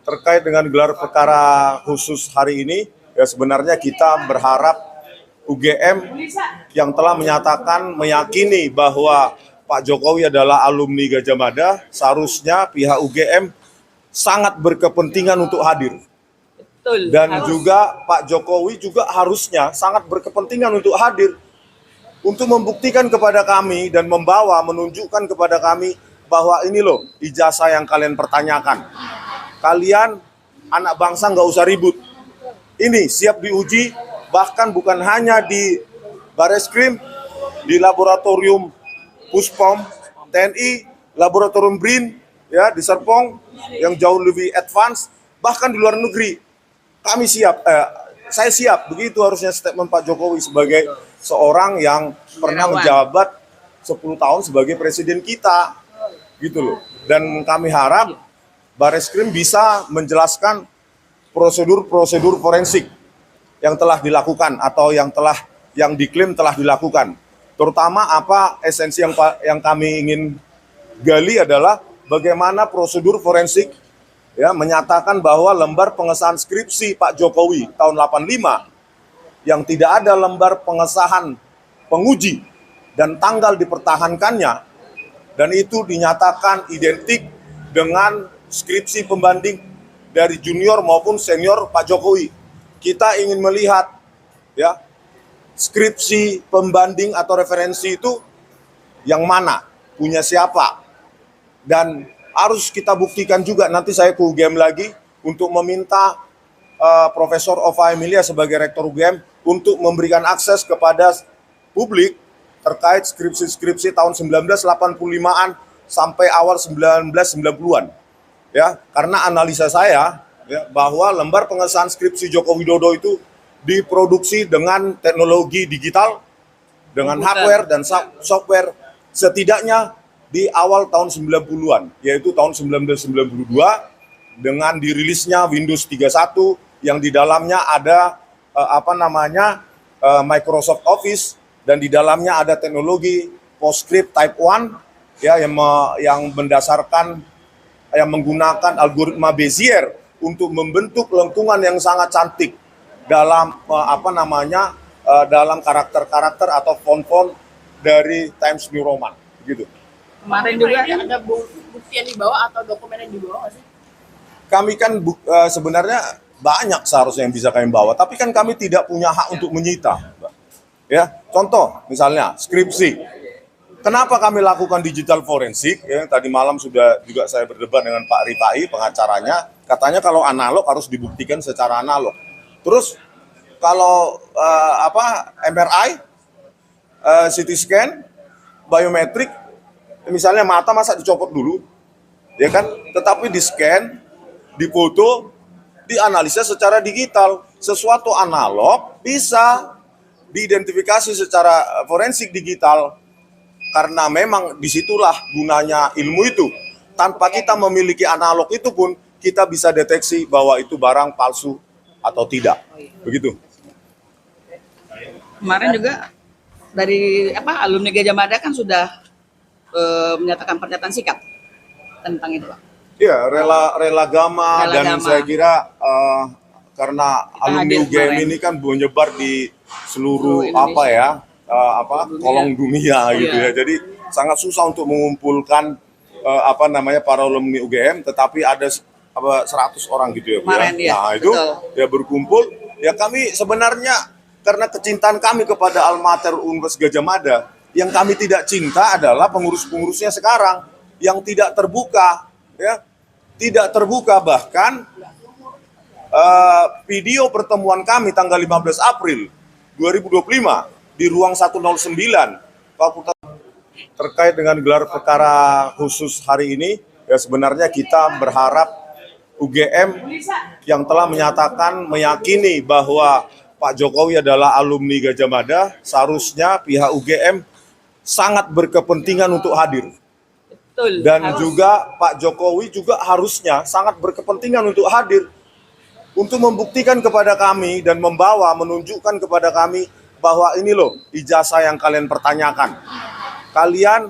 Terkait dengan gelar perkara khusus hari ini, ya sebenarnya kita berharap UGM yang telah menyatakan meyakini bahwa Pak Jokowi adalah alumni Gajah Mada, seharusnya pihak UGM sangat berkepentingan untuk hadir. Betul. Dan juga Pak Jokowi juga harusnya sangat berkepentingan untuk hadir untuk membuktikan kepada kami dan menunjukkan kepada kami bahwa ini loh ijazah yang kalian pertanyakan. Kalian anak bangsa nggak usah ribut. Ini siap diuji, bahkan bukan hanya di Bareskrim, di laboratorium Puspom TNI, laboratorium BRIN, ya di Serpong yang jauh lebih advance, bahkan di luar negeri. Kami siap, saya siap. Begitu harusnya statement Pak Jokowi sebagai seorang yang pernah menjabat 10 tahun sebagai presiden kita, gitu loh. Dan kami harap Bareskrim bisa menjelaskan prosedur forensik yang telah dilakukan atau yang diklaim telah dilakukan. Terutama apa esensi yang kami ingin gali adalah bagaimana prosedur forensik ya menyatakan bahwa lembar pengesahan skripsi Pak Jokowi tahun 85 yang tidak ada lembar pengesahan penguji dan tanggal dipertahankannya, dan itu dinyatakan identik dengan skripsi pembanding dari junior maupun senior Pak Jokowi. Kita ingin melihat ya skripsi pembanding atau referensi itu yang mana, punya siapa, dan harus kita buktikan juga. Nanti saya ke UGM lagi untuk meminta Profesor Ova Emilia sebagai Rektor UGM untuk memberikan akses kepada publik terkait skripsi-skripsi tahun 1985-an sampai awal 1990-an. Ya, karena analisa saya ya, bahwa lembar pengesahan skripsi Joko Widodo itu diproduksi dengan teknologi digital, dengan hardware dan software setidaknya di awal tahun 90-an, yaitu tahun 1992 dengan dirilisnya Windows 31 yang di dalamnya ada Microsoft Office, dan di dalamnya ada teknologi PostScript Type 1 ya yang menggunakan algoritma Bezier untuk membentuk lengkungan yang sangat cantik dalam dalam karakter-karakter atau font-font dari Times New Roman gitu. Kemarin juga ada bukti yang dibawa atau dokumen yang dibawa nggak sih? Kami kan sebenarnya banyak seharusnya yang bisa kami bawa, tapi kan kami tidak punya hak untuk menyita. Ya, contoh misalnya skripsi. Kenapa kami lakukan digital forensik? Ya, tadi malam sudah juga saya berdebat dengan Pak Rifai, pengacaranya. Katanya kalau analog harus dibuktikan secara analog. Terus kalau MRI, CT scan, biometrik, misalnya mata masa dicopot dulu, ya kan? Tetapi di scan, difoto, dianalisa secara digital. Sesuatu analog bisa diidentifikasi secara forensik digital. Karena memang disitulah gunanya ilmu itu. Tanpa kita memiliki analog itu pun kita bisa deteksi bahwa itu barang palsu atau tidak. Begitu. Kemarin juga dari alumni Gajah Mada kan sudah menyatakan pernyataan sikap tentang itu, Pak. Iya, rela gama, dan saya kira karena alumni UGM ini kan menyebar di seluruh kolong dunia gitu ya. Jadi sangat susah untuk mengumpulkan para alumni UGM, tetapi ada 100 orang gitu ya. Kemarin, ya. Nah, itu ya berkumpul. Ya kami sebenarnya karena kecintaan kami kepada alma mater Universitas Gajah Mada, yang kami tidak cinta adalah pengurus-pengurusnya sekarang yang tidak terbuka, ya. Tidak terbuka, bahkan video pertemuan kami tanggal 15 April 2025 di ruang 109 Fakultas. Terkait dengan gelar perkara khusus hari ini, ya sebenarnya kita berharap UGM yang telah menyatakan meyakini bahwa Pak Jokowi adalah alumni Gajah Mada, seharusnya pihak UGM sangat berkepentingan untuk hadir. Betul. Dan juga Pak Jokowi juga harusnya sangat berkepentingan untuk hadir untuk membuktikan kepada kami dan menunjukkan kepada kami bahwa ini loh ijazah yang kalian pertanyakan. Kalian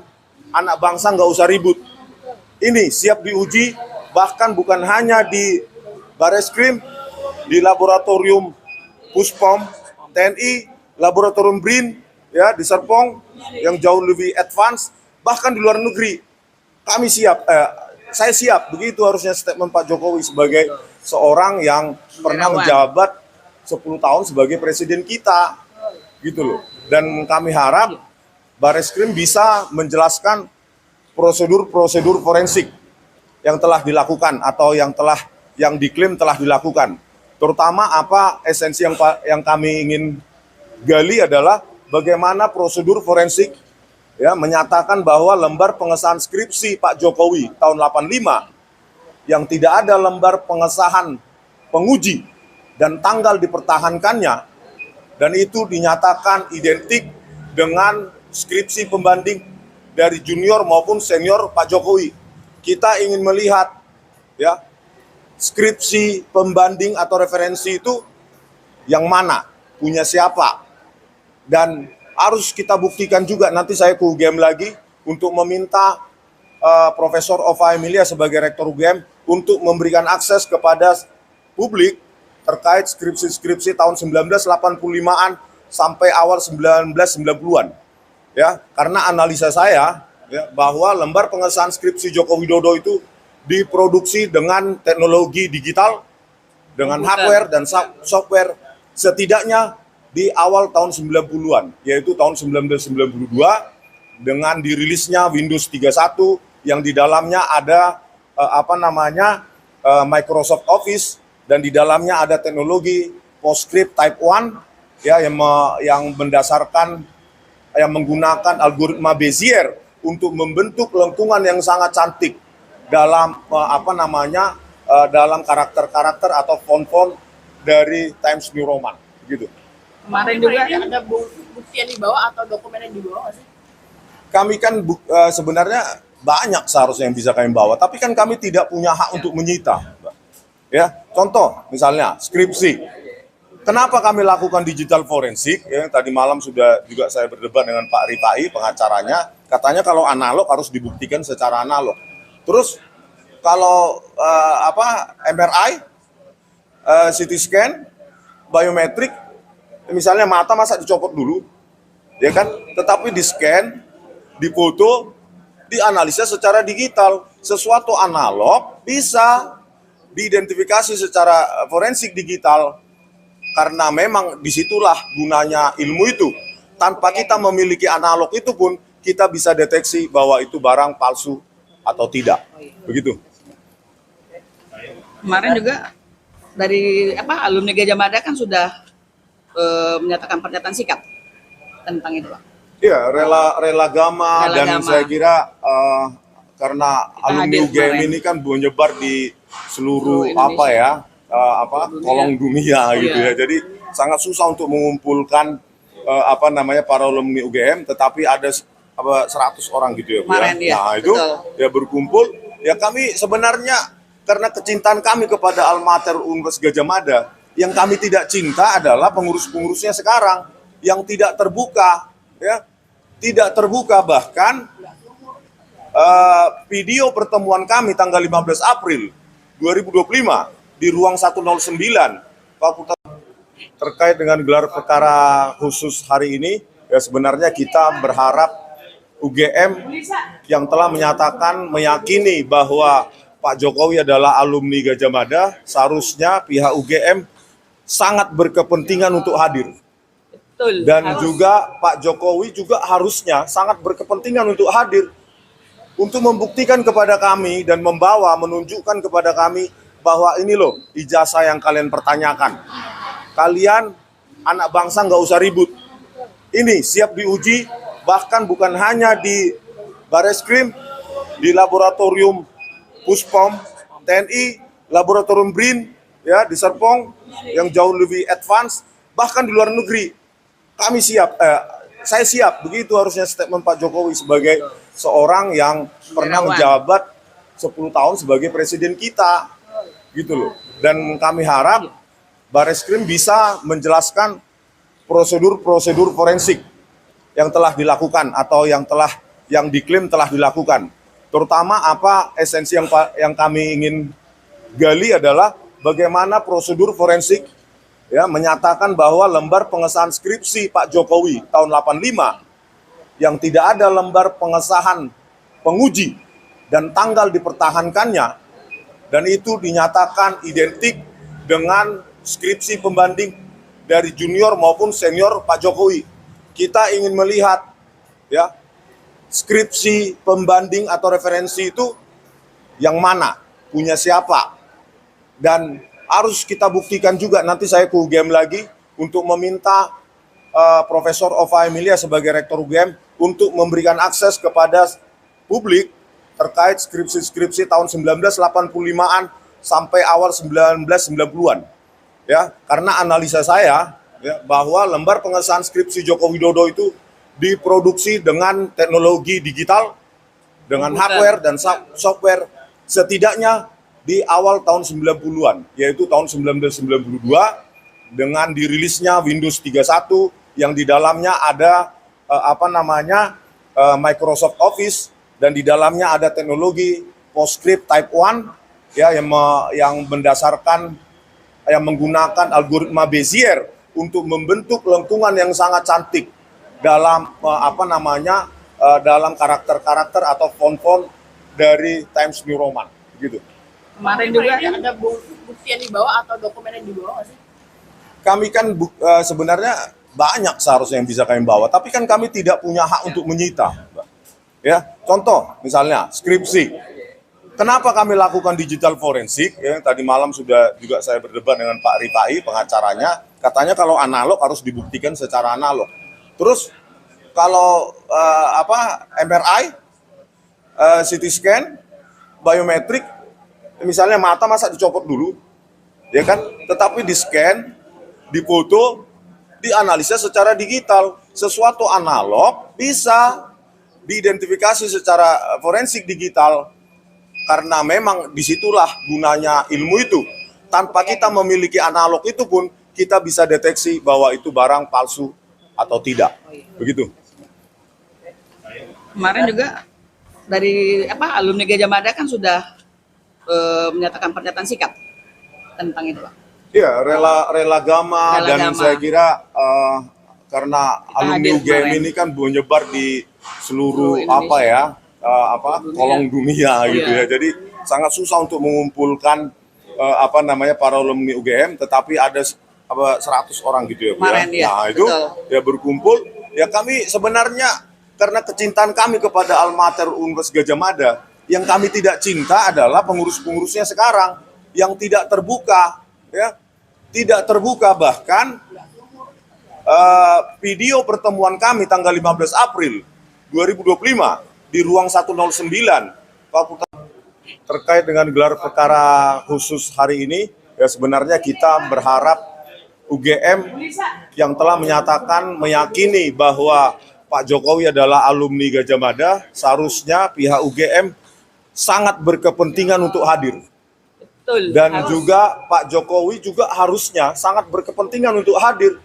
anak bangsa nggak usah ribut. Ini siap diuji, bahkan bukan hanya di Bareskrim, di laboratorium Puspom, TNI, laboratorium BRIN, ya di Serpong yang jauh lebih advance, bahkan di luar negeri. Kami siap, saya siap. Begitu harusnya statement Pak Jokowi sebagai seorang yang pernah menjabat 10 tahun sebagai presiden kita, gitu loh. Dan kami harap Bareskrim bisa menjelaskan prosedur-prosedur forensik yang telah dilakukan atau yang diklaim telah dilakukan. Terutama apa esensi yang kami ingin gali adalah bagaimana prosedur forensik ya menyatakan bahwa lembar pengesahan skripsi Pak Jokowi tahun 85 yang tidak ada lembar pengesahan penguji dan tanggal dipertahankannya, dan itu dinyatakan identik dengan skripsi pembanding dari junior maupun senior Pak Jokowi. Kita ingin melihat ya skripsi pembanding atau referensi itu yang mana, punya siapa, dan harus kita buktikan juga. Nanti saya ke UGM lagi untuk meminta Profesor Ova Emilia sebagai Rektor UGM untuk memberikan akses kepada publik terkait skripsi-skripsi tahun 1985-an sampai awal 1990-an. Ya, karena analisa saya ya, bahwa lembar pengesahan skripsi Joko Widodo itu diproduksi dengan teknologi digital, dengan hardware dan software setidaknya di awal tahun 90-an, yaitu tahun 1992 dengan dirilisnya Windows 31 yang di dalamnya ada Microsoft Office, dan di dalamnya ada teknologi PostScript Type 1 ya yang menggunakan algoritma Bezier untuk membentuk lengkungan yang sangat cantik dalam dalam karakter-karakter atau font-font dari Times New Roman gitu. Kemarin juga ada bukti yang dibawa atau dokumen yang dibawa nggak sih? Kami kan sebenarnya banyak seharusnya yang bisa kami bawa, tapi kan kami tidak punya hak untuk menyita. Ya, contoh misalnya skripsi. Kenapa kami lakukan digital forensik? Ya, tadi malam sudah juga saya berdebat dengan Pak Rifai, pengacaranya. Katanya kalau analog harus dibuktikan secara analog. Terus kalau MRI, CT scan, biometrik, misalnya mata masa dicopot dulu, ya kan? Tetapi di scan, difoto, dianalisa secara digital. Sesuatu analog bisa diidentifikasi secara forensik digital, karena memang disitulah gunanya ilmu itu. Tanpa kita memiliki analog itu pun kita bisa deteksi bahwa itu barang palsu atau tidak. Begitu. kemarin juga dari alumni Gajah Mada kan sudah menyatakan pernyataan sikap tentang itu, Pak. Iya, rela gama, dan saya kira karena Kita alumni hadir UGM kemarin. ini kan menyebar di seluruh Indonesia. kolong dunia gitu ya. Jadi sangat susah untuk mengumpulkan para alumni UGM, tetapi ada 100 orang gitu ya, Bu, Kemarin, ya, Nah, itu betul. ya berkumpul. Ya kami sebenarnya karena kecintaan kami kepada Alma Mater Universitas Gajah Mada, yang kami tidak cinta adalah pengurus-pengurusnya sekarang yang tidak terbuka, ya. Tidak terbuka, bahkan video pertemuan kami tanggal 15 April 2025 di ruang 109 Fakultas terkait dengan gelar perkara khusus hari ini. Ya sebenarnya kita berharap UGM yang telah meyakini bahwa Pak Jokowi adalah alumni Gajah Mada, seharusnya pihak UGM sangat berkepentingan untuk hadir. Betul. Dan harus. juga Pak Jokowi juga harusnya sangat berkepentingan untuk hadir untuk membuktikan kepada kami dan menunjukkan kepada kami bahwa ini loh ijazah yang kalian pertanyakan. Kalian anak bangsa nggak usah ribut. Ini siap diuji, bahkan bukan hanya di Bareskrim, di laboratorium Puspom, TNI, laboratorium BRIN, ya di Serpong yang jauh lebih advance, bahkan di luar negeri. Kami siap, saya siap. Begitu harusnya statement Pak Jokowi sebagai seorang yang pernah menjabat 10 tahun sebagai presiden kita, gitu loh. Dan kami harap Bareskrim bisa menjelaskan prosedur-prosedur forensik yang telah dilakukan atau yang diklaim telah dilakukan. Terutama apa esensi yang kami ingin gali adalah bagaimana prosedur forensik ya menyatakan bahwa lembar pengesahan skripsi Pak Jokowi tahun 85 yang tidak ada lembar pengesahan penguji dan tanggal dipertahankannya, dan itu dinyatakan identik dengan skripsi pembanding dari junior maupun senior Pak Jokowi. Kita ingin melihat ya skripsi pembanding atau referensi itu yang mana, punya siapa, dan harus kita buktikan juga. Nanti saya ke UGM lagi untuk meminta Profesor Ova Emilia sebagai Rektor UGM untuk memberikan akses kepada publik terkait skripsi-skripsi tahun 1985-an sampai awal 1990-an. Ya, karena analisa saya ya, bahwa lembar pengesahan skripsi Joko Widodo itu diproduksi dengan teknologi digital, dengan hardware dan software setidaknya di awal tahun 90-an, yaitu tahun 1992 dengan dirilisnya Windows 31 yang di dalamnya ada Microsoft Office, dan di dalamnya ada teknologi PostScript Type 1 ya yang menggunakan algoritma Bezier untuk membentuk lengkungan yang sangat cantik dalam dalam karakter-karakter atau font-font dari Times New Roman gitu. Kemarin juga ada bukti yang dibawa atau dokumen yang dibawa nggak sih? Kami kan sebenarnya banyak seharusnya yang bisa kami bawa, tapi kan kami tidak punya hak untuk menyita. Ya, contoh misalnya skripsi. Kenapa kami lakukan digital forensik? Ya, tadi malam sudah juga saya berdebat dengan Pak Rifai, pengacaranya. Katanya kalau analog harus dibuktikan secara analog. Terus kalau MRI, CT scan, biometrik, misalnya mata masa dicopot dulu, ya kan? Tetapi di scan, difoto, dianalisa secara digital. Sesuatu analog bisa diidentifikasi secara forensik digital, karena memang disitulah gunanya ilmu itu. Tanpa kita memiliki analog itu pun kita bisa deteksi bahwa itu barang palsu atau tidak. Begitu. kemarin juga dari alumni Gajah Mada kan sudah menyatakan pernyataan sikap tentang itu, Pak. Iya, rela gama, dan Gama. saya kira karena Kita alumni hadir UGM kemarin. ini kan menyebar di seluruh Indonesia. kolong dunia gitu ya. Jadi sangat susah untuk mengumpulkan para alumni UGM, tetapi ada 100 orang gitu ya, Bu, Kemarin, ya. ya, Nah, itu betul. ya berkumpul. Ya kami sebenarnya karena kecintaan kami kepada Alma Mater Universitas Gajah Mada, yang kami tidak cinta adalah pengurus-pengurusnya sekarang yang tidak terbuka, ya. Tidak terbuka, bahkan video pertemuan kami tanggal 15 April 2025 di ruang 109 Fakultas terkait dengan gelar perkara khusus hari ini. Ya, sebenarnya kita berharap UGM yang telah meyakini bahwa Pak Jokowi adalah alumni Gajah Mada, seharusnya pihak UGM sangat berkepentingan untuk hadir. Betul. Dan harus. juga Pak Jokowi juga harusnya sangat berkepentingan untuk hadir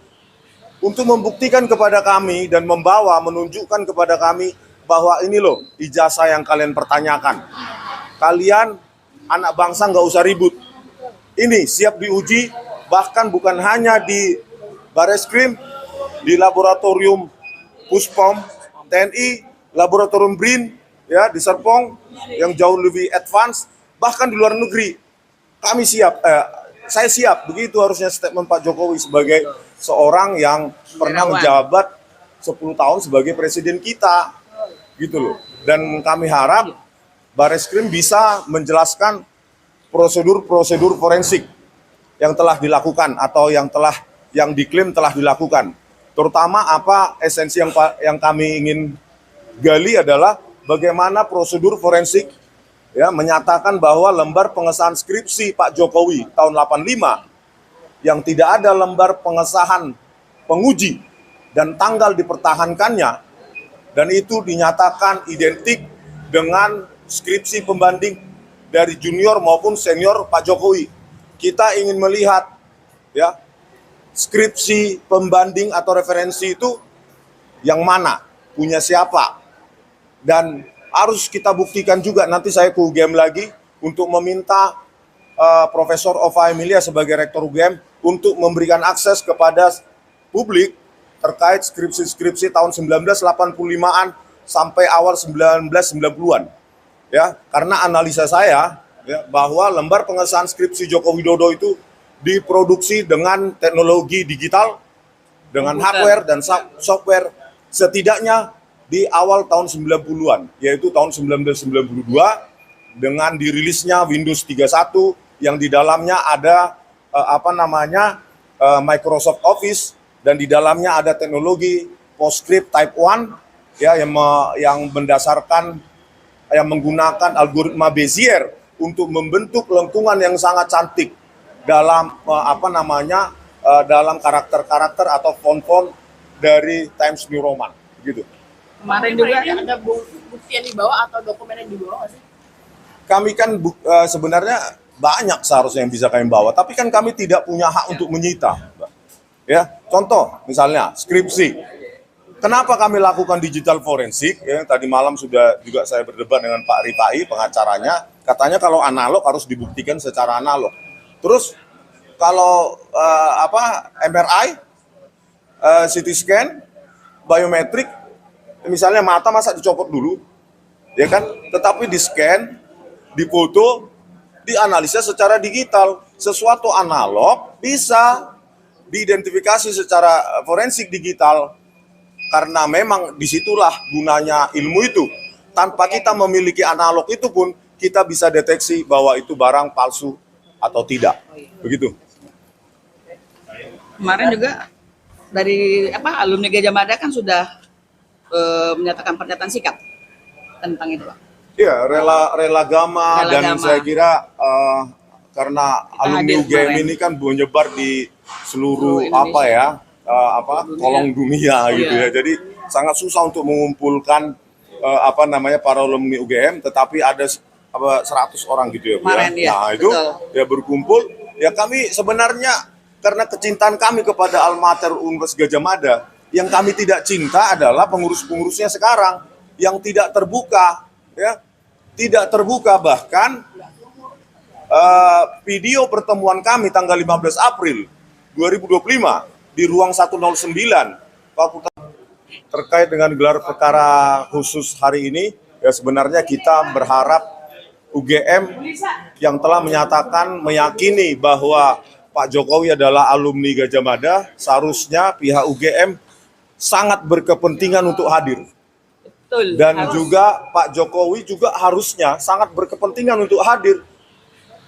untuk membuktikan kepada kami dan menunjukkan kepada kami bahwa ini loh ijazah yang kalian pertanyakan. Kalian anak bangsa nggak usah ribut. Ini siap diuji, bahkan bukan hanya di Bareskrim, di laboratorium Puspom TNI, laboratorium BRIN, ya di Serpong yang jauh lebih advance, bahkan di luar negeri. Kami siap, saya siap. Begitu harusnya statement Pak Jokowi sebagai seorang yang pernah menjabat 10 tahun sebagai presiden kita, gitu loh. Dan kami harap Bareskrim bisa menjelaskan prosedur forensik yang telah dilakukan atau yang diklaim telah dilakukan. Terutama apa esensi yang kami ingin gali adalah bagaimana prosedur forensik ya menyatakan bahwa lembar pengesahan skripsi Pak Jokowi tahun 85 yang tidak ada lembar pengesahan penguji dan tanggal dipertahankannya, dan itu dinyatakan identik dengan skripsi pembanding dari junior maupun senior Pak Jokowi. Kita ingin melihat ya skripsi pembanding atau referensi itu yang mana, punya siapa, dan harus kita buktikan juga. Nanti saya ke UGM lagi untuk meminta Profesor Ova Emilia sebagai Rektor UGM untuk memberikan akses kepada publik terkait skripsi-skripsi tahun 1985-an sampai awal 1990-an. Ya, karena analisa saya ya, bahwa lembar pengesahan skripsi Joko Widodo itu diproduksi dengan teknologi digital, dengan hardware dan software setidaknya di awal tahun 90-an, yaitu tahun 1992 dengan dirilisnya Windows 31 yang di dalamnya ada Microsoft Office dan di dalamnya ada teknologi PostScript Type 1 ya yang menggunakan algoritma Bezier untuk membentuk lengkungan yang sangat cantik dalam dalam karakter-karakter atau font-font dari Times New Roman gitu. Kemarin juga ada bukti yang dibawa atau dokumen yang dibawa nggak sih? Kami kan sebenarnya banyak seharusnya yang bisa kami bawa, tapi kan kami tidak punya hak untuk menyita. Ya, contoh misalnya skripsi. Kenapa kami lakukan digital forensik? Ya, tadi malam sudah juga saya berdebat dengan Pak Rifai, pengacaranya. Katanya kalau analog harus dibuktikan secara analog. Terus kalau MRI, CT scan, biometrik, misalnya mata masa dicopot dulu, ya kan? Tetapi di scan, difoto, dianalisa secara digital. Sesuatu analog bisa diidentifikasi secara forensik digital. Karena memang disitulah gunanya ilmu itu. Tanpa kita memiliki analog itu pun, kita bisa deteksi bahwa itu barang palsu atau tidak. Begitu. kemarin juga dari alumni Gajah Mada kan sudah menyatakan pernyataan sikap tentang itu, Pak. Iya, rela gama dan Gama. saya kira karena Kita alumni hadir UGM kemarin. ini kan menyebar di seluruh Indonesia. kolong dunia gitu ya. Jadi sangat susah untuk mengumpulkan para alumni UGM, tetapi ada 100 orang gitu ya, Bu, Kemarin, ya. ya, Nah, itu betul. ya berkumpul. Ya kami sebenarnya karena kecintaan kami kepada Alma Mater Universitas Gajah Mada, yang kami tidak cinta adalah pengurus-pengurusnya sekarang yang tidak terbuka, ya. Tidak terbuka, bahkan video pertemuan kami tanggal 15 April 2025 di ruang 109 Fakultas terkait dengan gelar perkara khusus hari ini. Ya sebenarnya kita berharap UGM yang telah meyakini bahwa Pak Jokowi adalah alumni Gajah Mada, seharusnya pihak UGM sangat berkepentingan untuk hadir. Betul. Dan harus. juga Pak Jokowi juga harusnya sangat berkepentingan untuk hadir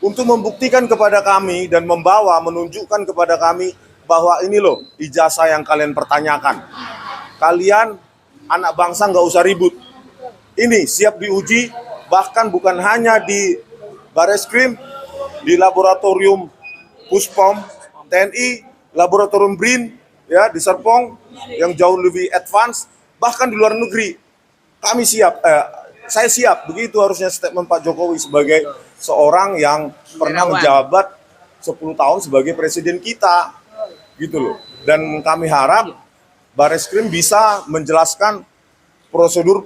untuk membuktikan kepada kami dan menunjukkan kepada kami bahwa ini loh ijazah yang kalian pertanyakan. Kalian anak bangsa nggak usah ribut. Ini siap diuji, bahkan bukan hanya di Bareskrim, di laboratorium Puspom TNI, laboratorium BRIN, ya di Serpong yang jauh lebih advance, bahkan di luar negeri. Kami siap, saya siap. Begitu harusnya statement Pak Jokowi sebagai seorang yang pernah menjabat 10 tahun sebagai presiden kita, gitu loh. Dan kami harap Bareskrim bisa menjelaskan prosedur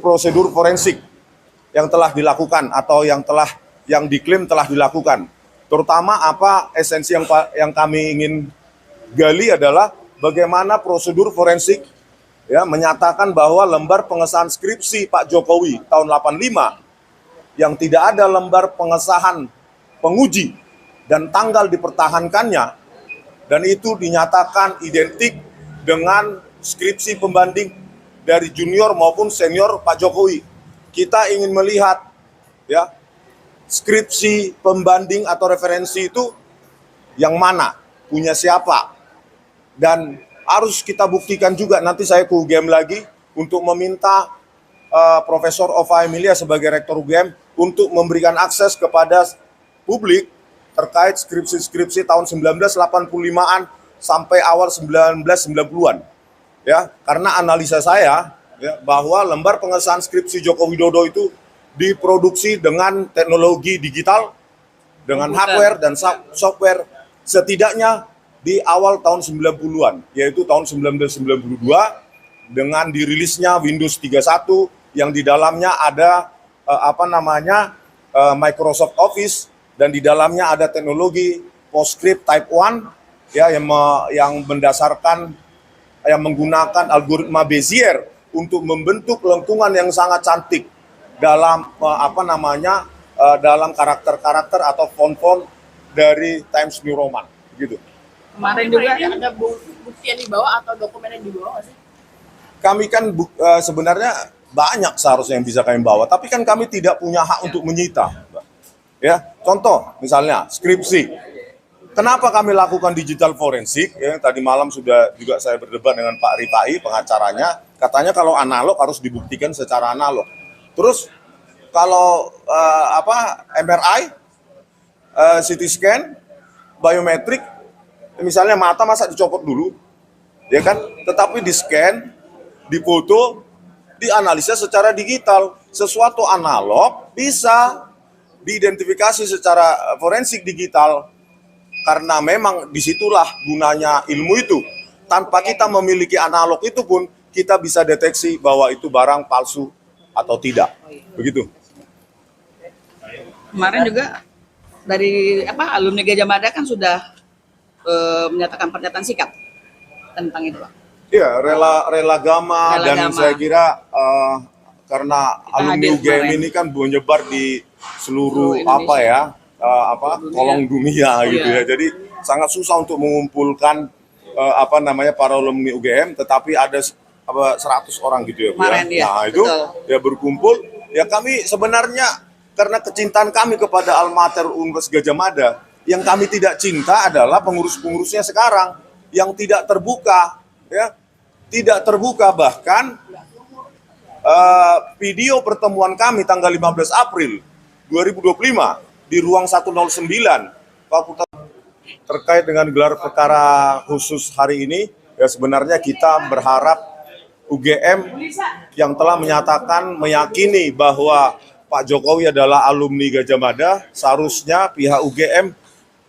forensik yang telah dilakukan atau yang diklaim telah dilakukan. Terutama apa esensi yang kami ingin gali adalah bagaimana prosedur forensik ya menyatakan bahwa lembar pengesahan skripsi Pak Jokowi tahun 85 yang tidak ada lembar pengesahan penguji dan tanggal dipertahankannya, dan itu dinyatakan identik dengan skripsi pembanding dari junior maupun senior Pak Jokowi. Kita ingin melihat ya skripsi pembanding atau referensi itu yang mana, punya siapa, dan harus kita buktikan juga. Nanti saya ke UGM lagi untuk meminta Profesor Ova Emilia sebagai Rektor UGM untuk memberikan akses kepada publik terkait skripsi-skripsi tahun 1985-an sampai awal 1990-an. Ya, karena analisa saya ya, bahwa lembar pengesahan skripsi Joko Widodo itu diproduksi dengan teknologi digital, dengan hardware dan software setidaknya di awal tahun 90-an, yaitu tahun 1992 dengan dirilisnya Windows 31 yang di dalamnya ada Microsoft Office dan di dalamnya ada teknologi PostScript Type 1 ya yang menggunakan algoritma Bezier untuk membentuk lengkungan yang sangat cantik dalam dalam karakter-karakter atau font-font dari Times New Roman gitu. Kemarin juga Ini ada bukti yang dibawa atau dokumen yang dibawa nggak sih? Kami kan sebenarnya banyak seharusnya yang bisa kami bawa, tapi kan kami tidak punya hak untuk menyita. Ya, contoh misalnya skripsi. Kenapa kami lakukan digital forensik? Ya, tadi malam juga saya berdebat dengan Pak Rifai, pengacaranya. Katanya kalau analog harus dibuktikan secara analog. Terus kalau MRI, CT scan, biometrik, misalnya mata masa dicopot dulu, ya kan? Tetapi di scan, difoto, dianalisa secara digital. Sesuatu analog bisa diidentifikasi secara forensik digital, karena memang disitulah gunanya ilmu itu. Tanpa kita memiliki analog itu pun kita bisa deteksi bahwa itu barang palsu atau tidak. Begitu. kemarin juga dari alumni Gajah Mada kan sudah menyatakan pernyataan sikap tentang itu, Pak. Iya, rela gama, dan Gama. saya kira karena Kita alumni hadir UGM kemarin. ini kan menyebar di seluruh Indonesia. kolong dunia gitu Iya. ya. Jadi sangat susah untuk mengumpulkan para alumni UGM, tetapi ada 100 orang gitu ya, Bu, Kemarin, ya, Nah, itu betul. ya berkumpul. Ya kami sebenarnya karena kecintaan kami kepada alma mater Universitas Gajah Mada, yang kami tidak cinta adalah pengurus-pengurusnya sekarang yang tidak terbuka, ya. Tidak terbuka, bahkan video pertemuan kami tanggal 15 April 2025 di ruang 109 Fakultas terkait dengan gelar perkara khusus hari ini, ya sebenarnya kita berharap UGM yang telah meyakini bahwa Pak Jokowi adalah alumni Gajah Mada, seharusnya pihak UGM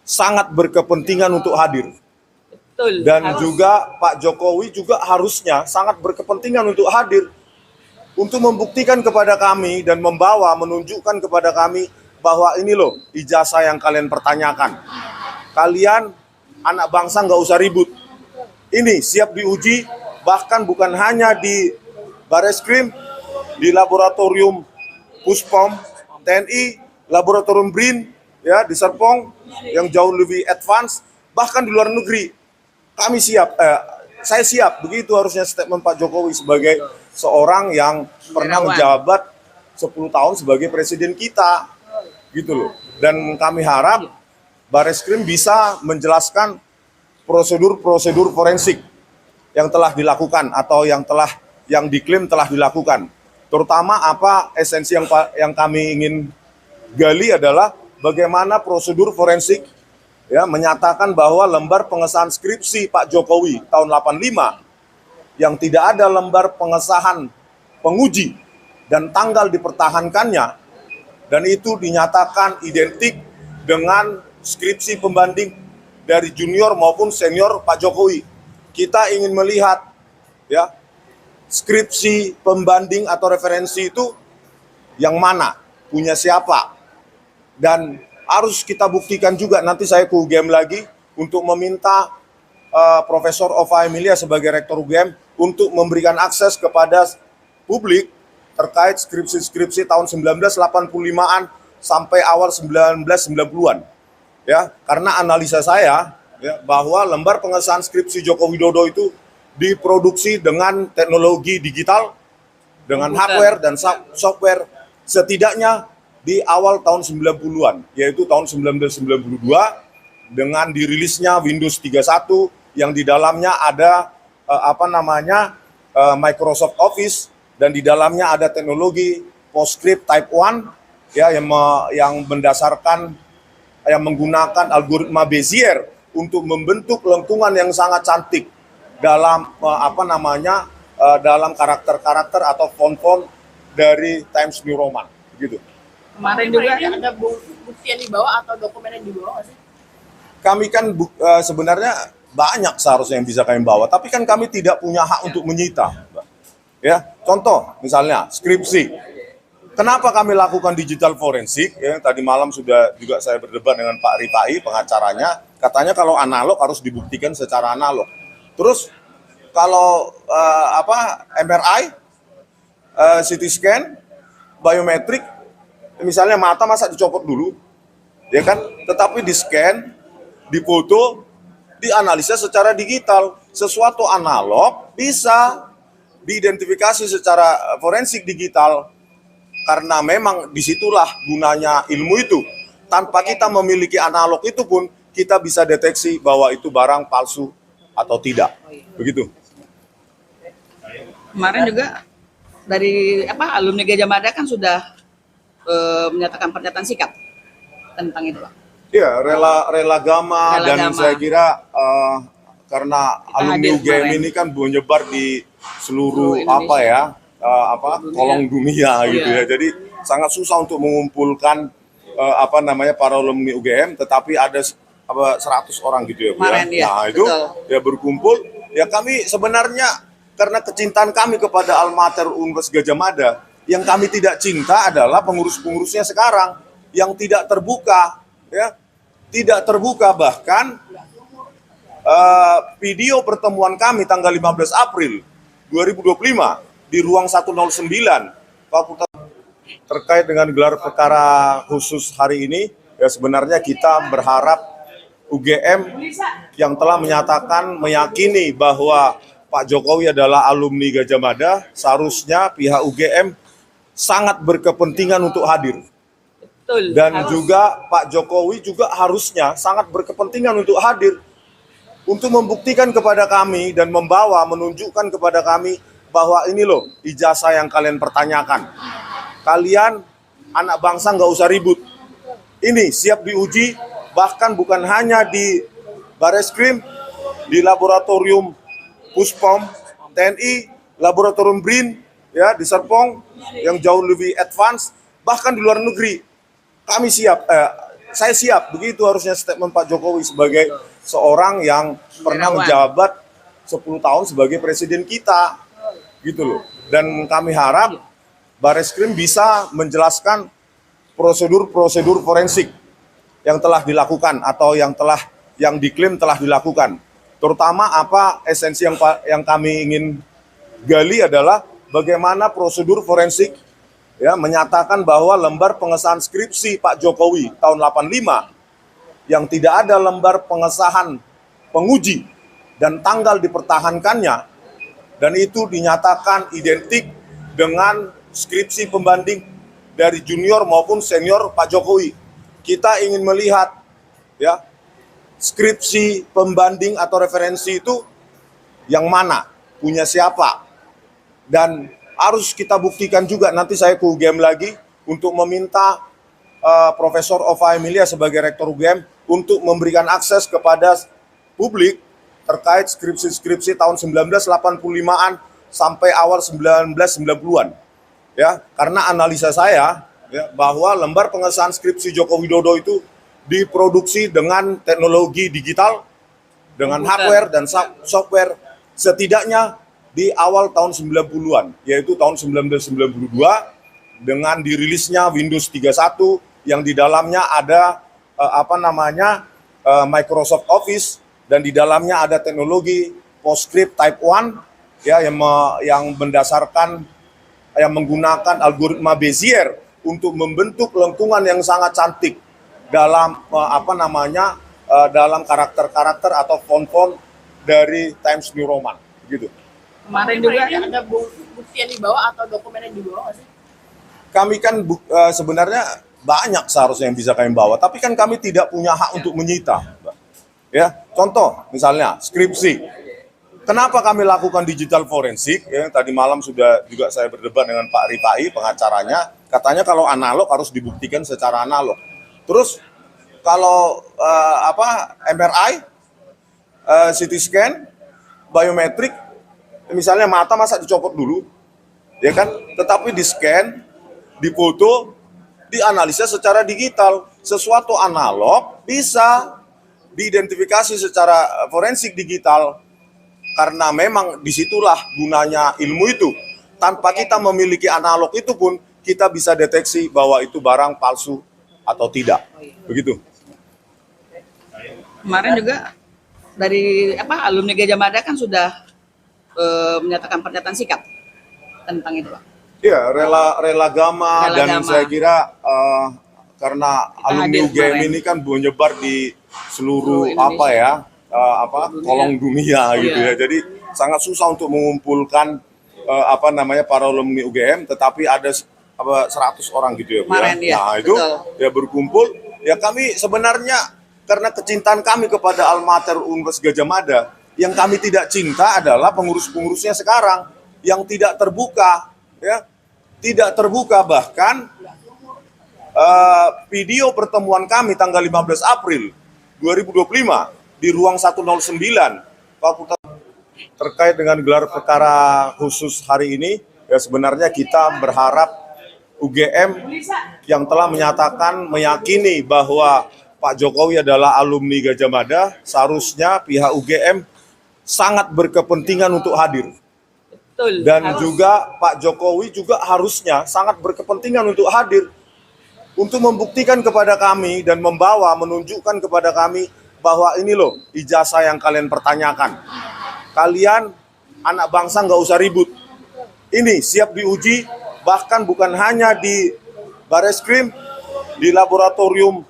sangat berkepentingan untuk hadir. Betul. Dan harus. juga Pak Jokowi juga harusnya sangat berkepentingan untuk hadir untuk membuktikan kepada kami dan menunjukkan kepada kami bahwa ini loh ijazah yang kalian pertanyakan. Kalian anak bangsa nggak usah ribut. Ini siap diuji, bahkan bukan hanya di Bareskrim, di laboratorium Puspom TNI, laboratorium BRIN, ya di Serpong yang jauh lebih advance, bahkan di luar negeri. Kami siap, saya siap. Begitu harusnya statement Pak Jokowi sebagai seorang yang pernah menjabat 10 tahun sebagai presiden kita, gitu loh. Dan kami harap Bareskrim bisa menjelaskan prosedur-prosedur forensik yang telah dilakukan atau yang diklaim telah dilakukan. Terutama apa esensi yang kami ingin gali adalah bagaimana prosedur forensik ya menyatakan bahwa lembar pengesahan skripsi Pak Jokowi tahun 85 yang tidak ada lembar pengesahan penguji dan tanggal dipertahankannya, dan itu dinyatakan identik dengan skripsi pembanding dari junior maupun senior Pak Jokowi. Kita ingin melihat ya skripsi pembanding atau referensi itu yang mana, punya siapa, dan harus kita buktikan juga. Nanti saya ke UGM lagi untuk meminta Profesor Ova Emilia sebagai Rektor UGM untuk memberikan akses kepada publik terkait skripsi-skripsi tahun 1985-an sampai awal 1990-an. Ya, karena analisa saya ya, bahwa lembar pengesahan skripsi Joko Widodo itu diproduksi dengan teknologi digital, dengan hardware dan software setidaknya di awal tahun 90-an, yaitu tahun 1992 dengan dirilisnya Windows 31 yang di dalamnya ada Microsoft Office, dan di dalamnya ada teknologi PostScript Type 1 ya yang menggunakan algoritma Bezier untuk membentuk lengkungan yang sangat cantik dalam dalam karakter-karakter atau font-font dari Times New Roman gitu. Kemarin juga Ini ada bukti yang dibawa atau dokumen yang dibawa nggak sih? Kami kan sebenarnya banyak seharusnya yang bisa kami bawa, tapi kan kami tidak punya hak untuk menyita. Ya, contoh misalnya skripsi. Kenapa kami lakukan digital forensik? Ya, tadi malam sudah juga saya berdebat dengan Pak Rifai, pengacaranya. Katanya kalau analog harus dibuktikan secara analog. Terus kalau MRI, CT scan, biometrik, misalnya mata masa dicopot dulu, ya kan? Tetapi di scan, difoto, dianalisa secara digital. Sesuatu analog bisa diidentifikasi secara forensik digital. Karena memang disitulah gunanya ilmu itu. Tanpa kita memiliki analog itu pun, kita bisa deteksi bahwa itu barang palsu atau tidak. Begitu. Kemarin juga dari alumni Gajah Mada kan sudah menyatakan pernyataan sikap tentang itu, Pak. Iya, rela gama, Rela dan gama. saya kira karena Kita alumni hadir UGM kemarin. ini kan menyebar di seluruh Indonesia. kolong dunia gitu Iya. ya. Jadi sangat susah untuk mengumpulkan para alumni UGM, tetapi ada 100 orang gitu ya, Bu, Kemarin, ya. ya, Nah, itu betul. ya berkumpul. Ya kami sebenarnya karena kecintaan kami kepada alma mater Universitas Gajah Mada, yang kami tidak cinta adalah pengurus-pengurusnya sekarang yang tidak terbuka, ya. Tidak terbuka, bahkan video pertemuan kami tanggal 15 April 2025 di ruang 109 Fakultas terkait dengan gelar perkara khusus hari ini. Ya sebenarnya kita berharap UGM yang telah meyakini bahwa Pak Jokowi adalah alumni Gajah Mada, seharusnya pihak UGM sangat berkepentingan untuk hadir. Betul. Dan harus. juga Pak Jokowi juga harusnya sangat berkepentingan untuk hadir untuk membuktikan kepada kami dan menunjukkan kepada kami bahwa ini loh ijazah yang kalian pertanyakan. Kalian anak bangsa nggak usah ribut. Ini siap diuji, bahkan bukan hanya di Bareskrim, di laboratorium Puspom TNI, laboratorium BRIN, ya di Serpong yang jauh lebih advance, bahkan di luar negeri. Kami siap, saya siap. Begitu harusnya statement Pak Jokowi sebagai seorang yang pernah menjabat 10 tahun sebagai presiden kita, gitu loh. Dan kami harap Bareskrim bisa menjelaskan prosedur-prosedur forensik yang telah dilakukan atau yang diklaim telah dilakukan. Terutama apa esensi yang kami ingin gali adalah bagaimana prosedur forensik ya menyatakan bahwa lembar pengesahan skripsi Pak Jokowi tahun 85 yang tidak ada lembar pengesahan penguji dan tanggal dipertahankannya, dan itu dinyatakan identik dengan skripsi pembanding dari junior maupun senior Pak Jokowi. Kita ingin melihat ya skripsi pembanding atau referensi itu yang mana, punya siapa, dan harus kita buktikan juga. Nanti saya ke UGM lagi untuk meminta Profesor Ova Emilia sebagai Rektor UGM untuk memberikan akses kepada publik terkait skripsi-skripsi tahun 1985-an sampai awal 1990-an. Ya, karena analisa saya ya, bahwa lembar pengesahan skripsi Joko Widodo itu diproduksi dengan teknologi digital, dengan hardware dan software setidaknya di awal tahun 90-an, yaitu tahun 1992 dengan dirilisnya Windows 31 yang di dalamnya ada Microsoft Office, dan di dalamnya ada teknologi PostScript Type 1 ya yang menggunakan algoritma Bezier untuk membentuk lengkungan yang sangat cantik dalam dalam karakter-karakter atau font-font dari Times New Roman gitu. Kemarin juga Ini ada bukti yang dibawa atau dokumen yang dibawa nggak sih? Kami kan sebenarnya banyak seharusnya yang bisa kami bawa, tapi kan kami tidak punya hak untuk menyita. Ya, contoh misalnya skripsi. Kenapa kami lakukan digital forensik? Ya, tadi malam sudah juga saya berdebat dengan Pak Rifai, pengacaranya. Katanya kalau analog harus dibuktikan secara analog. Terus kalau MRI, CT scan, biometrik, misalnya mata masa dicopot dulu, ya kan? Tetapi di scan, difoto, dianalisa secara digital. Sesuatu analog bisa diidentifikasi secara forensik digital. Karena memang disitulah gunanya ilmu itu. Tanpa kita memiliki analog itu pun, kita bisa deteksi bahwa itu barang palsu atau tidak. Begitu. Kemarin juga dari alumni Gajah Mada kan sudah menyatakan pernyataan sikap tentang itu, Pak. Iya, rela gama, Rela dan gama. saya kira karena Kita alumni hadir UGM kemarin. ini kan menyebar di seluruh Indonesia. Dunia. kolong dunia gitu Iya. ya. Jadi sangat susah untuk mengumpulkan para alumni UGM, tetapi ada 100 orang gitu ya, Bu, Kemarin, ya, Nah, itu betul. ya berkumpul. Ya kami sebenarnya karena kecintaan kami kepada Alma Mater Universitas Gadjah Mada, yang kami tidak cinta adalah pengurus-pengurusnya sekarang yang tidak terbuka, ya. Tidak terbuka, bahkan video pertemuan kami tanggal 15 April 2025 di ruang 109 Fakultas terkait dengan gelar perkara khusus hari ini. Ya sebenarnya kita berharap UGM yang telah meyakini bahwa Pak Jokowi adalah alumni Gadjah Mada, seharusnya pihak UGM sangat berkepentingan untuk hadir. Betul. Dan Harus. juga Pak Jokowi juga harusnya sangat berkepentingan untuk hadir untuk membuktikan kepada kami dan menunjukkan kepada kami bahwa ini loh ijazah yang kalian pertanyakan. Kalian anak bangsa nggak usah ribut. Ini siap diuji, bahkan bukan hanya di Bareskrim, di laboratorium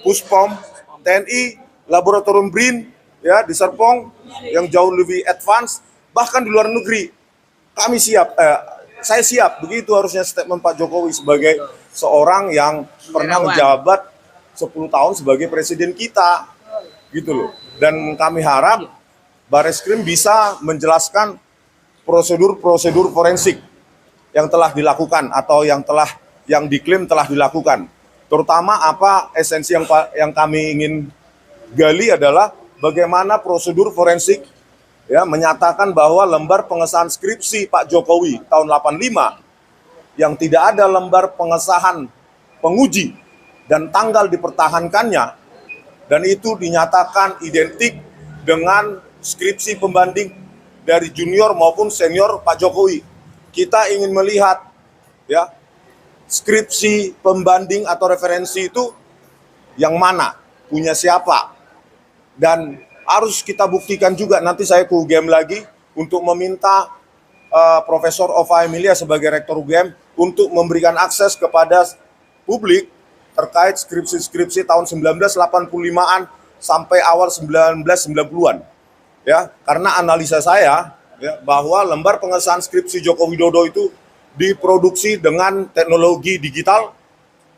Puspom TNI, laboratorium BRIN, ya di Serpong yang jauh lebih advance, bahkan di luar negeri. Kami siap, saya siap, begitu harusnya statement Pak Jokowi sebagai seorang yang pernah Negarawan. menjabat 10 tahun sebagai presiden kita, gitu loh. Dan kami harap Bareskrim bisa menjelaskan prosedur-prosedur forensik yang telah dilakukan atau yang diklaim telah dilakukan. Terutama apa esensi yang kami ingin gali adalah bagaimana prosedur forensik ya menyatakan bahwa lembar pengesahan skripsi Pak Jokowi tahun 85 yang tidak ada lembar pengesahan penguji dan tanggal dipertahankannya, dan itu dinyatakan identik dengan skripsi pembanding dari junior maupun senior Pak Jokowi. Kita ingin melihat ya skripsi pembanding atau referensi itu yang mana, punya siapa, dan harus kita buktikan juga. Nanti saya ke UGM lagi untuk meminta Profesor Ova Emilia sebagai Rektor UGM untuk memberikan akses kepada publik terkait skripsi-skripsi tahun 1985-an sampai awal 1990-an. Ya, karena analisa saya ya, bahwa lembar pengesahan skripsi Joko Widodo itu diproduksi dengan teknologi digital,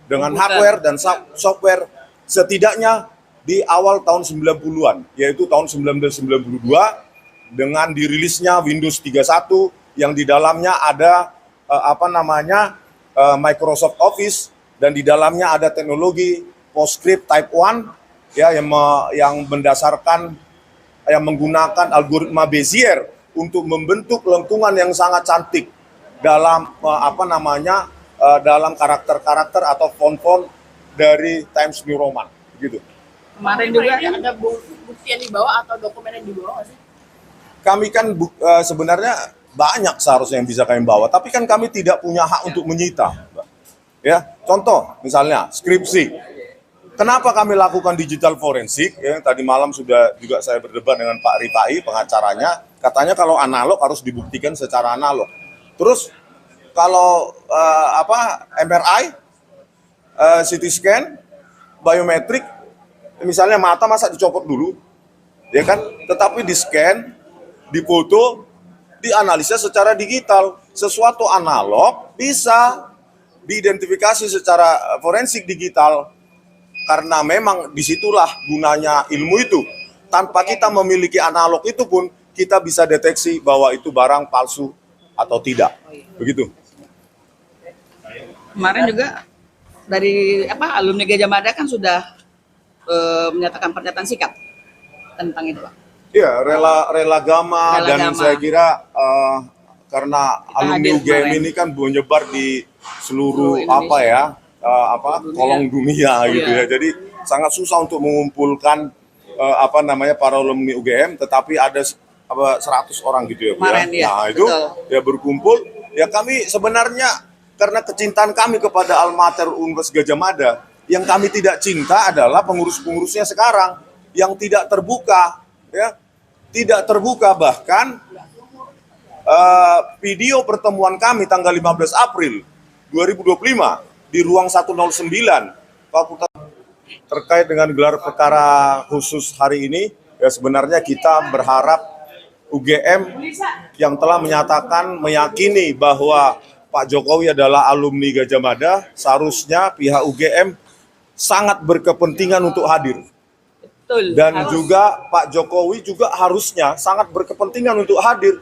dengan hardware dan software setidaknya di awal tahun 90-an, yaitu tahun 1992 dengan dirilisnya Windows 31 yang di dalamnya ada Microsoft Office, dan di dalamnya ada teknologi PostScript Type 1 ya yang menggunakan algoritma Bezier untuk membentuk lengkungan yang sangat cantik dalam dalam karakter-karakter atau font-font dari Times New Roman gitu. Kemarin juga Ini ada bukti yang dibawa atau dokumen yang dibawa nggak sih? Kami kan sebenarnya banyak seharusnya yang bisa kami bawa, tapi kan kami tidak punya hak untuk menyita, Mbak. Ya, contoh misalnya skripsi. Kenapa kami lakukan digital forensik? Ya, tadi malam sudah juga saya berdebat dengan Pak Rifai, pengacaranya. Katanya kalau analog harus dibuktikan secara analog. Terus kalau MRI, CT scan, biometrik, misalnya mata masa dicopot dulu, ya kan? Tetapi di scan, difoto, dianalisa secara digital. Sesuatu analog bisa diidentifikasi secara forensik digital, karena memang disitulah gunanya ilmu itu. Tanpa kita memiliki analog itu pun kita bisa deteksi bahwa itu barang palsu atau tidak. Begitu. Kemarin juga dari alumni Gajah Mada kan sudah menyatakan pernyataan sikap tentang itu, Pak. Iya, rela gama, Rela dan gama. saya kira karena Kita alumni hadir UGM kemarin. ini kan menyebar di seluruh Indonesia. Dunia. kolong dunia gitu Iya. ya. Jadi sangat susah untuk mengumpulkan para alumni UGM, tetapi ada 100 orang gitu ya, Bu, Kemarin, ya, Nah, itu betul. ya berkumpul. Ya kami sebenarnya karena kecintaan kami kepada alma mater Universitas Gadjah Mada, yang kami tidak cinta adalah pengurus-pengurusnya sekarang yang tidak terbuka, ya, tidak terbuka. Bahkan video pertemuan kami tanggal 15 April 2025 di ruang 109 Fakultas terkait dengan gelar perkara khusus hari ini, ya sebenarnya kita berharap UGM yang telah menyatakan meyakini bahwa Pak Jokowi adalah alumni Gadjah Mada, seharusnya pihak UGM sangat berkepentingan untuk hadir. Betul. Dan juga Pak Jokowi juga harusnya sangat berkepentingan untuk hadir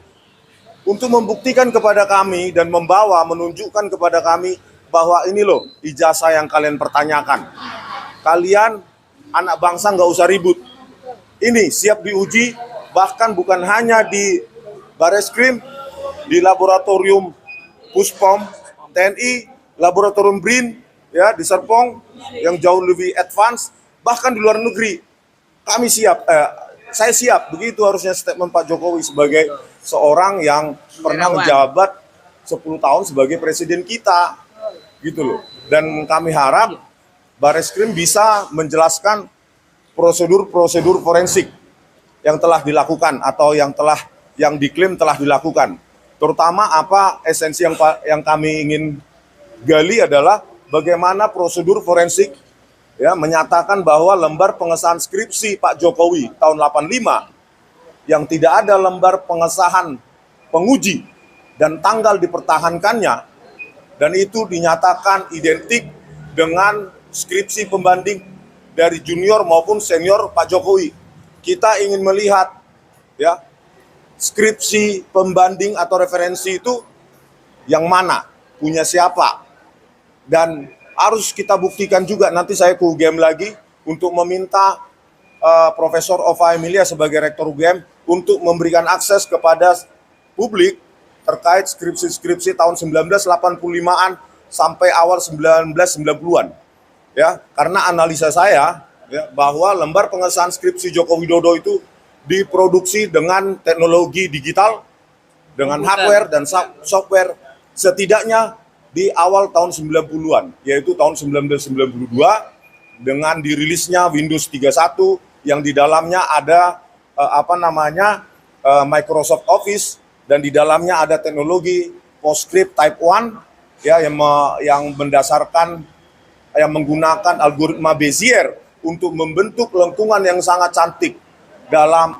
untuk membuktikan kepada kami dan menunjukkan kepada kami bahwa ini loh ijazah yang kalian pertanyakan. Kalian anak bangsa nggak usah ribut. Ini siap diuji, bahkan bukan hanya di Bareskrim, di laboratorium Puspom TNI, laboratorium BRIN, ya di Serpong yang jauh lebih advance, bahkan di luar negeri. Kami siap, saya siap. Begitu harusnya statement Pak Jokowi sebagai seorang yang pernah menjabat 10 tahun sebagai presiden kita, gitu loh. Dan kami harap Bareskrim bisa menjelaskan prosedur-prosedur forensik yang telah dilakukan atau yang diklaim telah dilakukan. Terutama apa esensi yang kami ingin gali adalah bagaimana prosedur forensik, ya, menyatakan bahwa lembar pengesahan skripsi Pak Jokowi tahun 85 yang tidak ada lembar pengesahan penguji dan tanggal dipertahankannya, dan itu dinyatakan identik dengan skripsi pembanding dari junior maupun senior Pak Jokowi. Kita ingin melihat, ya, skripsi pembanding atau referensi itu yang mana, punya siapa, dan harus kita buktikan juga. Nanti saya ke UGM lagi untuk meminta Profesor Ova Emilia sebagai Rektor UGM untuk memberikan akses kepada publik terkait skripsi-skripsi tahun 1985-an sampai awal 1990-an. Ya, karena analisa saya, ya, bahwa lembar pengesahan skripsi Joko Widodo itu diproduksi dengan teknologi digital, dengan hardware dan software setidaknya di awal tahun 90-an, yaitu tahun 1992 dengan dirilisnya Windows 31 yang di dalamnya ada Microsoft Office, dan di dalamnya ada teknologi PostScript Type 1, ya, yang menggunakan algoritma Bezier untuk membentuk lengkungan yang sangat cantik dalam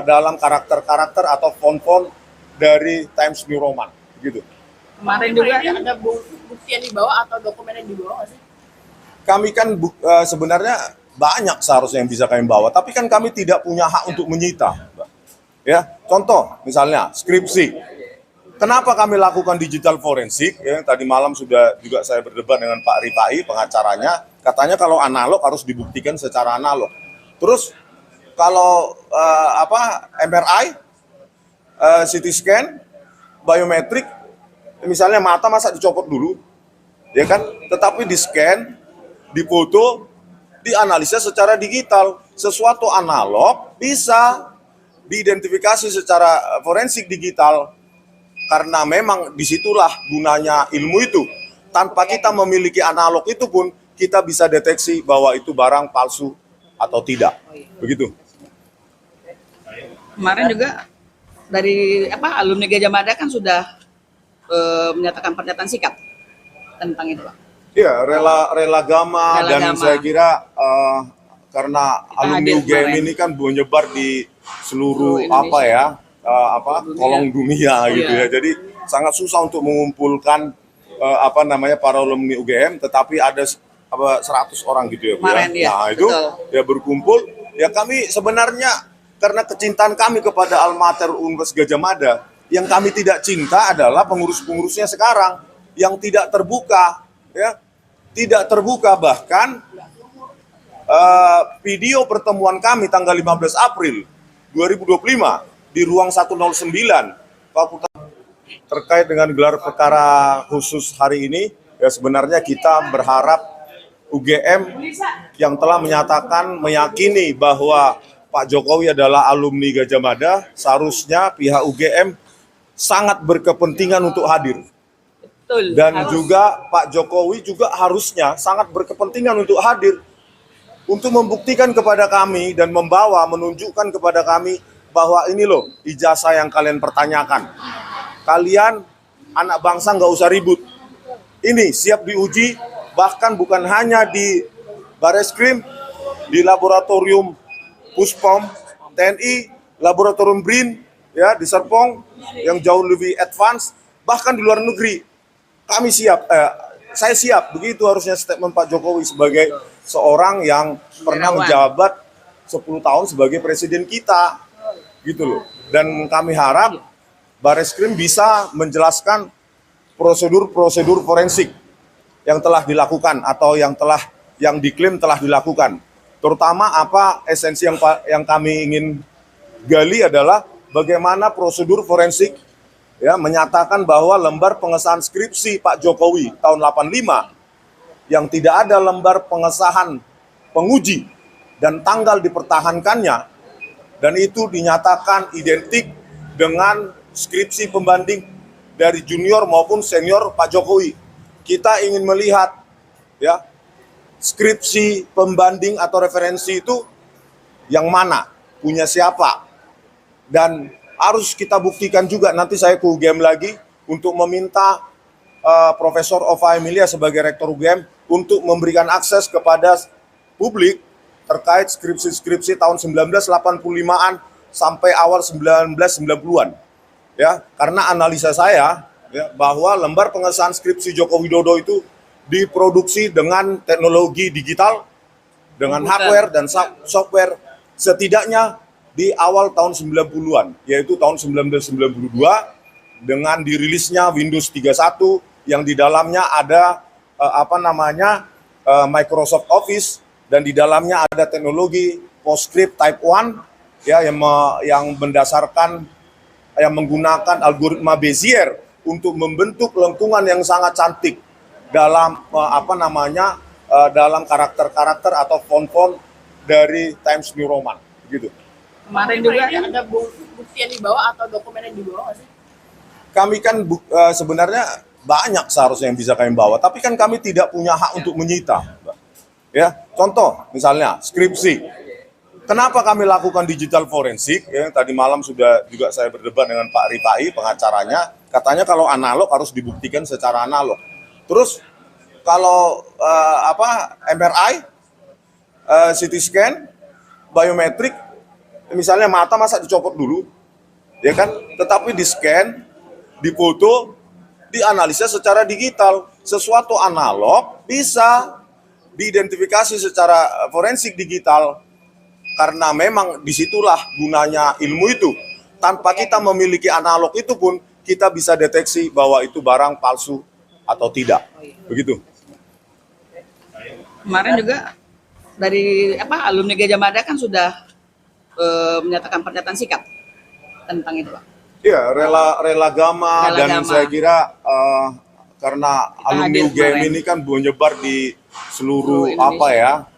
dalam karakter-karakter atau font-font dari Times New Roman, gitu. Kemarin juga ada bukti yang dibawa atau dokumen yang dibawa nggak sih? Kami kan sebenarnya banyak seharusnya yang bisa kami bawa, tapi kan kami tidak punya hak untuk menyita, Mbak. Ya, contoh misalnya skripsi. Kenapa kami lakukan digital forensik? Ya, tadi malam sudah juga saya berdebat dengan Pak Rifai, pengacaranya, katanya kalau analog harus dibuktikan secara analog. Terus kalau MRI, CT scan, biometrik, misalnya mata masa dicopot dulu, ya kan? Tetapi di scan, difoto, dianalisa secara digital. Sesuatu analog bisa diidentifikasi secara forensik digital, karena memang disitulah gunanya ilmu itu. Tanpa kita memiliki analog itu pun kita bisa deteksi bahwa itu barang palsu atau tidak, begitu. kemarin juga dari alumni Gadjah Mada kan sudah menyatakan pernyataan sikap tentang itu, Pak. Iya, rela gama, dan saya kira karena alumni UGM ini kan menyebar di seluruh kolong dunia gitu ya. Jadi sangat susah untuk mengumpulkan para alumni UGM, tetapi ada 100 orang gitu ya, Bu. Kemarin, ya. Nah, itu ya berkumpul. Ya, kami sebenarnya karena kecintaan kami kepada alma mater Universitas Gadjah Mada, yang kami tidak cinta adalah pengurus-pengurusnya sekarang yang tidak terbuka, ya. Tidak terbuka. Bahkan video pertemuan kami tanggal 15 April 2025 di ruang 109 Fakultas terkait dengan gelar perkara khusus hari ini, ya sebenarnya kita berharap UGM yang telah menyatakan meyakini bahwa Pak Jokowi adalah alumni Gadjah Mada, seharusnya pihak UGM sangat berkepentingan untuk hadir. Betul. Dan Harus. juga Pak Jokowi juga harusnya sangat berkepentingan untuk hadir untuk membuktikan kepada kami dan menunjukkan kepada kami bahwa ini loh ijazah yang kalian pertanyakan. Kalian anak bangsa nggak usah ribut. Ini siap diuji, bahkan bukan hanya di Bareskrim, di laboratorium Puspom TNI, laboratorium BRIN, ya di Serpong yang jauh lebih advance, bahkan di luar negeri. Kami siap, saya siap. Begitu harusnya statement Pak Jokowi sebagai seorang yang pernah Negarawan. menjabat 10 tahun sebagai presiden kita, gitu loh. Dan kami harap Bareskrim bisa menjelaskan prosedur-prosedur forensik yang telah dilakukan atau yang diklaim telah dilakukan. Terutama apa esensi yang kami ingin gali adalah bagaimana prosedur forensik ya menyatakan bahwa lembar pengesahan skripsi Pak Jokowi tahun 85 yang tidak ada lembar pengesahan penguji dan tanggal dipertahankannya dan itu dinyatakan identik dengan skripsi pembanding dari junior maupun senior Pak Jokowi. Kita ingin melihat ya skripsi pembanding atau referensi itu yang mana, punya siapa. Dan harus kita buktikan juga, nanti saya ke UGM lagi untuk meminta Profesor Ova Emilia sebagai Rektor UGM untuk memberikan akses kepada publik terkait skripsi-skripsi tahun 1985-an sampai awal 1990-an. Ya, karena analisa saya ya, bahwa lembar pengesahan skripsi Joko Widodo itu diproduksi dengan teknologi digital, dengan hardware dan software setidaknya di awal tahun 90-an, yaitu tahun 1992 dengan dirilisnya Windows 31 yang di dalamnya ada Microsoft Office dan di dalamnya ada teknologi PostScript Type 1 ya yang menggunakan algoritma Bezier untuk membentuk lengkungan yang sangat cantik dalam dalam karakter-karakter atau font-font dari Times New Roman gitu. Kemarin juga Ini ada bukti yang dibawa atau dokumen yang dibawa nggak sih? Kami kan sebenarnya banyak seharusnya yang bisa kami bawa, tapi kan kami tidak punya hak untuk menyita. Ya, contoh misalnya skripsi. Kenapa kami lakukan digital forensik? Ya, tadi malam sudah juga saya berdebat dengan Pak Rifai, pengacaranya. Katanya kalau analog harus dibuktikan secara analog. Terus kalau MRI, CT scan, biometrik, misalnya mata masa dicopot dulu, ya kan? Tetapi di scan, difoto, dianalisa secara digital. Sesuatu analog bisa diidentifikasi secara forensik digital. Karena memang disitulah gunanya ilmu itu. Tanpa kita memiliki analog itu pun, kita bisa deteksi bahwa itu barang palsu atau tidak. Begitu. kemarin juga dari alumni Gajah Mada kan sudah menyatakan pernyataan sikap tentang itu, Pak. Iya, rela gama dan Gama. saya kira karena Kita alumni hadir UGM kemarin. ini kan menyebar di seluruh Indonesia.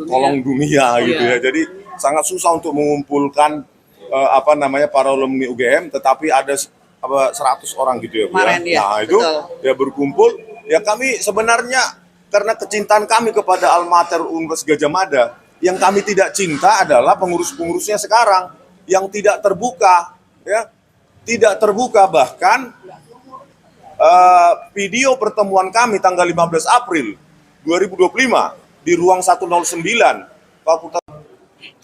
kolong dunia gitu ya. Iya. Jadi sangat susah untuk mengumpulkan para alumni UGM, tetapi ada 100 orang gitu ya, Bu, Kemarin, ya, Nah, itu betul. ya berkumpul. Ya kami sebenarnya karena kecintaan kami kepada alma mater Universitas Gajah Mada, yang kami tidak cinta adalah pengurus-pengurusnya sekarang yang tidak terbuka, ya. Tidak terbuka, bahkan video pertemuan kami tanggal 15 April 2025 di ruang 109 Fakultas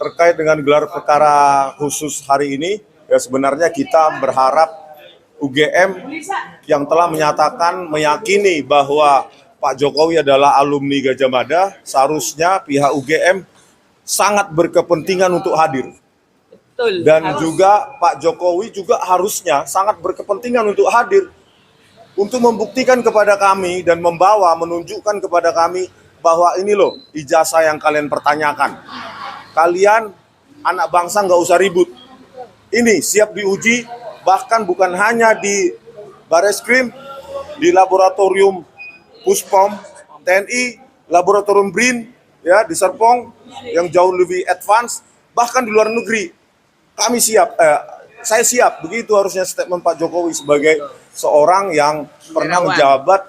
terkait dengan gelar perkara khusus hari ini, ya sebenarnya kita berharap UGM yang telah meyakini bahwa Pak Jokowi adalah alumni Gajah Mada, seharusnya pihak UGM sangat berkepentingan untuk hadir. Betul. Dan harus. juga Pak Jokowi juga harusnya sangat berkepentingan untuk hadir untuk membuktikan kepada kami dan menunjukkan kepada kami bahwa ini loh ijazah yang kalian pertanyakan. Kalian anak bangsa nggak usah ribut. Ini siap diuji, bahkan bukan hanya di Bareskrim, di laboratorium Puspom TNI, laboratorium BRIN, ya di Serpong yang jauh lebih advance, bahkan di luar negeri. Kami siap, saya siap. Begitu harusnya statement Pak Jokowi sebagai seorang yang pernah Negarawan. menjabat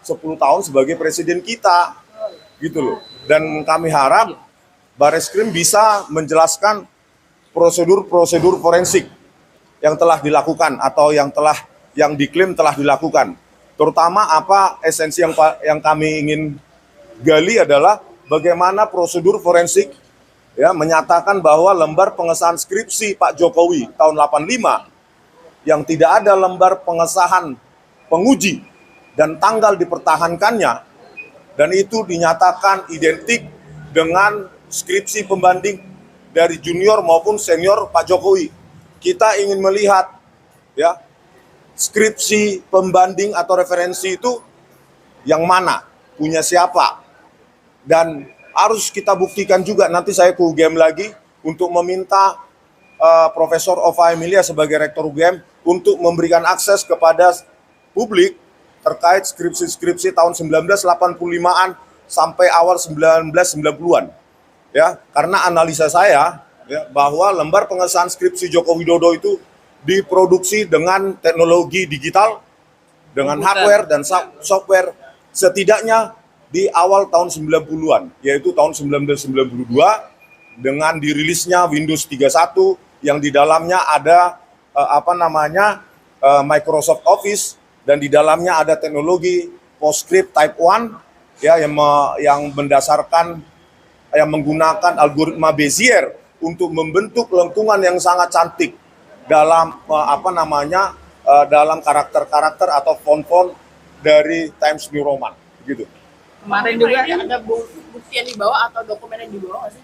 10 tahun sebagai presiden kita, gitu loh. Dan kami harap Bareskrim bisa menjelaskan prosedur-prosedur forensik yang telah dilakukan atau yang diklaim telah dilakukan. Terutama apa esensi yang kami ingin gali adalah bagaimana prosedur forensik ya menyatakan bahwa lembar pengesahan skripsi Pak Jokowi tahun 85 yang tidak ada lembar pengesahan penguji dan tanggal dipertahankannya, dan itu dinyatakan identik dengan skripsi pembanding dari junior maupun senior Pak Jokowi. Kita ingin melihat ya skripsi pembanding atau referensi itu yang mana, punya siapa, dan harus kita buktikan juga. Nanti saya ke UGM lagi untuk meminta Profesor Ova Emilia sebagai Rektor UGM untuk memberikan akses kepada publik terkait skripsi-skripsi tahun 1985-an sampai awal 1990-an. Ya, karena analisa saya ya, bahwa lembar pengesahan skripsi Joko Widodo itu diproduksi dengan teknologi digital, dengan hardware dan software setidaknya di awal tahun 90-an, yaitu tahun 1992 dengan dirilisnya Windows 31 yang di dalamnya ada Microsoft Office, dan di dalamnya ada teknologi PostScript Type 1 ya yang menggunakan algoritma Bezier untuk membentuk lengkungan yang sangat cantik dalam dalam karakter-karakter atau font-font dari Times New Roman gitu. Kemarin juga Ini ada bukti yang dibawa atau dokumen yang dibawa nggak sih?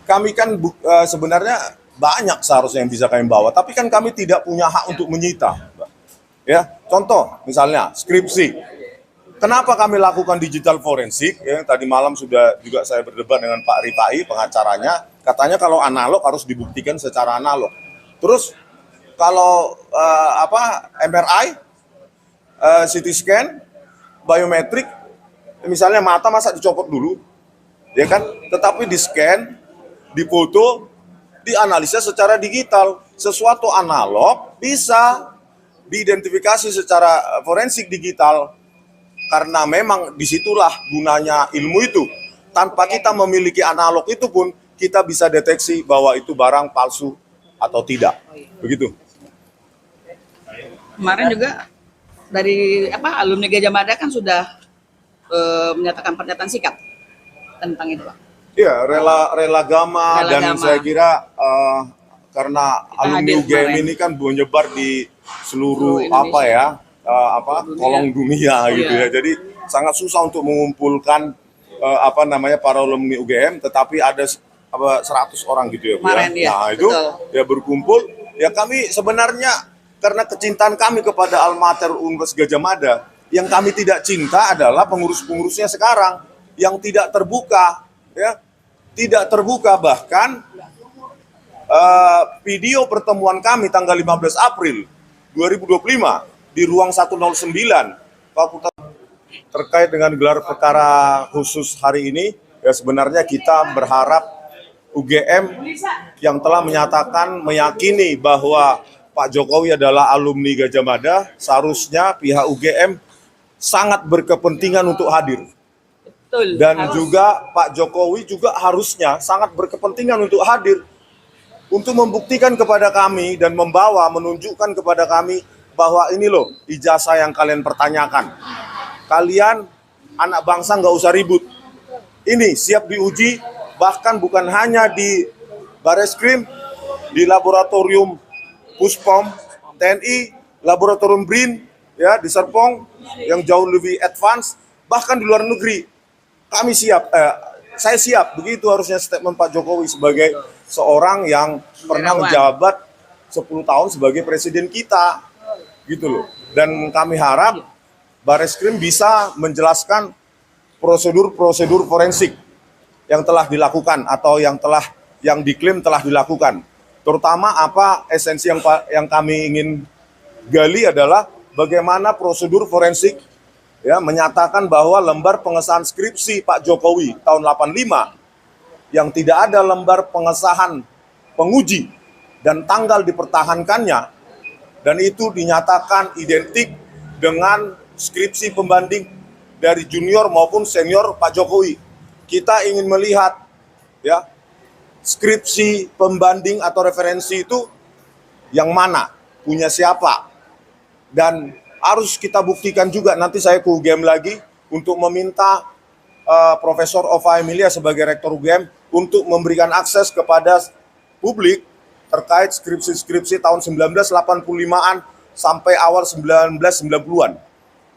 Kami kan sebenarnya banyak seharusnya yang bisa kami bawa, tapi kan kami tidak punya hak untuk menyita. Ya, contoh misalnya skripsi. Kenapa kami lakukan digital forensik? Ya, tadi malam sudah juga saya berdebat dengan Pak Rifai, pengacaranya. Katanya kalau analog harus dibuktikan secara analog. Terus kalau MRI, CT scan, biometrik, misalnya mata masa dicopot dulu, ya kan? Tetapi di scan, difoto, dianalisa secara digital. Sesuatu analog bisa diidentifikasi secara forensik digital, karena memang disitulah gunanya ilmu itu. Tanpa kita memiliki analog itu pun kita bisa deteksi bahwa itu barang palsu atau tidak. Begitu. kemarin juga dari alumni Gajah Mada kan sudah menyatakan pernyataan sikap tentang itu, Pak. Iya, rela gama, dan Gama. saya kira karena Kita alumni hadir UGM kemarin. ini kan menyebar di seluruh Indonesia. Dunia. kolong dunia gitu ya. Jadi sangat susah untuk mengumpulkan para alumni UGM, tetapi ada 100 orang gitu ya, Bu, Kemarin, ya. ya, Nah, itu betul. ya berkumpul. Ya kami sebenarnya karena kecintaan kami kepada alma mater Universitas Gajah Mada, yang kami tidak cinta adalah pengurus-pengurusnya sekarang yang tidak terbuka, ya. Tidak terbuka, bahkan video pertemuan kami tanggal 15 April 2025 di ruang 109 Fakultas terkait dengan gelar perkara khusus hari ini, ya sebenarnya kita berharap UGM yang telah meyakini bahwa Pak Jokowi adalah alumni Gajah Mada, seharusnya pihak UGM sangat berkepentingan untuk hadir. Betul. Dan harus. juga Pak Jokowi juga harusnya sangat berkepentingan untuk hadir untuk membuktikan kepada kami dan menunjukkan kepada kami bahwa ini loh ijazah yang kalian pertanyakan. Kalian anak bangsa nggak usah ribut. Ini siap diuji, bahkan bukan hanya di Bareskrim, di laboratorium Puspom TNI, laboratorium BRIN ya di Serpong yang jauh lebih advance, bahkan di luar negeri. Kami siap, saya siap, begitu harusnya statement Pak Jokowi sebagai seorang yang pernah Negarawan. menjabat 10 tahun sebagai presiden kita, gitu loh. Dan kami harap Bareskrim bisa menjelaskan prosedur-prosedur forensik yang telah dilakukan atau yang diklaim telah dilakukan. Terutama apa esensi yang kami ingin gali adalah bagaimana prosedur forensik ya menyatakan bahwa lembar pengesahan skripsi Pak Jokowi tahun 85 yang tidak ada lembar pengesahan penguji dan tanggal dipertahankannya, dan itu dinyatakan identik dengan skripsi pembanding dari junior maupun senior Pak Jokowi. Kita ingin melihat ya skripsi pembanding atau referensi itu yang mana, punya siapa, dan harus kita buktikan juga. Nanti saya ke UGM lagi untuk meminta Profesor Ova Emilia sebagai Rektor UGM untuk memberikan akses kepada publik terkait skripsi-skripsi tahun 1985-an sampai awal 1990-an.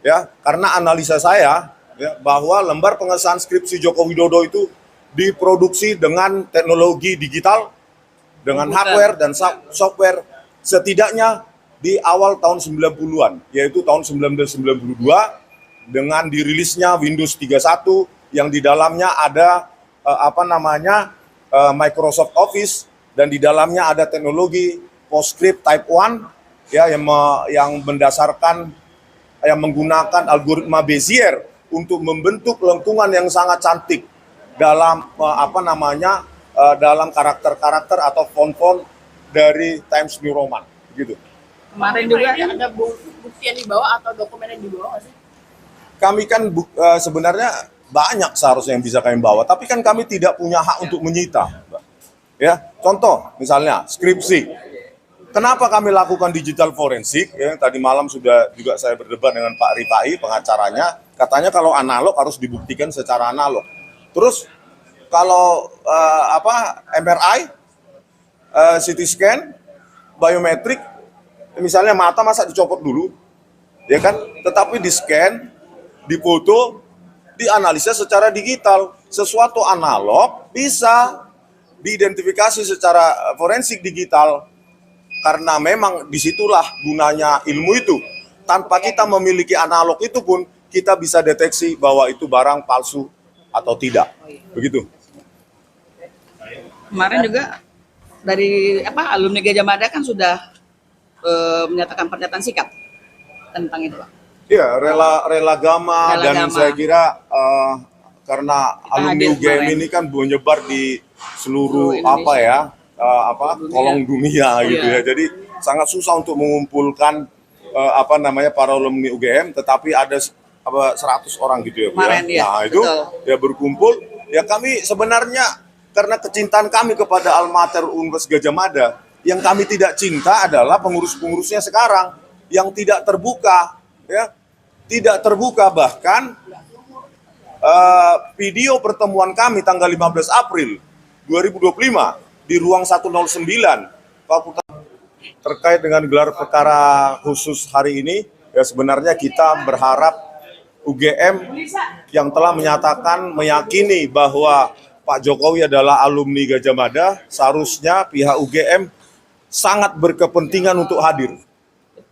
Ya, karena analisa saya ya, bahwa lembar pengesahan skripsi Joko Widodo itu diproduksi dengan teknologi digital, dengan hardware dan software setidaknya di awal tahun 90-an, yaitu tahun 1992 dengan dirilisnya Windows 31 yang di dalamnya ada Microsoft Office, dan di dalamnya ada teknologi PostScript Type 1 ya yang menggunakan algoritma Bezier untuk membentuk lengkungan yang sangat cantik dalam dalam karakter-karakter atau font-font dari Times New Roman gitu. Kemarin juga Ini ada bukti yang dibawa atau dokumen yang dibawa nggak sih? Kami kan sebenarnya banyak seharusnya yang bisa kami bawa, tapi kan kami tidak punya hak untuk menyita. Ya, contoh misalnya skripsi. Kenapa kami lakukan digital forensik? Ya, tadi malam sudah juga saya berdebat dengan Pak Rifai, pengacaranya. Katanya kalau analog harus dibuktikan secara analog. Terus kalau MRI, CT scan, biometrik, misalnya mata masa dicopot dulu, ya kan? Tetapi di scan, difoto, dianalisa secara digital. Sesuatu analog bisa diidentifikasi secara forensik digital, karena memang disitulah gunanya ilmu itu. Tanpa kita memiliki analog itu pun kita bisa deteksi bahwa itu barang palsu atau tidak. Begitu. kemarin juga dari alumni Gajah Mada kan sudah menyatakan pernyataan sikap tentang itu, Pak. Iya, rela gama, dan gama. saya kira karena Kita alumni hadir UGM kemarin. ini kan menyebar di seluruh Indonesia. kolong dunia gitu ya. Jadi sangat susah untuk mengumpulkan para alumni UGM, tetapi ada 100 orang gitu ya, Bu, Kemarin, ya, Nah, itu betul. ya berkumpul. Ya kami sebenarnya karena kecintaan kami kepada alma mater Universitas Gajah Mada, yang kami tidak cinta adalah pengurus-pengurusnya sekarang yang tidak terbuka, ya. Tidak terbuka, bahkan video pertemuan kami tanggal 15 April 2025 di ruang 109 Fakultas terkait dengan gelar perkara khusus hari ini, ya sebenarnya kita berharap UGM yang telah meyakini bahwa Pak Jokowi adalah alumni Gajah Mada, seharusnya pihak UGM sangat berkepentingan untuk hadir.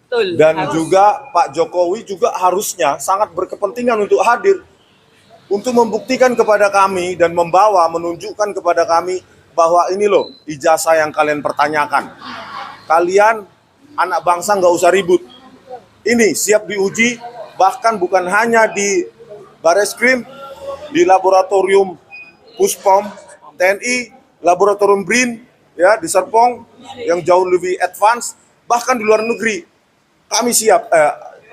Betul. Dan harus. juga Pak Jokowi juga harusnya sangat berkepentingan untuk hadir untuk membuktikan kepada kami dan menunjukkan kepada kami bahwa ini loh ijazah yang kalian pertanyakan. Kalian anak bangsa nggak usah ribut. Ini siap diuji, bahkan bukan hanya di Bareskrim, di laboratorium Puspom TNI, laboratorium BRIN, ya di Serpong yang jauh lebih advance, bahkan di luar negeri. Kami siap,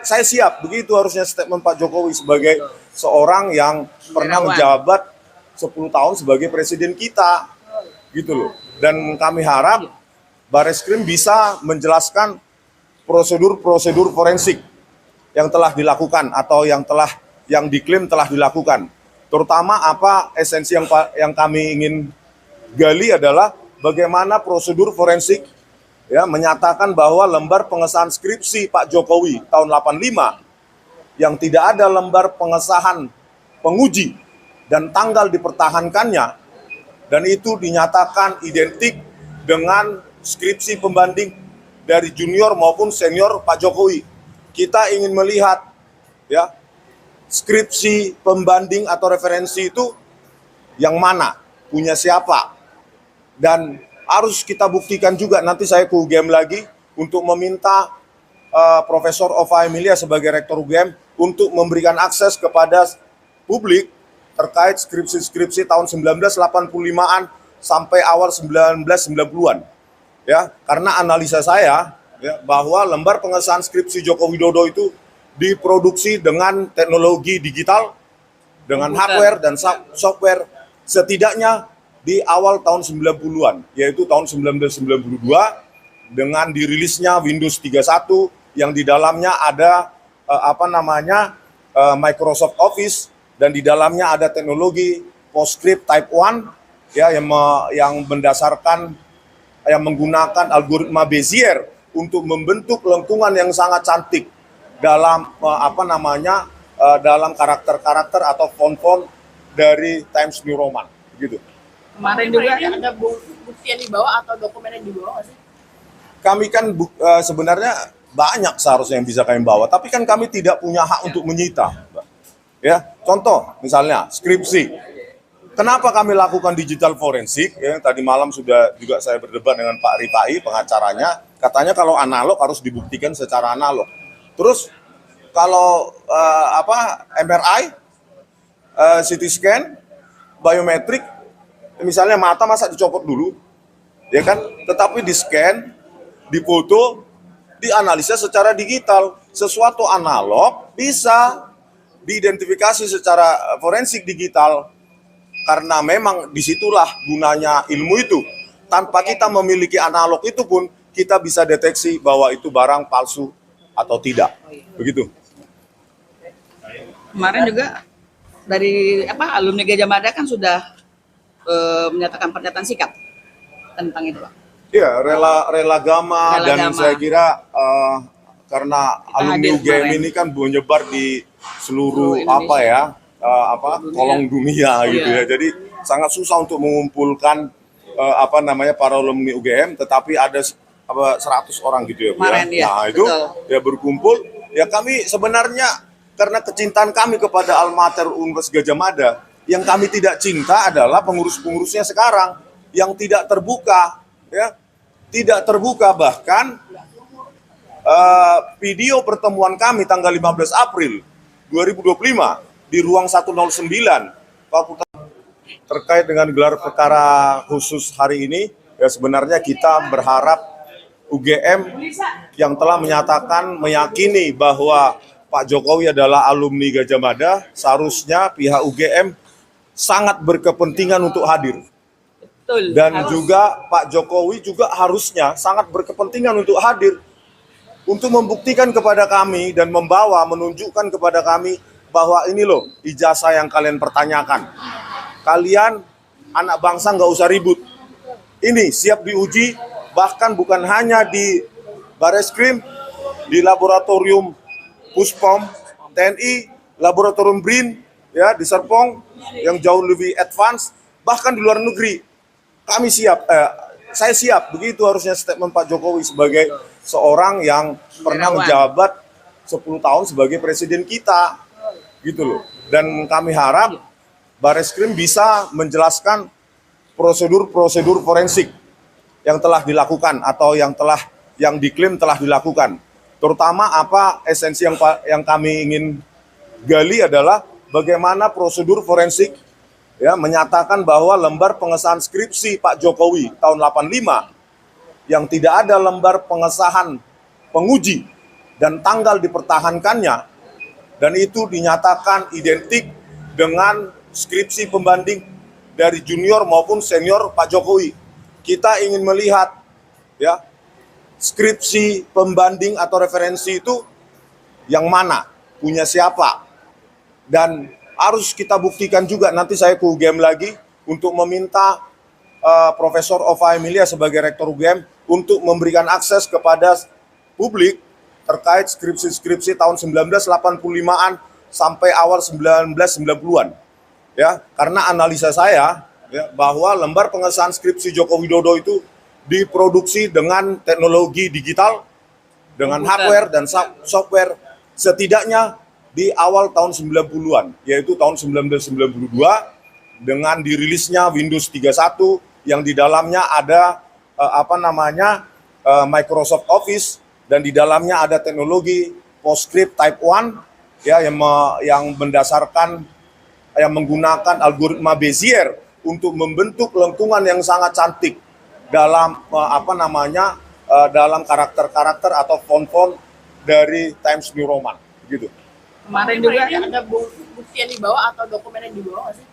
saya siap. Begitu harusnya statement Pak Jokowi sebagai seorang yang pernah menjabat 10 tahun sebagai presiden kita, gitu loh. Dan kami harap Bareskrim bisa menjelaskan prosedur-prosedur forensik yang telah dilakukan atau yang diklaim telah dilakukan. Terutama apa esensi yang kami ingin gali adalah bagaimana prosedur forensik ya menyatakan bahwa lembar pengesahan skripsi Pak Jokowi tahun 85 yang tidak ada lembar pengesahan penguji dan tanggal dipertahankannya, dan itu dinyatakan identik dengan skripsi pembanding dari junior maupun senior Pak Jokowi. Kita ingin melihat ya skripsi pembanding atau referensi itu yang mana, punya siapa, dan harus kita buktikan juga. Nanti saya ke UGM lagi untuk meminta Profesor Ova Emilia sebagai Rektor UGM untuk memberikan akses kepada publik terkait skripsi-skripsi tahun 1985-an sampai awal 1990-an. Ya, karena analisa saya ya, bahwa lembar pengesahan skripsi Joko Widodo itu diproduksi dengan teknologi digital, dengan Komputer. hardware dan software setidaknya di awal tahun 90-an, yaitu tahun 1992 dengan dirilisnya Windows 31 yang di dalamnya ada Microsoft Office dan di dalamnya ada teknologi PostScript Type 1 ya yang menggunakan algoritma Bezier untuk membentuk lengkungan yang sangat cantik dalam dalam karakter-karakter atau font-font dari Times New Roman gitu. Kemarin juga Ini ada bukti yang dibawa atau dokumen yang dibawa nggak sih? Kami kan sebenarnya banyak seharusnya yang bisa kami bawa, tapi kan kami tidak punya hak untuk menyita. Ya, contoh misalnya skripsi. Kenapa kami lakukan digital forensik? Ya, tadi malam sudah juga saya berdebat dengan Pak Rifai, pengacaranya. Katanya kalau analog harus dibuktikan secara analog. Terus kalau MRI, CT scan, biometrik, misalnya mata masa dicopot dulu, ya kan? Tetapi di scan, difoto, dianalisa secara digital. Sesuatu analog bisa diidentifikasi secara forensik digital karena memang disitulah gunanya ilmu itu. Tanpa kita memiliki analog itu pun kita bisa deteksi bahwa itu barang palsu atau tidak. Begitu. kemarin juga dari alumni Gajah Mada kan sudah menyatakan pernyataan sikap tentang itu, Pak. Iya, rela gama dan Gama. saya kira karena Kita alumni hadir UGM kemarin. ini kan menyebar di seluruh Indonesia. dunia. Kolong dunia gitu ya. Jadi sangat susah untuk mengumpulkan para alumni UGM, tetapi ada 100 orang gitu ya, Bu, Kemarin, ya, Nah, itu betul. ya berkumpul. Ya kami sebenarnya karena kecintaan kami kepada alma mater Universitas Gajah Mada, yang kami tidak cinta adalah pengurus-pengurusnya sekarang yang tidak terbuka, ya. Tidak terbuka, bahkan video pertemuan kami tanggal 15 April 2025 di ruang 109 Fakultas terkait dengan gelar perkara khusus hari ini, ya sebenarnya kita berharap UGM yang telah meyakini bahwa Pak Jokowi adalah alumni Gajah Mada, seharusnya pihak UGM sangat berkepentingan untuk hadir. Betul. Dan harus. juga Pak Jokowi juga harusnya sangat berkepentingan untuk hadir untuk membuktikan kepada kami dan menunjukkan kepada kami bahwa ini loh ijazah yang kalian pertanyakan. Kalian anak bangsa nggak usah ribut. Ini siap diuji, bahkan bukan hanya di Bareskrim, di laboratorium Puspom TNI, laboratorium BRIN, ya di Serpong yang jauh lebih advance, bahkan di luar negeri. Kami siap, saya siap. Begitu harusnya statement Pak Jokowi sebagai seorang yang pernah menjabat 10 tahun sebagai presiden kita, gitu loh. Dan kami harap Bareskrim bisa menjelaskan prosedur-prosedur forensik yang telah dilakukan atau yang diklaim telah dilakukan. Terutama apa esensi yang kami ingin gali adalah bagaimana prosedur forensik ya menyatakan bahwa lembar pengesahan skripsi Pak Jokowi tahun 85 yang tidak ada lembar pengesahan penguji dan tanggal dipertahankannya, dan itu dinyatakan identik dengan skripsi pembanding dari junior maupun senior Pak Jokowi. Kita ingin melihat ya skripsi pembanding atau referensi itu yang mana, punya siapa, dan harus kita buktikan juga. Nanti saya ke UGM lagi untuk meminta Profesor Ova Emilia sebagai Rektor UGM untuk memberikan akses kepada publik terkait skripsi-skripsi tahun 1985-an sampai awal 1990-an. Ya, karena analisa saya ya, bahwa lembar pengesahan skripsi Joko Widodo itu diproduksi dengan teknologi digital, dengan Komputer. hardware dan software setidaknya di awal tahun 90-an, yaitu tahun 1992 dengan dirilisnya Windows 31 yang di dalamnya ada Microsoft Office dan di dalamnya ada teknologi PostScript Type 1 ya yang menggunakan algoritma Bezier untuk membentuk lengkungan yang sangat cantik dalam dalam karakter-karakter atau font-font dari Times New Roman, gitu. Kemarin juga Ini ada bukti yang dibawa atau dokumen yang dibawa nggak sih?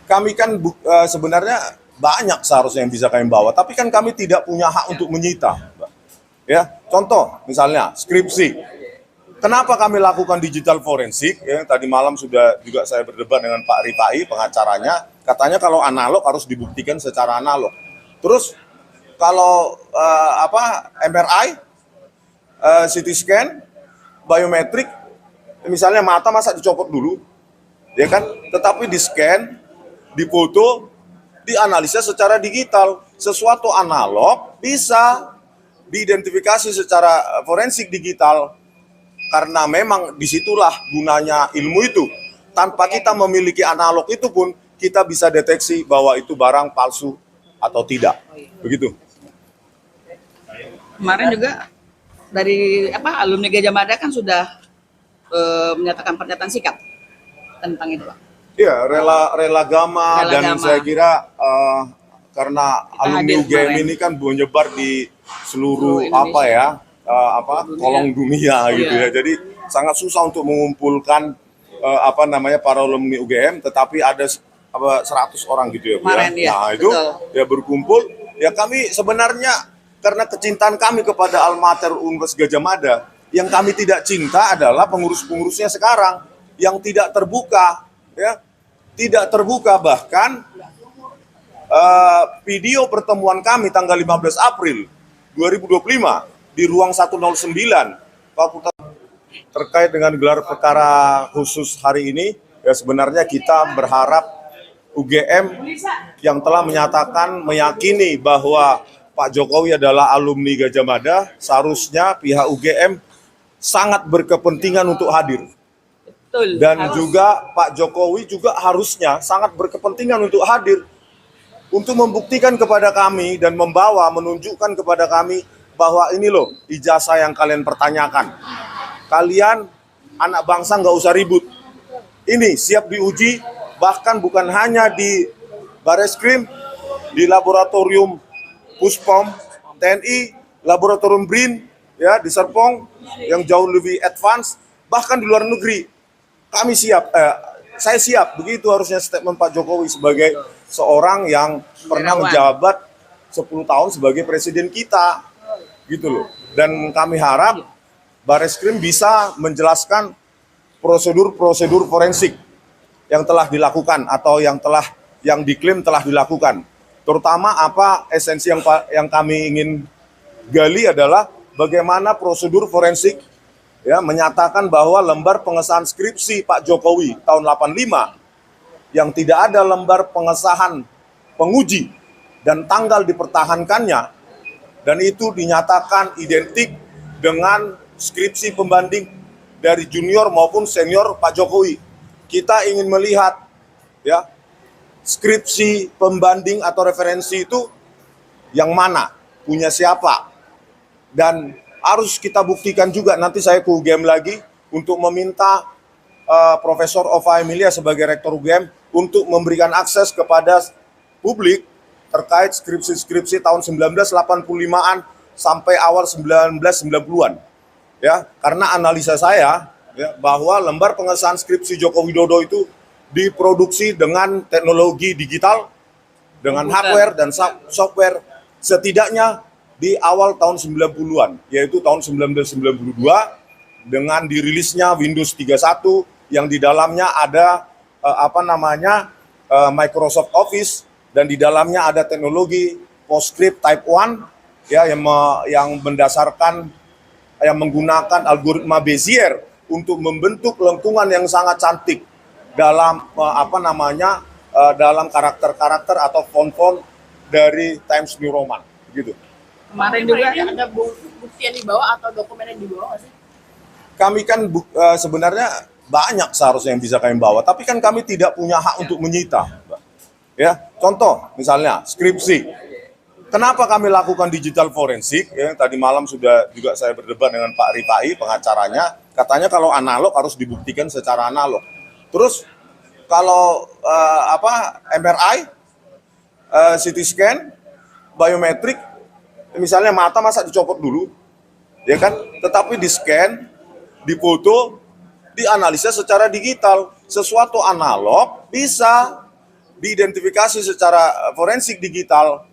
Kami kan sebenarnya banyak seharusnya yang bisa kami bawa, tapi kan kami tidak punya hak untuk menyita, Mbak. Ya, contoh misalnya skripsi. Kenapa kami lakukan digital forensik? Ya, tadi malam sudah juga saya berdebat dengan Pak Rifai, pengacaranya. Katanya kalau analog harus dibuktikan secara analog. Terus kalau MRI, CT scan, biometrik, misalnya mata masa dicopot dulu, ya kan? Tetapi di scan, difoto, dianalisa secara digital. Sesuatu analog bisa diidentifikasi secara forensik digital. Karena memang disitulah gunanya ilmu itu. Tanpa kita memiliki analog itu pun, kita bisa deteksi bahwa itu barang palsu atau tidak. Begitu. kemarin juga dari alumni Gajah Mada kan sudah menyatakan pernyataan sikap tentang itu, Pak. Iya, rela gama, Rela dan gama. saya kira karena Kita alumni hadir UGM kemarin. ini kan menyebar di seluruh Indonesia. Dunia. kolong dunia gitu Iya. ya. Jadi sangat susah untuk mengumpulkan para alumni UGM, tetapi ada 100 orang gitu ya, Bu, Kemarin, ya, Nah, itu betul. ya berkumpul. Ya kami sebenarnya karena kecintaan kami kepada Almater Universitas Gajah Mada, yang kami tidak cinta adalah pengurus-pengurusnya sekarang yang tidak terbuka, ya. Tidak terbuka, bahkan video pertemuan kami tanggal 15 April 2025 di ruang 109 Fakultas terkait dengan gelar perkara khusus hari ini, ya sebenarnya kita berharap UGM yang telah meyakini bahwa Pak Jokowi adalah alumni Gajah Mada, seharusnya pihak UGM sangat berkepentingan untuk hadir. Betul. Dan harus. juga Pak Jokowi juga harusnya sangat berkepentingan untuk hadir untuk membuktikan kepada kami dan menunjukkan kepada kami bahwa ini loh ijazah yang kalian pertanyakan. Kalian anak bangsa nggak usah ribut. Ini siap diuji, bahkan bukan hanya di Bareskrim, di laboratorium Puspom TNI, laboratorium BRIN, ya di Serpong yang jauh lebih advance, bahkan di luar negeri. Kami siap, saya siap. Begitu harusnya statement Pak Jokowi sebagai seorang yang pernah menjabat 10 tahun sebagai presiden kita, gitu loh. Dan kami harap Bareskrim bisa menjelaskan prosedur-prosedur forensik yang telah dilakukan atau yang diklaim telah dilakukan. Terutama apa esensi yang kami ingin gali adalah bagaimana prosedur forensik ya menyatakan bahwa lembar pengesahan skripsi Pak Jokowi tahun 85 yang tidak ada lembar pengesahan penguji dan tanggal dipertahankannya, dan itu dinyatakan identik dengan skripsi pembanding dari junior maupun senior Pak Jokowi. Kita ingin melihat ya skripsi pembanding atau referensi itu yang mana, punya siapa, dan harus kita buktikan juga. Nanti saya ke UGM lagi untuk meminta Profesor Ova Emilia sebagai Rektor UGM untuk memberikan akses kepada publik terkait skripsi-skripsi tahun 1985-an sampai awal 1990-an. Ya, karena analisa saya ya, bahwa lembar pengesahan skripsi Joko Widodo itu diproduksi dengan teknologi digital, dengan hardware dan software setidaknya di awal tahun 90-an, yaitu tahun 1992 dengan dirilisnya Windows 31 yang di dalamnya ada Microsoft Office, dan di dalamnya ada teknologi PostScript Type 1 ya yang menggunakan algoritma Bezier untuk membentuk lengkungan yang sangat cantik dalam dalam karakter-karakter atau font-font dari Times New Roman gitu. Kemarin juga Ini ada bukti yang dibawa atau dokumen yang dibawa nggak sih? Kami kan sebenarnya banyak seharusnya yang bisa kami bawa, tapi kan kami tidak punya hak untuk menyita, Mbak. Ya, contoh misalnya skripsi. Kenapa kami lakukan digital forensik? Ya, tadi malam sudah juga saya berdebat dengan Pak Rifai, pengacaranya. Katanya kalau analog harus dibuktikan secara analog. Terus kalau MRI, CT scan, biometrik, Misalnya mata masa dicopot dulu, ya kan? Tetapi di scan, difoto, dianalisa secara digital. Sesuatu analog bisa diidentifikasi secara forensik digital,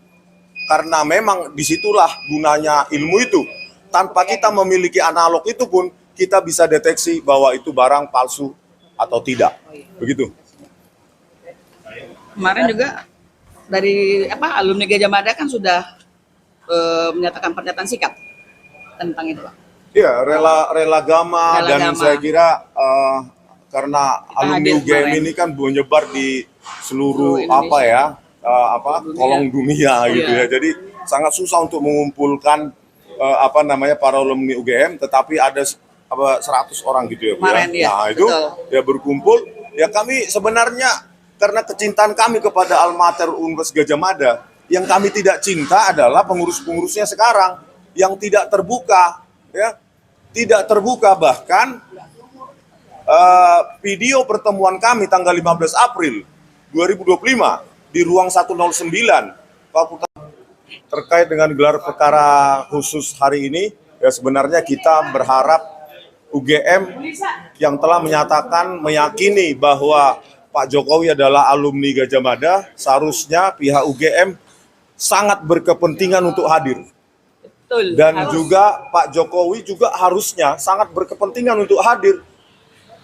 karena memang disitulah gunanya ilmu itu. Tanpa kita memiliki analog itu pun kita bisa deteksi bahwa itu barang palsu atau tidak. Begitu. Kemarin juga dari alumni Gajah Mada kan sudah menyatakan pernyataan sikap tentang itu, Pak. Iya, rela gama, Rela dan gama. saya kira karena Kita alumni hadir UGM kemarin. ini kan menyebar di seluruh Indonesia. kolong dunia gitu Iya. ya. Jadi sangat susah untuk mengumpulkan para alumni UGM, tetapi ada 100 orang gitu ya, Bu, Kemarin, ya, Nah, itu betul. ya berkumpul. Ya kami sebenarnya karena kecintaan kami kepada Almater Universitas Gajah Mada, yang kami tidak cinta adalah pengurus-pengurusnya sekarang yang tidak terbuka, ya. Tidak terbuka, bahkan video pertemuan kami tanggal 15 April 2025 di ruang 109 Fakultas terkait dengan gelar perkara khusus hari ini, ya sebenarnya kita berharap UGM yang telah meyakini bahwa Pak Jokowi adalah alumni Gajah Mada, seharusnya pihak UGM sangat berkepentingan untuk hadir. Betul. Dan harus. juga Pak Jokowi juga harusnya sangat berkepentingan untuk hadir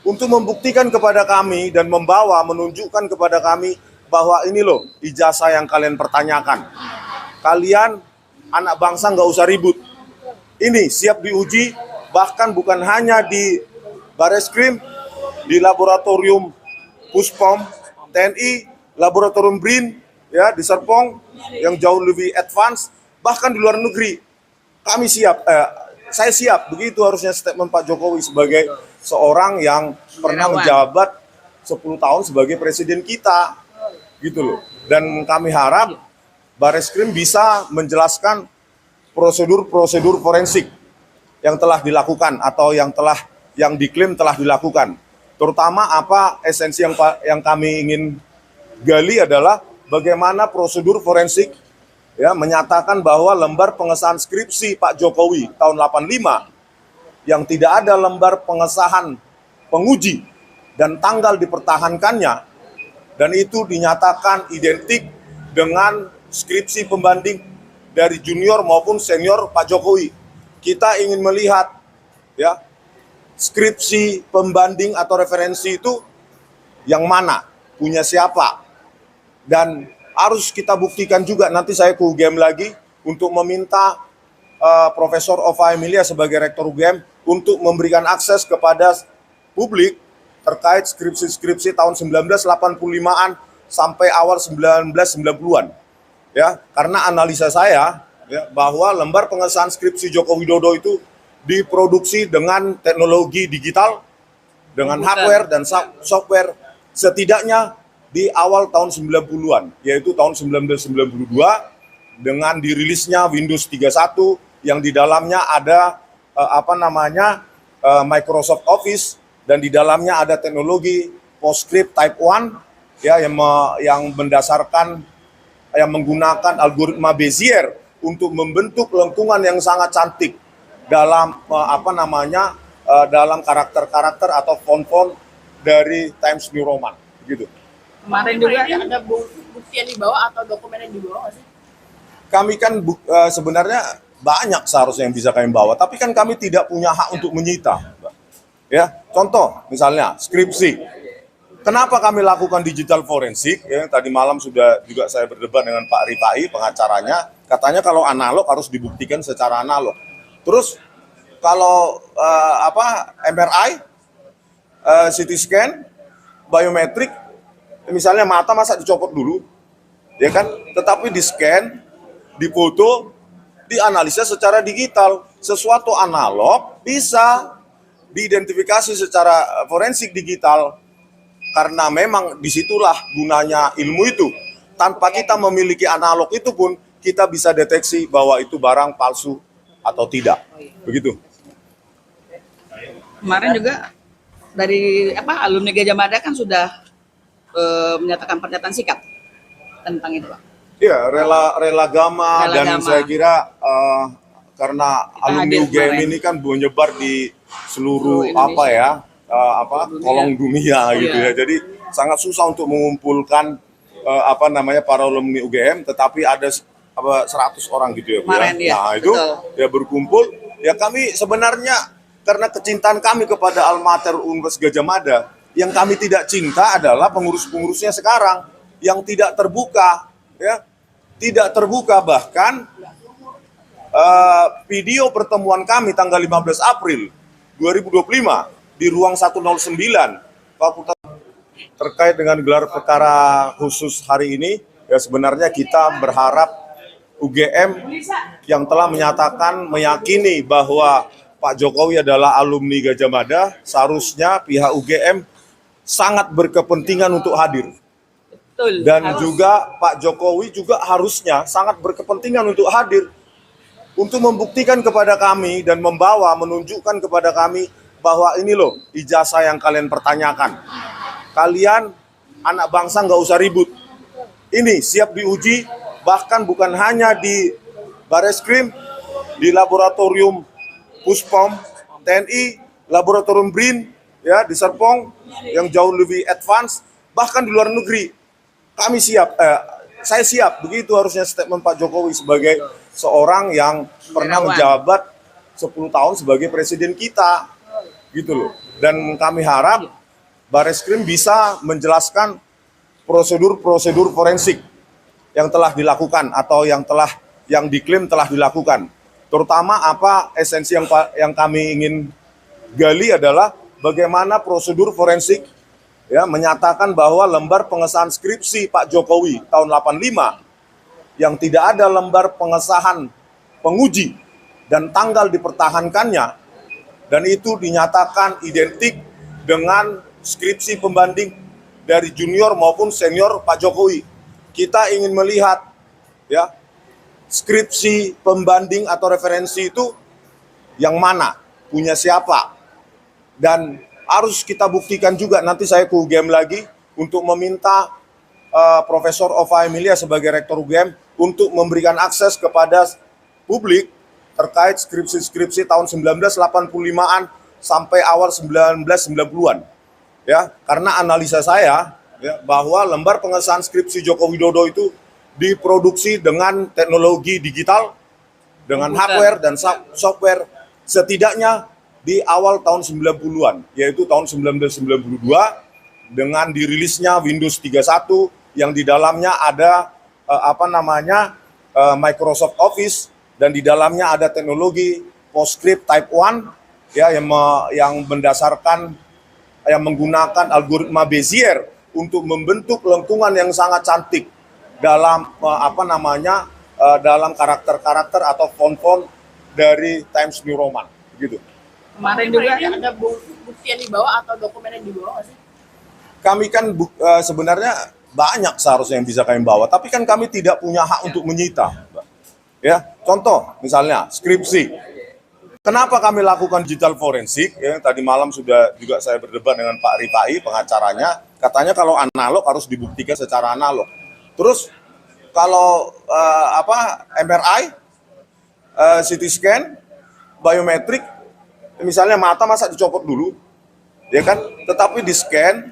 untuk membuktikan kepada kami dan menunjukkan kepada kami bahwa ini loh ijazah yang kalian pertanyakan. Kalian anak bangsa nggak usah ribut. Ini siap diuji, bahkan bukan hanya di Bareskrim, di laboratorium Puspom TNI, laboratorium BRIN, ya di Serpong yang jauh lebih advance, bahkan di luar negeri. Kami siap, saya siap. Begitu harusnya statement Pak Jokowi sebagai seorang yang pernah menjabat 10 tahun sebagai presiden kita, gitu loh. Dan kami harap Bareskrim bisa menjelaskan prosedur-prosedur forensik yang telah dilakukan atau yang diklaim telah dilakukan. Terutama apa esensi yang kami ingin gali adalah bagaimana prosedur forensik ya menyatakan bahwa lembar pengesahan skripsi Pak Jokowi tahun 85 yang tidak ada lembar pengesahan penguji dan tanggal dipertahankannya, dan itu dinyatakan identik dengan skripsi pembanding dari junior maupun senior Pak Jokowi. Kita ingin melihat ya skripsi pembanding atau referensi itu yang mana, punya siapa, dan harus kita buktikan juga. Nanti saya ke UGM lagi untuk meminta Profesor Ova Emilia sebagai Rektor UGM untuk memberikan akses kepada publik terkait skripsi-skripsi tahun 1985-an sampai awal 1990-an. Ya, karena analisa saya ya, bahwa lembar pengesahan skripsi Joko Widodo itu diproduksi dengan teknologi digital, dengan hardware dan software setidaknya di awal tahun 90-an, yaitu tahun 1992 dengan dirilisnya Windows 31 yang di dalamnya ada Microsoft Office, dan di dalamnya ada teknologi PostScript Type 1 ya yang menggunakan algoritma Bezier untuk membentuk lengkungan yang sangat cantik dalam dalam karakter-karakter atau font-font dari Times New Roman gitu. Kemarin juga Ini ada bukti yang dibawa atau dokumen yang dibawa nggak sih? Kami kan sebenarnya banyak seharusnya yang bisa kami bawa, tapi kan kami tidak punya hak untuk menyita. Ya, contoh misalnya skripsi. Kenapa kami lakukan digital forensik? Ya, tadi malam sudah juga saya berdebat dengan Pak Rifai, pengacaranya. Katanya kalau analog harus dibuktikan secara analog. Terus kalau MRI, CT scan, biometrik, misalnya mata masa dicopot dulu, ya kan? Tetapi di scan, difoto, dianalisa secara digital. Sesuatu analog bisa diidentifikasi secara forensik digital, karena memang disitulah gunanya ilmu itu. Tanpa kita memiliki analog itu pun kita bisa deteksi bahwa itu barang palsu atau tidak. Begitu. Kemarin juga dari alumni Gajah Mada kan sudah menyatakan pernyataan sikap tentang itu, Pak. Iya, rela gama Rela dan Gama. saya kira karena Kita alumni hadir UGM kemarin. ini kan menyebar di seluruh Seluruh Indonesia. Seluruh dunia. kolong dunia gitu Iya. ya. Jadi sangat susah untuk mengumpulkan para alumni UGM, tetapi ada 100 orang gitu ya, Bu, ya. Kemarin, ya, Nah, itu betul. ya berkumpul. Ya kami sebenarnya karena kecintaan kami kepada Alma Mater Universitas Gadjah Mada, yang kami tidak cinta adalah pengurus-pengurusnya sekarang yang tidak terbuka, ya. Tidak terbuka, bahkan video pertemuan kami tanggal 15 April 2025 di ruang 109 Fakultas terkait dengan gelar perkara khusus hari ini, ya sebenarnya kita berharap UGM yang telah meyakini bahwa Pak Jokowi adalah alumni Gadjah Mada, seharusnya pihak UGM sangat berkepentingan untuk hadir. Betul. Dan harus. juga Pak Jokowi juga harusnya sangat berkepentingan untuk hadir untuk membuktikan kepada kami dan menunjukkan kepada kami bahwa ini loh ijazah yang kalian pertanyakan. Kalian anak bangsa nggak usah ribut. Ini siap diuji, bahkan bukan hanya di Bareskrim, di laboratorium Puspom TNI, laboratorium BRIN, ya di Serpong yang jauh lebih advance, bahkan di luar negeri. Kami siap, saya siap. Begitu harusnya statement Pak Jokowi sebagai seorang yang pernah Negarawan. menjabat 10 tahun sebagai presiden kita, gitu loh. Dan kami harap Bareskrim bisa menjelaskan prosedur-prosedur forensik yang telah dilakukan atau yang diklaim telah dilakukan. Terutama apa esensi yang kami ingin gali adalah bagaimana prosedur forensik ya menyatakan bahwa lembar pengesahan skripsi Pak Jokowi tahun 85 yang tidak ada lembar pengesahan penguji dan tanggal dipertahankannya, dan itu dinyatakan identik dengan skripsi pembanding dari junior maupun senior Pak Jokowi. Kita ingin melihat ya skripsi pembanding atau referensi itu yang mana, punya siapa, dan harus kita buktikan juga. Nanti saya ke UGM lagi untuk meminta Profesor Ova Emilia sebagai Rektor UGM untuk memberikan akses kepada publik terkait skripsi-skripsi tahun 1985-an sampai awal 1990-an. Ya, karena analisa saya ya, bahwa lembar pengesahan skripsi Joko Widodo itu diproduksi dengan teknologi digital, dengan hardware dan software setidaknya di awal tahun 90-an, yaitu tahun 1992 dengan dirilisnya Windows 31 yang di dalamnya ada Microsoft Office, dan di dalamnya ada teknologi PostScript Type 1 ya yang menggunakan algoritma Bezier untuk membentuk lengkungan yang sangat cantik dalam dalam karakter-karakter atau font-font dari Times New Roman gitu. Kemarin juga Ini ada bukti yang dibawa atau dokumen yang dibawa nggak sih? Kami kan sebenarnya banyak seharusnya yang bisa kami bawa, tapi kan kami tidak punya hak untuk menyita. Ya, contoh misalnya skripsi. Kenapa kami lakukan digital forensik? Ya, tadi malam sudah juga saya berdebat dengan Pak Rifai, pengacaranya. Katanya kalau analog harus dibuktikan secara analog. Terus kalau MRI, CT scan, biometrik, misalnya mata masa dicopot dulu, ya kan? Tetapi di scan,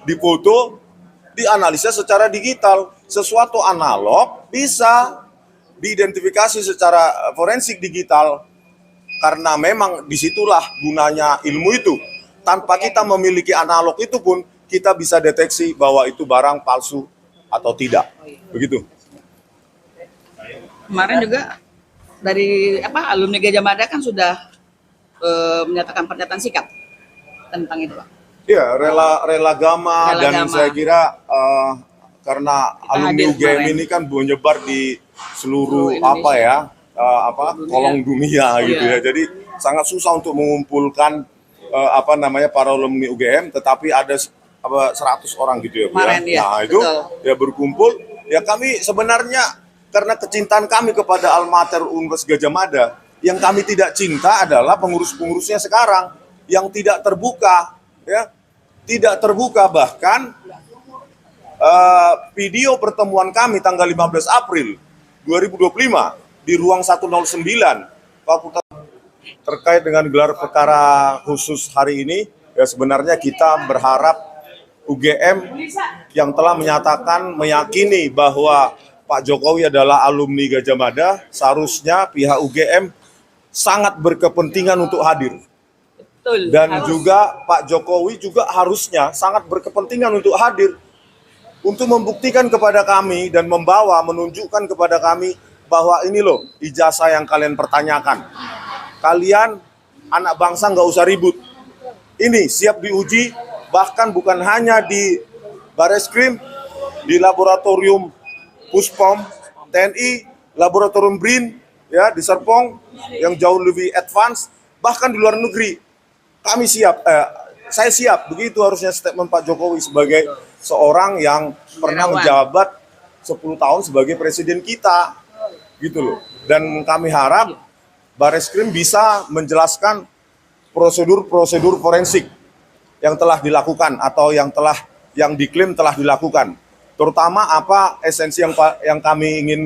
difoto, dianalisa secara digital. Sesuatu analog bisa diidentifikasi secara forensik digital, karena memang disitulah gunanya ilmu itu. Tanpa kita memiliki analog itu pun kita bisa deteksi bahwa itu barang palsu atau tidak. Begitu. kemarin juga dari alumni Gadjah Mada kan sudah menyatakan pernyataan sikap tentang itu, Pak. Iya, rela gama. Rela Dan Gama. saya kira karena Kita alumni hadir UGM kemarin. ini kan menyebar di seluruh Indonesia. kolong dunia gitu Iya. ya. Jadi sangat susah untuk mengumpulkan para alumni UGM, tetapi ada 100 orang gitu ya, Bu, Kemarin, ya, Nah, itu betul. ya berkumpul. Ya kami sebenarnya karena kecintaan kami kepada Alma Mater Universitas Gadjah Mada, yang kami tidak cinta adalah pengurus-pengurusnya sekarang yang tidak terbuka, ya. Tidak terbuka, bahkan video pertemuan kami tanggal 15 April 2025 di ruang 109 Fakultas terkait dengan gelar perkara khusus hari ini. Ya, sebenarnya kita berharap UGM yang telah menyatakan meyakini bahwa Pak Jokowi adalah alumni Gajah Mada, seharusnya pihak UGM sangat berkepentingan untuk hadir. Betul. Dan juga Pak Jokowi juga harusnya sangat berkepentingan untuk hadir untuk membuktikan kepada kami dan menunjukkan kepada kami bahwa ini loh ijazah yang kalian pertanyakan. Kalian anak bangsa nggak usah ribut. Ini siap diuji, bahkan bukan hanya di Bareskrim, di laboratorium Puspom TNI, laboratorium BRIN, ya di Serpong yang jauh lebih advance, bahkan di luar negeri. Kami siap, saya siap. Begitu harusnya statement Pak Jokowi sebagai seorang yang pernah menjabat 10 tahun sebagai presiden kita, gitu loh. Dan kami harap Bareskrim bisa menjelaskan prosedur forensik yang telah dilakukan atau yang diklaim telah dilakukan. Terutama apa esensi yang kami ingin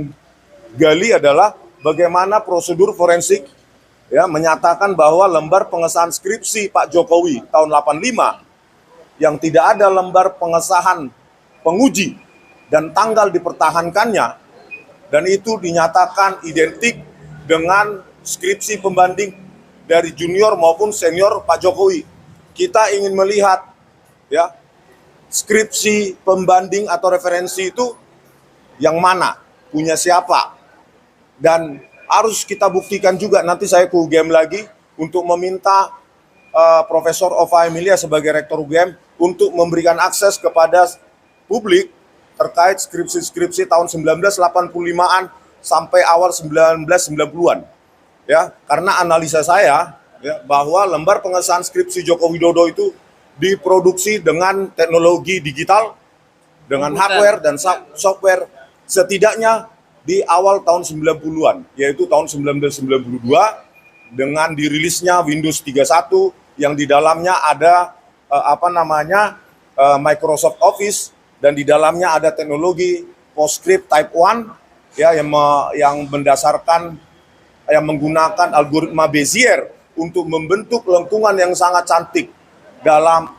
gali adalah bagaimana prosedur forensik ya menyatakan bahwa lembar pengesahan skripsi Pak Jokowi tahun 85 yang tidak ada lembar pengesahan penguji dan tanggal dipertahankannya, dan itu dinyatakan identik dengan skripsi pembanding dari junior maupun senior Pak Jokowi. Kita ingin melihat ya skripsi pembanding atau referensi itu yang mana, punya siapa, dan harus kita buktikan juga. Nanti saya ke UGM lagi untuk meminta Profesor Ova Emilia sebagai Rektor UGM untuk memberikan akses kepada publik terkait skripsi-skripsi tahun 1985-an sampai awal 1990-an. Ya, karena analisa saya ya, bahwa lembar pengesahan skripsi Joko Widodo itu diproduksi dengan teknologi digital, dengan hardware dan software setidaknya di awal tahun 90-an, yaitu tahun 1992 dengan dirilisnya Windows 31 yang di dalamnya ada Microsoft Office, dan di dalamnya ada teknologi PostScript Type 1 ya yang menggunakan algoritma Bezier untuk membentuk lengkungan yang sangat cantik dalam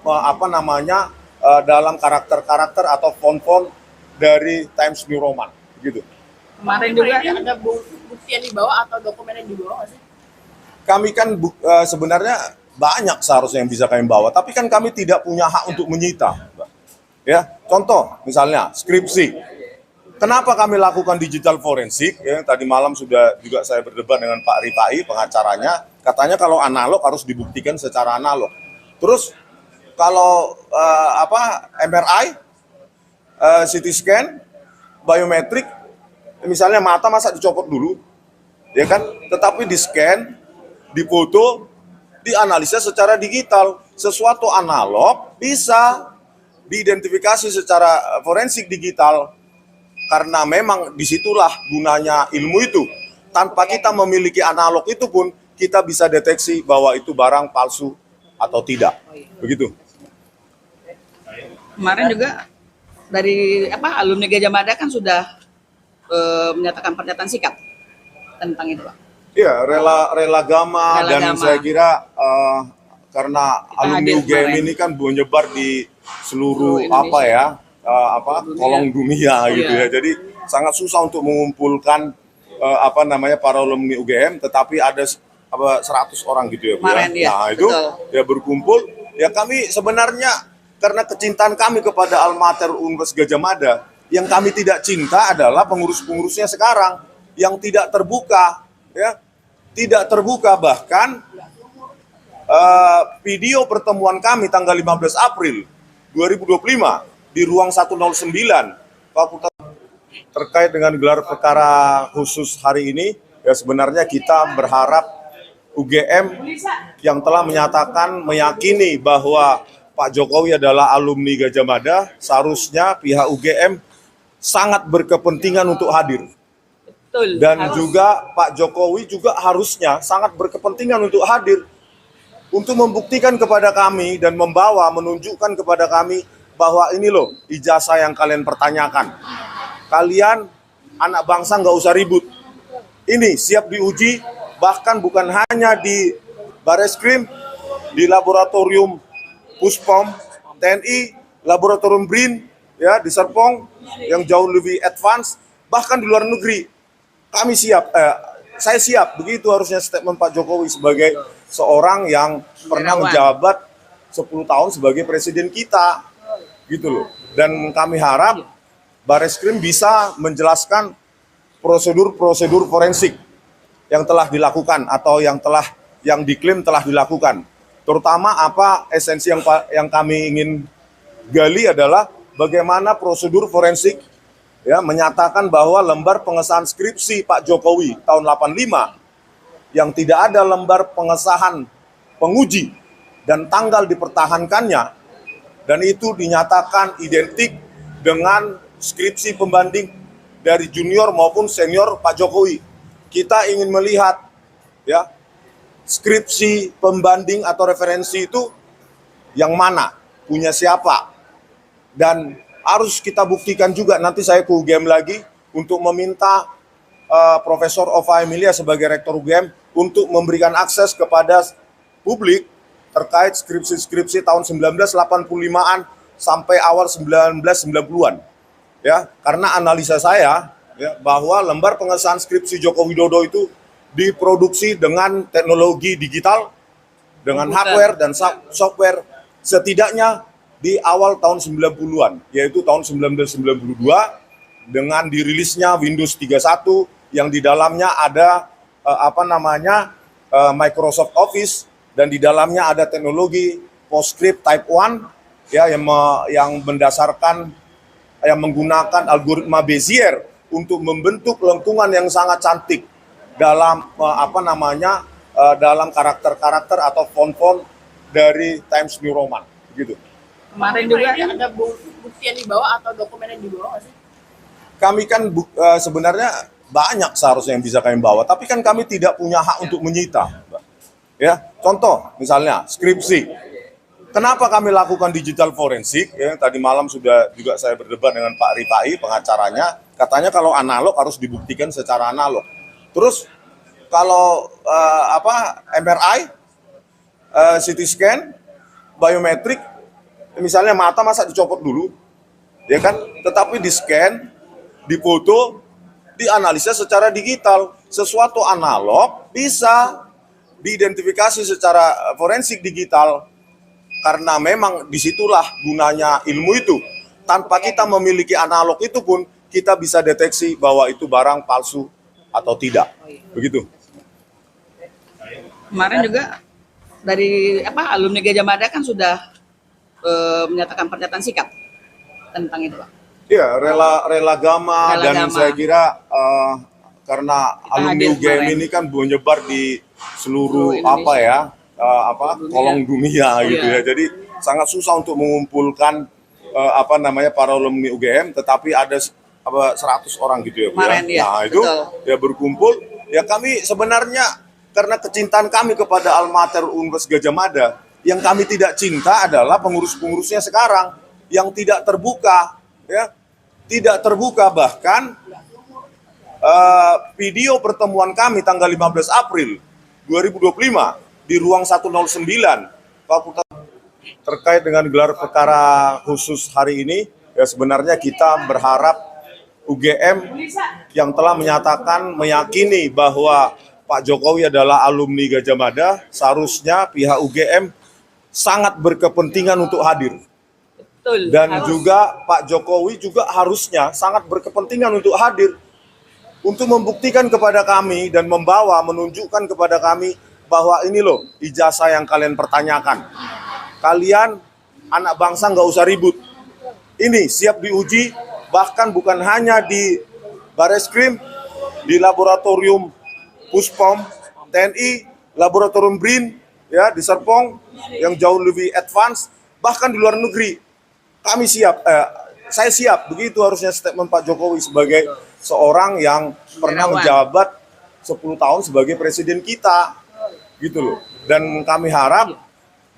dalam karakter-karakter atau font-font dari Times New Roman gitu. Kemarin juga ada bukti yang dibawa atau dokumen yang dibawa nggak sih? Kami kan sebenarnya banyak seharusnya yang bisa kami bawa, tapi kan kami tidak punya hak untuk menyita. Ya, contoh misalnya skripsi. Kenapa kami lakukan digital forensik? Ya, tadi malam sudah juga saya berdebat dengan Pak Rifai, pengacaranya. Katanya kalau analog harus dibuktikan secara analog. Terus kalau MRI, CT scan, biometrik, misalnya mata masa dicopot dulu, ya kan? Tetapi di scan, difoto, dianalisa secara digital. Sesuatu analog bisa diidentifikasi secara forensik digital. Karena memang disitulah gunanya ilmu itu. Tanpa kita memiliki analog itu pun, kita bisa deteksi bahwa itu barang palsu atau tidak. Begitu. kemarin juga dari alumni Gajah Mada kan sudah menyatakan pernyataan sikap tentang itu, Pak. Iya, rela gama, dan gama. saya kira karena Kita alumni hadir UGM kemarin. ini kan menyebar di seluruh Indonesia. kolong dunia gitu ya. Jadi sangat susah untuk mengumpulkan para alumni UGM, tetapi ada 100 orang gitu ya, Bu, Kemarin, ya. ya, Nah, itu betul. ya berkumpul. Ya kami sebenarnya karena kecintaan kami kepada alma mater Universitas Gajah Mada, yang kami tidak cinta adalah pengurus-pengurusnya sekarang yang tidak terbuka, ya. Tidak terbuka, bahkan video pertemuan kami tanggal 15 April 2025 di ruang 109 Fakultas terkait dengan gelar perkara khusus hari ini. Ya, sebenarnya kita berharap UGM yang telah menyatakan meyakini bahwa Pak Jokowi adalah alumni Gajah Mada, seharusnya pihak UGM sangat berkepentingan untuk hadir. Betul. Dan juga Pak Jokowi juga harusnya sangat berkepentingan untuk hadir untuk membuktikan kepada kami dan menunjukkan kepada kami bahwa ini loh ijazah yang kalian pertanyakan. Kalian anak bangsa nggak usah ribut. Ini siap diuji, bahkan bukan hanya di Bareskrim, di laboratorium Puspom, TNI, laboratorium BRIN, ya di Serpong yang jauh lebih advance, bahkan di luar negeri. Kami siap, saya siap. Begitu harusnya statement Pak Jokowi sebagai seorang yang pernah menjabat 10 tahun sebagai presiden kita, gitu loh. Dan kami harap Bareskrim bisa menjelaskan prosedur-prosedur forensik yang telah dilakukan atau yang diklaim telah dilakukan. Terutama apa esensi yang kami ingin gali adalah bagaimana prosedur forensik ya menyatakan bahwa lembar pengesahan skripsi Pak Jokowi tahun 85 yang tidak ada lembar pengesahan penguji dan tanggal dipertahankannya dan itu dinyatakan identik dengan skripsi pembanding dari junior maupun senior Pak Jokowi. Kita ingin melihat ya skripsi pembanding atau referensi itu yang mana, punya siapa. Dan harus kita buktikan juga, nanti saya ke UGM lagi untuk meminta Profesor Ova Emilia sebagai Rektor UGM untuk memberikan akses kepada publik terkait skripsi-skripsi tahun 1985-an sampai awal 1990-an. Ya, karena analisa saya ya, bahwa lembar pengesahan skripsi Joko Widodo itu diproduksi dengan teknologi digital, dengan hardware dan software setidaknya di awal tahun 90-an, yaitu tahun 1992 dengan dirilisnya Windows 31 yang di dalamnya ada Microsoft Office dan di dalamnya ada teknologi PostScript Type 1 ya yang menggunakan algoritma Bezier untuk membentuk lengkungan yang sangat cantik dalam dalam karakter-karakter atau font-font dari Times New Roman gitu. Kemarin juga ini ada bukti yang dibawa atau dokumen yang dibawa nggak sih? Kami kan sebenarnya banyak seharusnya yang bisa kami bawa, tapi kan kami tidak punya hak untuk menyita. Ya, contoh misalnya skripsi. Kenapa kami lakukan digital forensik? Ya, tadi malam sudah juga saya berdebat dengan Pak Rifai, pengacaranya. Katanya kalau analog harus dibuktikan secara analog. Terus kalau MRI, CT scan, biometrik, misalnya mata masa dicopot dulu, ya kan? Tetapi di scan, difoto, dianalisa secara digital. Sesuatu analog bisa diidentifikasi secara forensik digital. Karena memang disitulah gunanya ilmu itu. Tanpa kita memiliki analog itu pun, kita bisa deteksi bahwa itu barang palsu atau tidak. Begitu. kemarin juga dari alumni Gajah Mada kan sudah menyatakan pernyataan sikap tentang itu, Pak. Iya, rela gama dan Gama. saya kira karena Kita alumni hadir UGM kemarin. ini kan menyebar di seluruh Indonesia. kolong dunia gitu ya. Jadi sangat susah untuk mengumpulkan para alumni UGM, tetapi ada 100 orang gitu ya, Bu, Kemarin, ya. ya, Nah, itu betul. ya berkumpul. Ya kami sebenarnya karena kecintaan kami kepada Alma Mater Universitas Gajah Mada, yang kami tidak cinta adalah pengurus-pengurusnya sekarang yang tidak terbuka, ya. Tidak terbuka, bahkan video pertemuan kami tanggal 15 April 2025 di ruang 109 Fakultas terkait dengan gelar perkara khusus hari ini, ya sebenarnya kita berharap UGM yang telah meyakini bahwa Pak Jokowi adalah alumni Gajah Mada, seharusnya pihak UGM sangat berkepentingan untuk hadir. Betul. Dan harus. juga Pak Jokowi juga harusnya sangat berkepentingan untuk hadir untuk membuktikan kepada kami dan menunjukkan kepada kami bahwa ini loh ijazah yang kalian pertanyakan. Kalian anak bangsa nggak usah ribut. Ini siap diuji, bahkan bukan hanya di Bareskrim, di laboratorium Puspom, TNI, laboratorium BRIN, ya di Serpong yang jauh lebih advance, bahkan di luar negeri. Kami siap, saya siap. Begitu harusnya statement Pak Jokowi sebagai seorang yang pernah menjabat 10 tahun sebagai presiden kita, gitu loh. Dan kami harap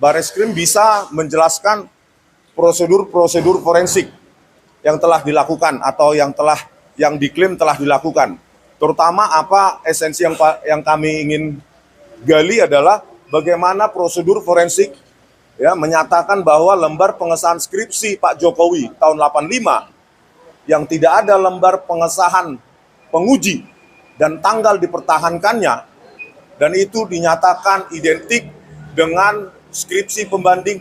Bareskrim bisa menjelaskan prosedur forensik yang telah dilakukan atau yang diklaim telah dilakukan. Terutama apa esensi yang kami ingin gali adalah bagaimana prosedur forensik ya menyatakan bahwa lembar pengesahan skripsi Pak Jokowi tahun 85 yang tidak ada lembar pengesahan penguji dan tanggal dipertahankannya, dan itu dinyatakan identik dengan skripsi pembanding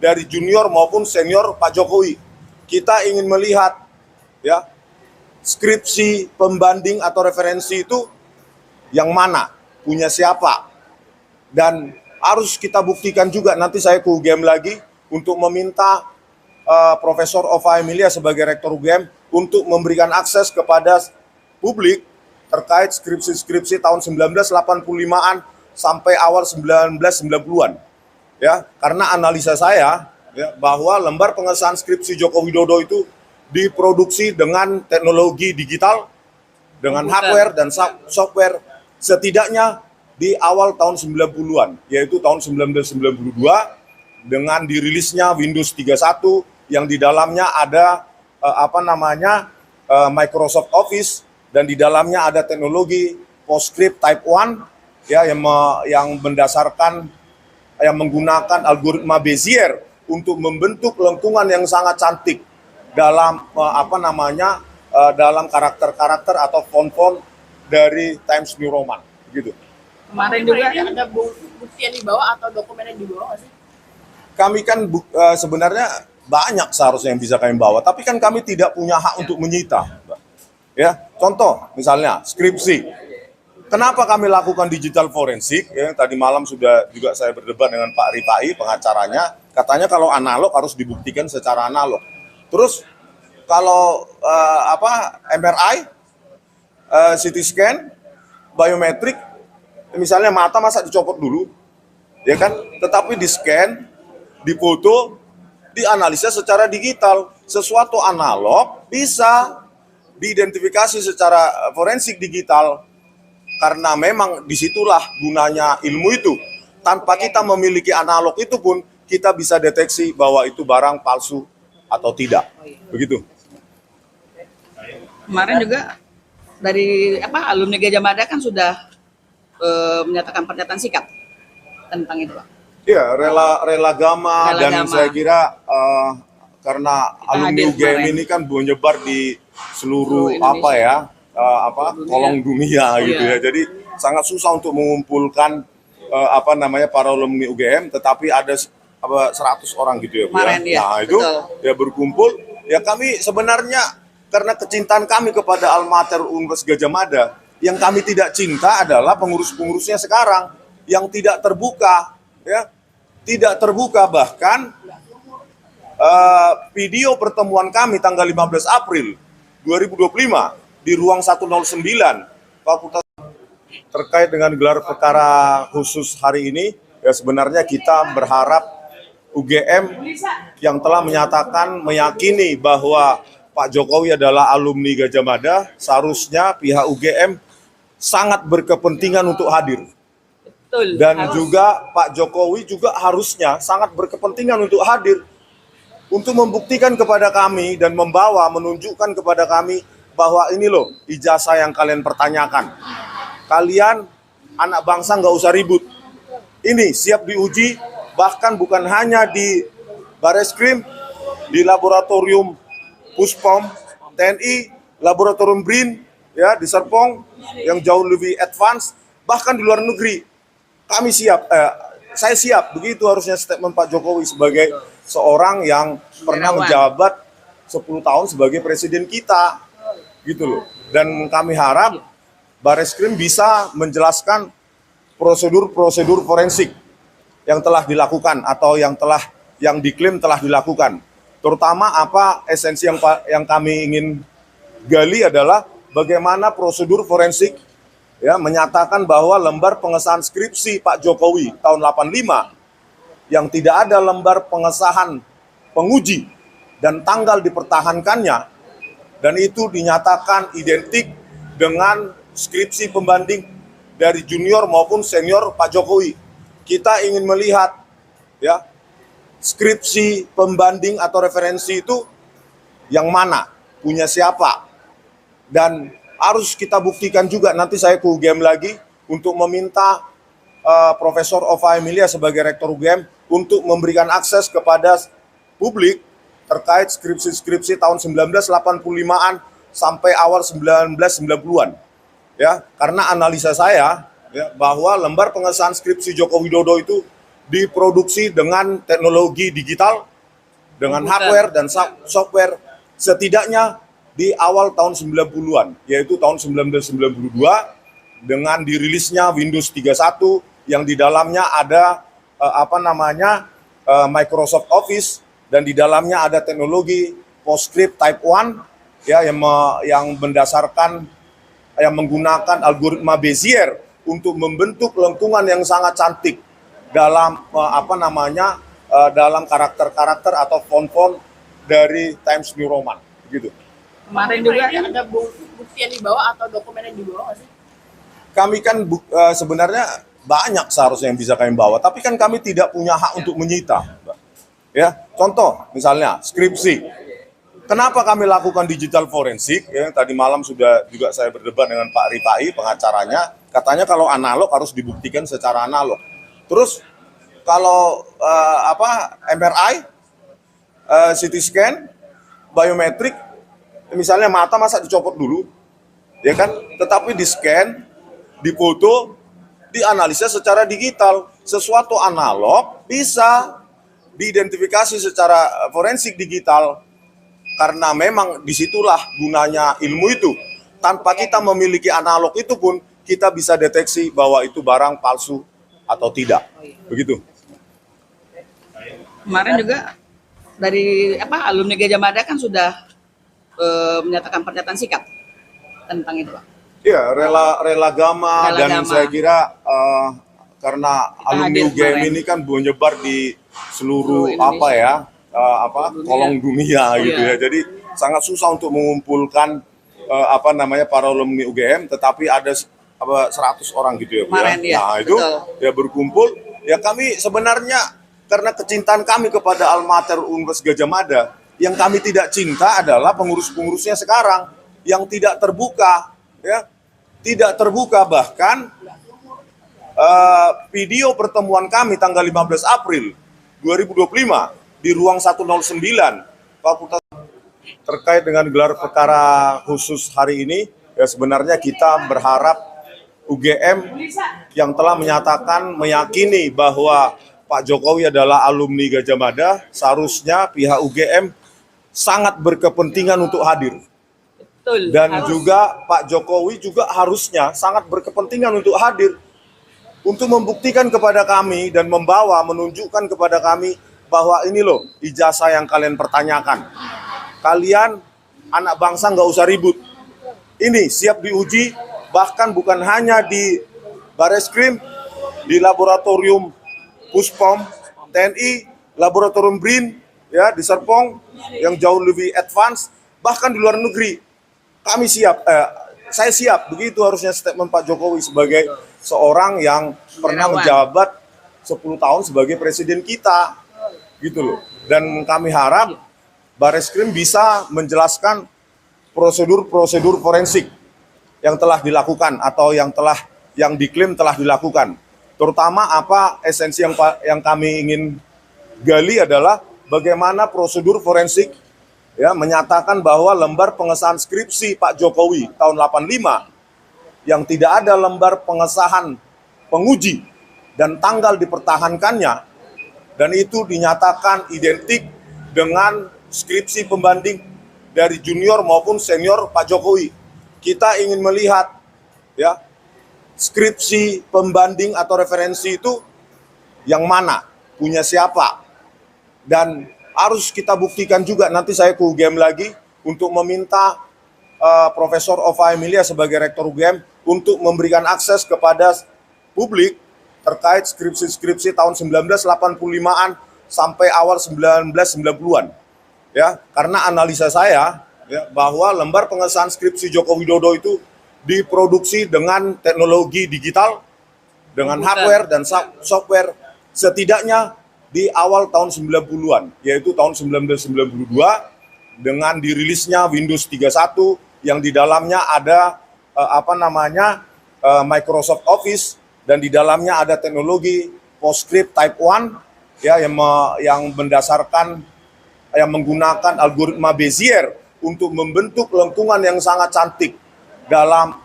dari junior maupun senior Pak Jokowi. Kita ingin melihat ya skripsi pembanding atau referensi itu yang mana, punya siapa, dan harus kita buktikan juga. Nanti saya ke UGM lagi untuk meminta Profesor Ova Emilia sebagai Rektor UGM untuk memberikan akses kepada publik terkait skripsi-skripsi tahun 1985-an sampai awal 1990-an. Ya, karena analisa saya ya, bahwa lembar pengesahan skripsi Joko Widodo itu diproduksi dengan teknologi digital, dengan hardware dan software setidaknya di awal tahun 90-an, yaitu tahun 1992 dengan dirilisnya Windows 31 yang di dalamnya ada Microsoft Office, dan di dalamnya ada teknologi PostScript Type 1 ya yang menggunakan algoritma Bezier untuk membentuk lengkungan yang sangat cantik dalam dalam karakter-karakter atau font-font dari Times New Roman gitu. Kemarin juga ada bukti yang dibawa atau dokumen yang dibawa nggak sih? Kami kan sebenarnya banyak seharusnya yang bisa kami bawa, tapi kan kami tidak punya hak untuk menyita. Ya, contoh misalnya skripsi. Kenapa kami lakukan digital forensik? Ya, tadi malam sudah juga saya berdebat dengan Pak Rifai, pengacaranya. Katanya kalau analog harus dibuktikan secara analog. Terus kalau MRI, CT scan, biometrik, misalnya mata masa dicopot dulu, ya kan? Tetapi di scan, difoto, dianalisa secara digital. Sesuatu analog bisa diidentifikasi secara forensik digital, karena memang disitulah gunanya ilmu itu. Tanpa kita memiliki analog itu pun kita bisa deteksi bahwa itu barang palsu atau tidak. Begitu. kemarin juga dari alumni Gajah Mada kan sudah menyatakan pernyataan sikap tentang itu, Pak. Iya, rela gama, dan Gama. saya kira karena Kita alumni hadir UGM kemarin. ini kan menyebar di seluruh Indonesia. kolong dunia gitu ya. Iya. Jadi sangat susah untuk mengumpulkan para alumni UGM, tetapi ada 100 orang gitu ya, Bu, Kemarin, ya. ya, Nah, itu betul. ya berkumpul. Ya kami sebenarnya karena kecintaan kami kepada Alma Mater Universitas Gajah Mada, yang kami tidak cinta adalah pengurus-pengurusnya sekarang yang tidak terbuka, ya. Tidak terbuka, bahkan video pertemuan kami tanggal 15 April 2025 di ruang 109 Fakultas terkait dengan gelar perkara khusus hari ini, ya sebenarnya kita berharap UGM yang telah meyakini bahwa Pak Jokowi adalah alumni Gajah Mada, seharusnya pihak UGM sangat berkepentingan untuk hadir. Betul. Dan harus. juga Pak Jokowi juga harusnya sangat berkepentingan untuk hadir untuk membuktikan kepada kami dan menunjukkan kepada kami bahwa ini loh ijazah yang kalian pertanyakan. Kalian anak bangsa nggak usah ribut. Ini siap diuji, bahkan bukan hanya di Bareskrim, di laboratorium Puspom TNI, laboratorium BRIN, ya di Serpong yang jauh lebih advance, bahkan di luar negeri. Kami siap, saya siap. Begitu harusnya statement Pak Jokowi sebagai seorang yang pernah menjabat 10 tahun sebagai presiden kita, gitu loh. Dan kami harap Bareskrim bisa menjelaskan prosedur forensik yang telah dilakukan atau yang diklaim telah dilakukan. Terutama apa esensi yang kami ingin gali adalah bagaimana prosedur forensik ya menyatakan bahwa lembar pengesahan skripsi Pak Jokowi tahun 85 yang tidak ada lembar pengesahan penguji dan tanggal dipertahankannya, dan itu dinyatakan identik dengan skripsi pembanding dari junior maupun senior Pak Jokowi. Kita ingin melihat ya skripsi pembanding atau referensi itu yang mana, punya siapa, dan harus kita buktikan juga. Nanti saya ke UGM lagi untuk meminta Profesor Ova Emilia sebagai Rektor UGM untuk memberikan akses kepada publik terkait skripsi-skripsi tahun 1985-an sampai awal 1990-an. Ya, karena analisa saya ya, bahwa lembar pengesahan skripsi Joko Widodo itu diproduksi dengan teknologi digital, dengan hardware dan software setidaknya di awal tahun 90-an, yaitu tahun 1992 dengan dirilisnya Windows 31 yang di dalamnya ada Microsoft Office, dan di dalamnya ada teknologi PostScript Type 1 ya, yang menggunakan algoritma Bezier untuk membentuk lengkungan yang sangat cantik dalam dalam karakter-karakter atau font-font dari Times New Roman gitu. Kemarin juga ada bukti yang dibawa atau dokumen yang dibawa nggak sih? Kami kan sebenarnya banyak seharusnya yang bisa kami bawa, tapi kan kami tidak punya hak untuk menyita. Ya, contoh misalnya skripsi. Kenapa kami lakukan digital forensik? Ya, tadi malam sudah juga saya berdebat dengan Pak Rifai, pengacaranya. Katanya kalau analog harus dibuktikan secara analog. Terus kalau MRI, CT scan, biometrik, misalnya mata masa dicopot dulu, ya kan? Tetapi di scan, difoto, dianalisa secara digital. Sesuatu analog bisa diidentifikasi secara forensik digital, karena memang disitulah gunanya ilmu itu. Tanpa kita memiliki analog itu pun kita bisa deteksi bahwa itu barang palsu atau tidak. Begitu. kemarin juga dari alumni Gajah Mada kan sudah menyatakan pernyataan sikap tentang itu, Pak. Iya, rela gama, dan Gama. saya kira karena Kita alumni hadir UGM kemarin. ini kan menyebar di seluruh Indonesia. kolong dunia gitu ya. Jadi sangat susah untuk mengumpulkan para alumni UGM, tetapi ada 100 orang gitu ya, Bu, Kemarin, ya. ya, Nah, itu betul. ya berkumpul. Ya kami sebenarnya karena kecintaan kami kepada Alma Mater Universitas Gajah Mada, yang kami tidak cinta adalah pengurus-pengurusnya sekarang yang tidak terbuka, ya. Tidak terbuka, bahkan video pertemuan kami tanggal 15 April 2025 di ruang 109 Fakultas terkait dengan gelar perkara khusus hari ini. Ya, sebenarnya kita berharap UGM yang telah meyakini bahwa Pak Jokowi adalah alumni Gajah Mada, seharusnya pihak UGM sangat berkepentingan untuk hadir. Betul. Dan harus. juga Pak Jokowi juga harusnya sangat berkepentingan untuk hadir untuk membuktikan kepada kami dan menunjukkan kepada kami bahwa ini loh ijazah yang kalian pertanyakan. Kalian anak bangsa nggak usah ribut. Ini siap diuji, bahkan bukan hanya di Bareskrim, di laboratorium Puspom TNI, laboratorium BRIN ya di Serpong yang jauh lebih advance, bahkan di luar negeri. Kami siap, saya siap, begitu harusnya statement Pak Jokowi sebagai seorang yang pernah menjabat 10 tahun sebagai presiden kita, gitu loh. Dan kami harap Bareskrim bisa menjelaskan prosedur-prosedur forensik yang telah dilakukan atau yang diklaim telah dilakukan. Terutama apa esensi yang kami ingin gali adalah bagaimana prosedur forensik ya menyatakan bahwa lembar pengesahan skripsi Pak Jokowi tahun 85 yang tidak ada lembar pengesahan penguji dan tanggal dipertahankannya, dan itu dinyatakan identik dengan skripsi pembanding dari junior maupun senior Pak Jokowi. Kita ingin melihat ya skripsi pembanding atau referensi itu yang mana, punya siapa, dan harus kita buktikan juga. Nanti saya ke UGM lagi untuk meminta Profesor Ova Emilia sebagai Rektor UGM untuk memberikan akses kepada publik terkait skripsi-skripsi tahun 1985-an sampai awal 1990-an. Ya, karena analisa saya ya, bahwa lembar pengesahan skripsi Joko Widodo itu diproduksi dengan teknologi digital, dengan hardware dan software setidaknya di awal tahun 90-an, yaitu tahun 1992 dengan dirilisnya Windows 31 yang di dalamnya ada Microsoft Office dan di dalamnya ada teknologi PostScript Type 1 ya yang menggunakan algoritma Bezier untuk membentuk lengkungan yang sangat cantik dalam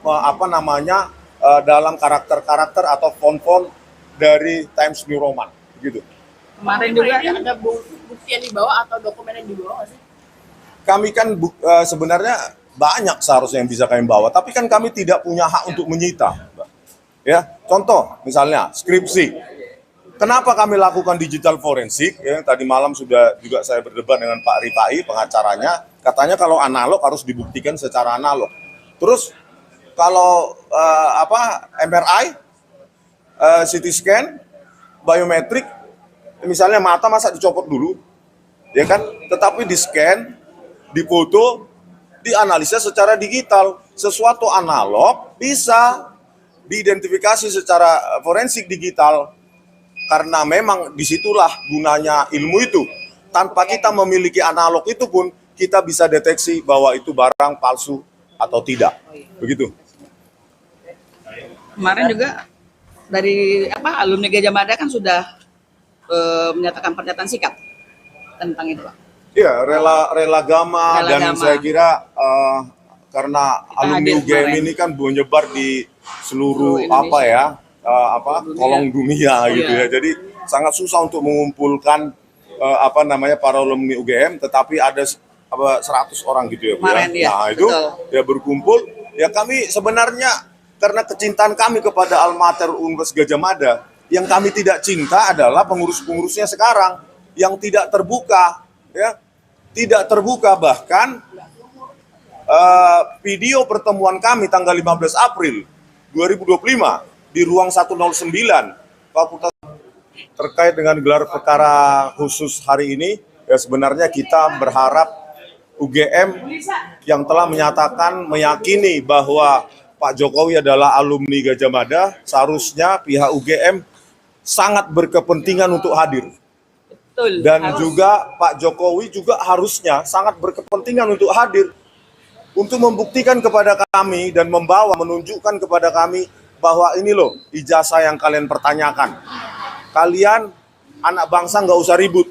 dalam karakter-karakter atau font-font dari Times New Roman gitu. Kemarin juga Ini ada bukti yang dibawa atau dokumen yang dibawa nggak sih? Kami kan sebenarnya banyak seharusnya yang bisa kami bawa, tapi kan kami tidak punya hak untuk menyita. Ya, contoh misalnya skripsi. Kenapa kami lakukan digital forensik? Ya, tadi malam sudah juga saya berdebat dengan Pak Rifai, pengacaranya. Katanya kalau analog harus dibuktikan secara analog. Terus kalau MRI, CT scan, biometrik, misalnya mata masa dicopot dulu, ya kan? Tetapi di scan, difoto, dianalisa secara digital. Sesuatu analog bisa diidentifikasi secara forensik digital, karena memang disitulah gunanya ilmu itu. Tanpa kita memiliki analog itu pun, kita bisa deteksi bahwa itu barang palsu atau tidak. Begitu. kemarin juga dari alumni Gajah Mada kan sudah menyatakan pernyataan sikap tentang itu, Pak. Iya, rela gama, dan Gama. saya kira karena Kita alumni hadir UGM kemarin. ini kan menyebar di seluruh Indonesia. kolong dunia gitu Iya. ya. Jadi sangat susah untuk mengumpulkan para alumni UGM, tetapi ada 100 orang gitu ya, Bu, Kemarin, ya, Nah, itu betul. ya berkumpul. Ya kami sebenarnya karena kecintaan kami kepada alma mater Universitas Gajah Mada, yang kami tidak cinta adalah pengurus-pengurusnya sekarang yang tidak terbuka, ya. Tidak terbuka, bahkan video pertemuan kami tanggal 15 April 2025 di ruang 109 Fakultas terkait dengan gelar perkara khusus hari ini, ya sebenarnya kita berharap UGM yang telah meyakini bahwa Pak Jokowi adalah alumni Gajah Mada, seharusnya pihak UGM sangat berkepentingan untuk hadir. Betul. Dan harus. juga Pak Jokowi juga harusnya sangat berkepentingan untuk hadir untuk membuktikan kepada kami dan menunjukkan kepada kami bahwa ini loh ijazah yang kalian pertanyakan. Kalian anak bangsa nggak usah ribut.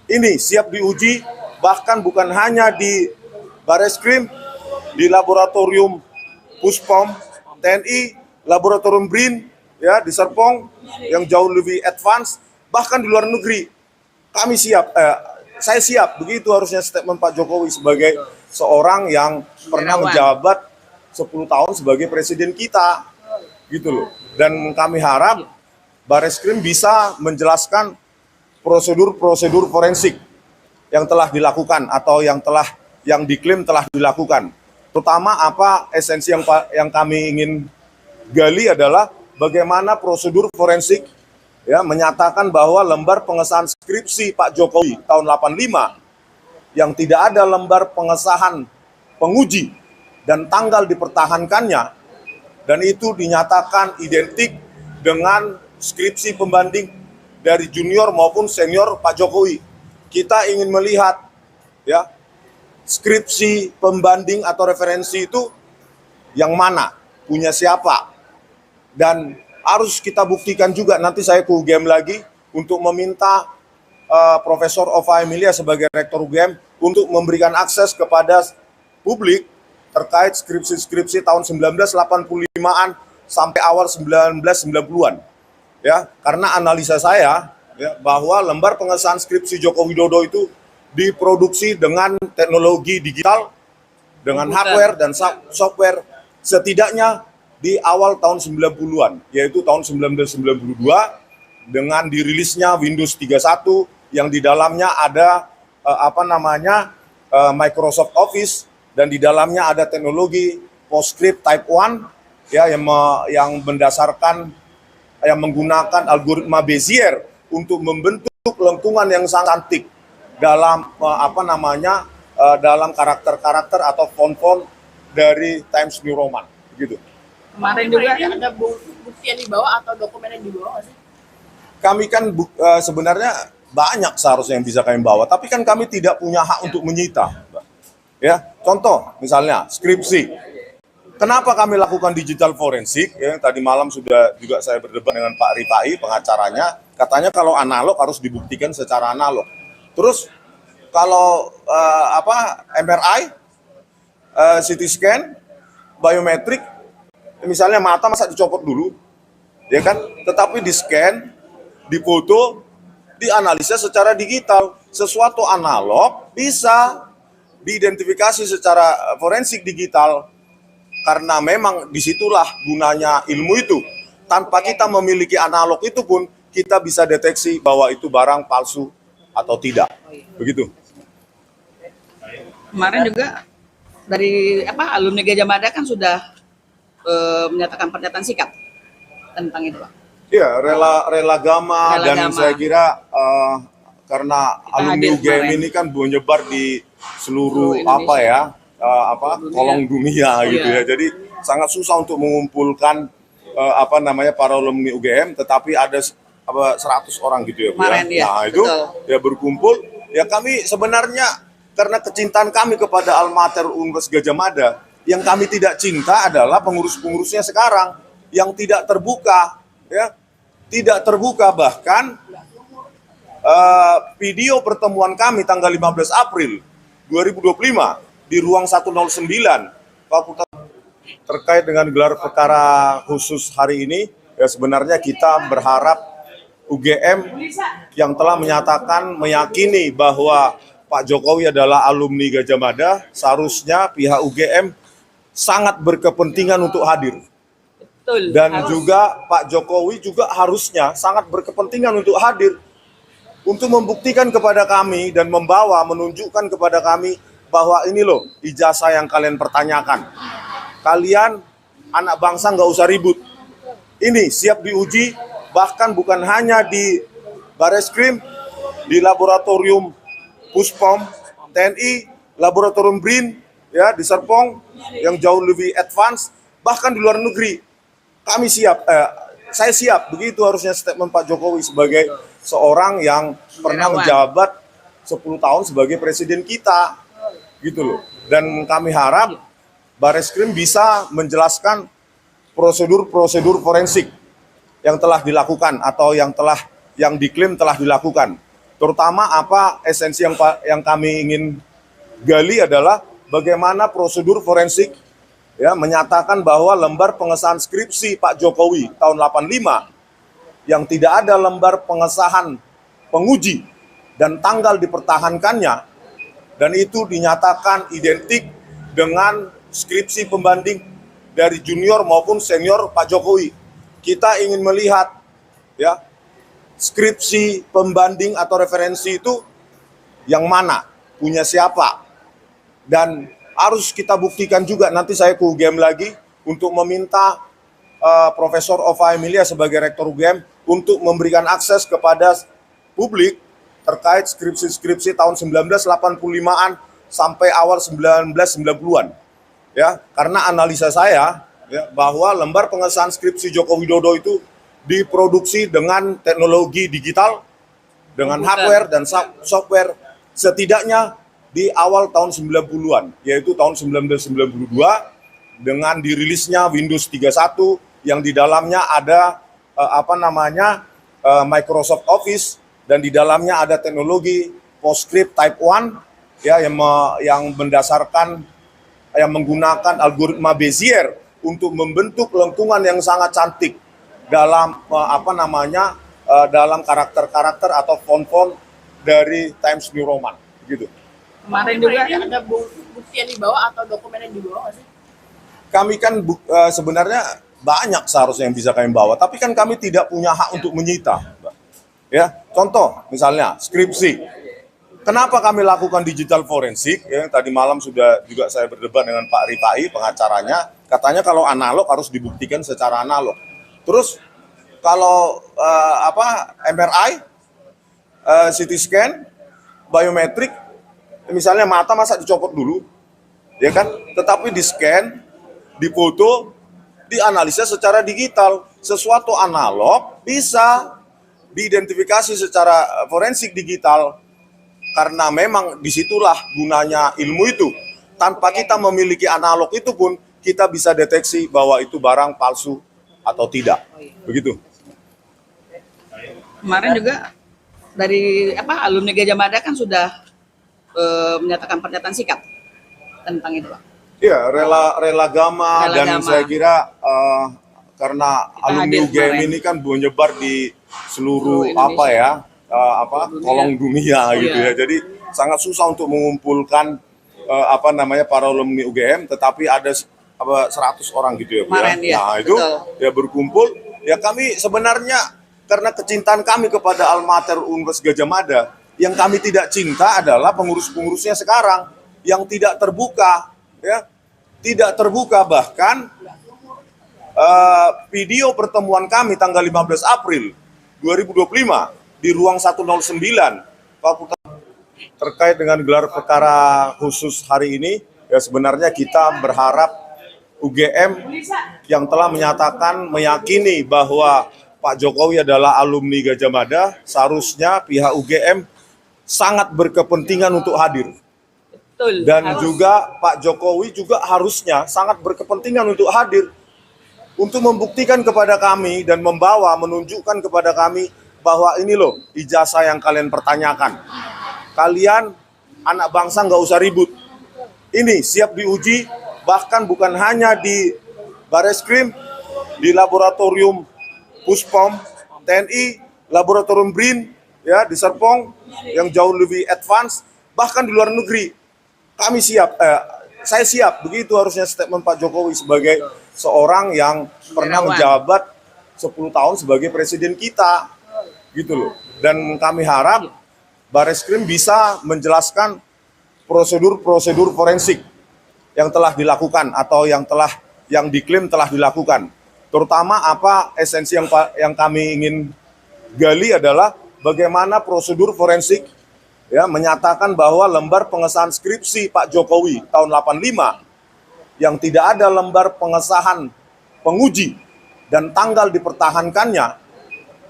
Ini siap diuji, bahkan bukan hanya di Bareskrim, di laboratorium Puspom TNI, laboratorium BRIN, ya di Serpong yang jauh lebih advance, bahkan di luar negeri. Kami siap, saya siap. Begitu harusnya statement Pak Jokowi sebagai seorang yang pernah menjabat 10 tahun sebagai presiden kita, gitu loh. Dan kami harap Bareskrim bisa menjelaskan prosedur-prosedur forensik yang telah dilakukan atau yang diklaim telah dilakukan. Terutama apa esensi yang kami ingin gali adalah bagaimana prosedur forensik ya menyatakan bahwa lembar pengesahan skripsi Pak Jokowi tahun 85 yang tidak ada lembar pengesahan penguji dan tanggal dipertahankannya, dan itu dinyatakan identik dengan skripsi pembanding dari junior maupun senior Pak Jokowi. Kita ingin melihat ya skripsi pembanding atau referensi itu yang mana, punya siapa, dan harus kita buktikan juga. Nanti saya ke UGM lagi untuk meminta Profesor Ova Emilia sebagai Rektor UGM untuk memberikan akses kepada publik terkait skripsi-skripsi tahun 1985-an sampai awal 1990-an. Ya, karena analisa saya ya, bahwa lembar pengesahan skripsi Joko Widodo itu diproduksi dengan teknologi digital, dengan hardware dan software setidaknya di awal tahun 90-an, yaitu tahun 1992 dengan dirilisnya Windows 31 yang di dalamnya ada Microsoft Office dan di dalamnya ada teknologi PostScript Type 1 ya yang menggunakan algoritma Bezier untuk membentuk lengkungan yang sangat cantik dalam dalam karakter-karakter atau font-font dari Times New Roman gitu. Kemarin juga Ini ada bukti yang dibawa atau dokumen yang dibawa nggak sih? Kami kan sebenarnya banyak seharusnya yang bisa kami bawa, tapi kan kami tidak punya hak untuk menyita. Ya, contoh misalnya skripsi. Kenapa kami lakukan digital forensik? Ya, tadi malam sudah juga saya berdebat dengan Pak Rifai, pengacaranya, katanya kalau analog harus dibuktikan secara analog. Terus kalau MRI, CT scan, biometrik, misalnya mata masa dicopot dulu, ya kan? Tetapi di scan, difoto, dianalisa secara digital. Sesuatu analog bisa diidentifikasi secara forensik digital, karena memang disitulah gunanya ilmu itu. Tanpa kita memiliki analog itu pun kita bisa deteksi bahwa itu barang palsu atau tidak. Begitu. Kemarin juga dari alumni Gajah Mada kan sudah menyatakan pernyataan sikap tentang itu, Pak. Iya, rela gama, dan Gama. saya kira karena Kita alumni hadir UGM kemarin. ini kan menyebar di seluruh Indonesia. kolong dunia gitu ya. Iya. Jadi sangat susah untuk mengumpulkan para alumni UGM, tetapi ada 100 orang gitu ya, Bu, Kemarin, ya. Nah, itu Betul. ya berkumpul. Ya kami sebenarnya karena kecintaan kami kepada Almater Universitas Gajah Mada, yang kami tidak cinta adalah pengurus-pengurusnya sekarang yang tidak terbuka, ya. Tidak terbuka, bahkan video pertemuan kami tanggal 15 April 2025 di ruang 109 Fakultas terkait dengan gelar perkara khusus hari ini, ya sebenarnya kita berharap UGM yang telah meyakini bahwa Pak Jokowi adalah alumni Gajah Mada, seharusnya pihak UGM sangat berkepentingan untuk hadir. Betul. Dan harus. juga Pak Jokowi juga harusnya sangat berkepentingan untuk hadir, untuk membuktikan kepada kami dan menunjukkan kepada kami bahwa ini loh ijazah yang kalian pertanyakan. Kalian anak bangsa nggak usah ribut. Ini siap diuji, bahkan bukan hanya di Bareskrim, di laboratorium Puspom TNI, laboratorium BRIN, ya di Serpong yang jauh lebih advance, bahkan di luar negeri. Kami siap, saya siap. Begitu harusnya statement Pak Jokowi sebagai seorang yang pernah menjabat 10 tahun sebagai presiden kita, gitu loh. Dan kami harap Bareskrim bisa menjelaskan prosedur-prosedur forensik yang telah dilakukan atau yang diklaim telah dilakukan. Terutama apa esensi yang kami ingin gali adalah bagaimana prosedur forensik, ya, menyatakan bahwa lembar pengesahan skripsi Pak Jokowi tahun 85 yang tidak ada lembar pengesahan penguji dan tanggal dipertahankannya, dan itu dinyatakan identik dengan skripsi pembanding dari junior maupun senior Pak Jokowi. Kita ingin melihat, ya, skripsi pembanding atau referensi itu yang mana, punya siapa, dan harus kita buktikan juga. Nanti saya ke UGM lagi untuk meminta Profesor Ova Emilia sebagai Rektor UGM untuk memberikan akses kepada publik terkait skripsi-skripsi tahun 1985-an sampai awal 1990-an. Ya, karena analisa saya, ya, bahwa lembar pengesahan skripsi Joko Widodo itu diproduksi dengan teknologi digital, dengan hardware dan software setidaknya di awal tahun 90-an, yaitu tahun 1992 dengan dirilisnya Windows 31 yang di dalamnya ada Microsoft Office, dan di dalamnya ada teknologi PostScript Type 1, ya, yang menggunakan algoritma Bezier untuk membentuk lengkungan yang sangat cantik dalam dalam karakter-karakter atau font-font dari Times New Roman, gitu. Kemarin juga Ini ada bukti yang dibawa atau dokumen yang dibawa nggak sih? Kami kan sebenarnya banyak seharusnya yang bisa kami bawa, tapi kan kami tidak punya hak untuk menyita. Ya, contoh misalnya skripsi. Kenapa kami lakukan digital forensik? Ya, tadi malam sudah juga saya berdebat dengan Pak Rifai, pengacaranya, katanya kalau analog harus dibuktikan secara analog. Terus kalau MRI, CT scan, biometrik, misalnya mata masa dicopot dulu, ya kan? Tetapi di scan, difoto, dianalisa secara digital. Sesuatu analog bisa diidentifikasi secara forensik digital, karena memang disitulah gunanya ilmu itu. Tanpa kita memiliki analog itu pun kita bisa deteksi bahwa itu barang palsu atau tidak. Begitu. Kemarin juga dari alumni Gajah Mada kan sudah menyatakan pernyataan sikap tentang itu, Pak. Iya, rela gama, dan Gama. saya kira karena Kita alumni hadir UGM kemarin. ini kan menyebar di seluruh Indonesia. Dunia. kolong dunia gitu Iya. ya. Jadi sangat susah untuk mengumpulkan para alumni UGM, tetapi ada 100 orang gitu ya, Bu, Kemarin, ya, Nah, itu betul. ya berkumpul. Ya kami sebenarnya karena kecintaan kami kepada alma mater Universitas Gajah Mada, yang kami tidak cinta adalah pengurus-pengurusnya sekarang yang tidak terbuka, ya. Tidak terbuka, bahkan video pertemuan kami tanggal 15 April 2025 di ruang 109 Fakultas terkait dengan gelar perkara khusus hari ini, ya sebenarnya kita berharap UGM yang telah meyakini bahwa Pak Jokowi adalah alumni Gajah Mada, seharusnya pihak UGM sangat berkepentingan untuk hadir. Betul. Dan harus. juga Pak Jokowi juga harusnya sangat berkepentingan untuk hadir untuk membuktikan kepada kami dan menunjukkan kepada kami bahwa ini loh ijazah yang kalian pertanyakan. Kalian anak bangsa nggak usah ribut. Ini siap diuji, bahkan bukan hanya di Bareskrim, di laboratorium Puspom TNI, laboratorium BRIN, ya di Serpong yang jauh lebih advance, bahkan di luar negeri. Kami siap, saya siap. Begitu harusnya statement Pak Jokowi sebagai seorang yang pernah Negarawan. menjabat 10 tahun sebagai presiden kita, gitu loh. Dan kami harap Bareskrim bisa menjelaskan prosedur-prosedur forensik yang telah dilakukan atau yang diklaim telah dilakukan. Terutama apa esensi yang kami ingin gali adalah bagaimana prosedur forensik ya menyatakan bahwa lembar pengesahan skripsi Pak Jokowi tahun 85 yang tidak ada lembar pengesahan penguji dan tanggal dipertahankannya,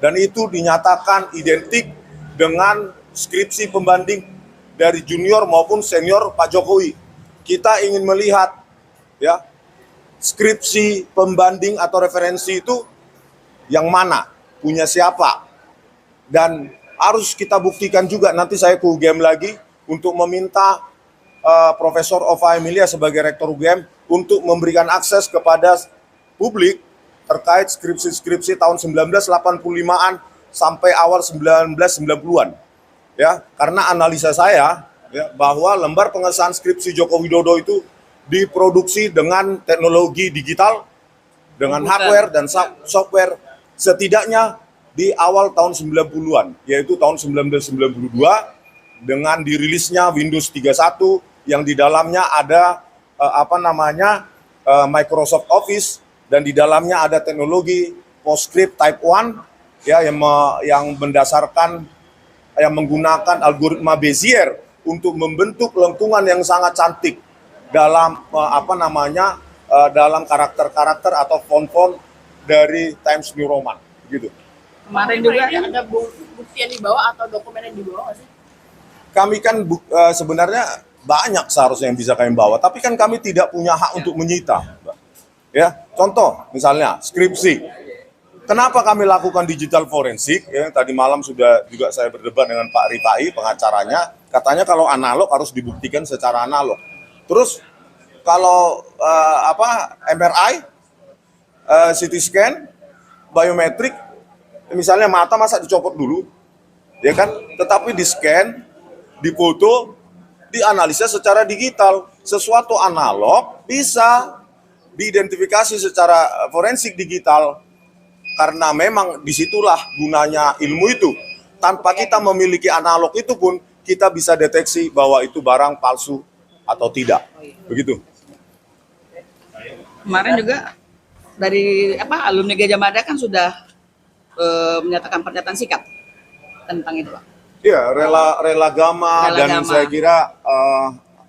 dan itu dinyatakan identik dengan skripsi pembanding dari junior maupun senior Pak Jokowi. Kita ingin melihat ya skripsi pembanding atau referensi itu yang mana, punya siapa, dan harus kita buktikan juga. Nanti saya ke UGM lagi untuk meminta Profesor Ova Emilia sebagai Rektor UGM untuk memberikan akses kepada publik terkait skripsi-skripsi tahun 1985-an sampai awal 1990-an. Ya, karena analisa saya ya, bahwa lembar pengesahan skripsi Joko Widodo itu diproduksi dengan teknologi digital, dengan hardware dan software setidaknya di awal tahun 90-an, yaitu tahun 1992 dengan dirilisnya Windows 31 yang di dalamnya ada Microsoft Office, dan di dalamnya ada teknologi PostScript Type 1 ya yang menggunakan algoritma Bezier untuk membentuk lengkungan yang sangat cantik dalam dalam karakter-karakter atau font-font dari Times New Roman gitu. Kemarin juga Ini ada bukti yang dibawa atau dokumen yang dibawa nggak sih? Kami kan sebenarnya banyak seharusnya yang bisa kami bawa, tapi kan kami tidak punya hak untuk menyita. Ya, contoh misalnya skripsi. Kenapa kami lakukan digital forensik? Ya, tadi malam sudah juga saya berdebat dengan Pak Rifai, pengacaranya. Katanya kalau analog harus dibuktikan secara analog. Terus kalau MRI, CT scan, biometrik, misalnya mata masa dicopot dulu, ya kan? Tetapi di scan, difoto, dianalisa secara digital. Sesuatu analog bisa diidentifikasi secara forensik digital. Karena memang disitulah gunanya ilmu itu. Tanpa kita memiliki analog itu pun kita bisa deteksi bahwa itu barang palsu atau tidak. Begitu. Kemarin juga dari alumni Gajah Mada kan sudah menyatakan pernyataan sikap tentang itu, Pak. Iya, rela gama, dan Gama. saya kira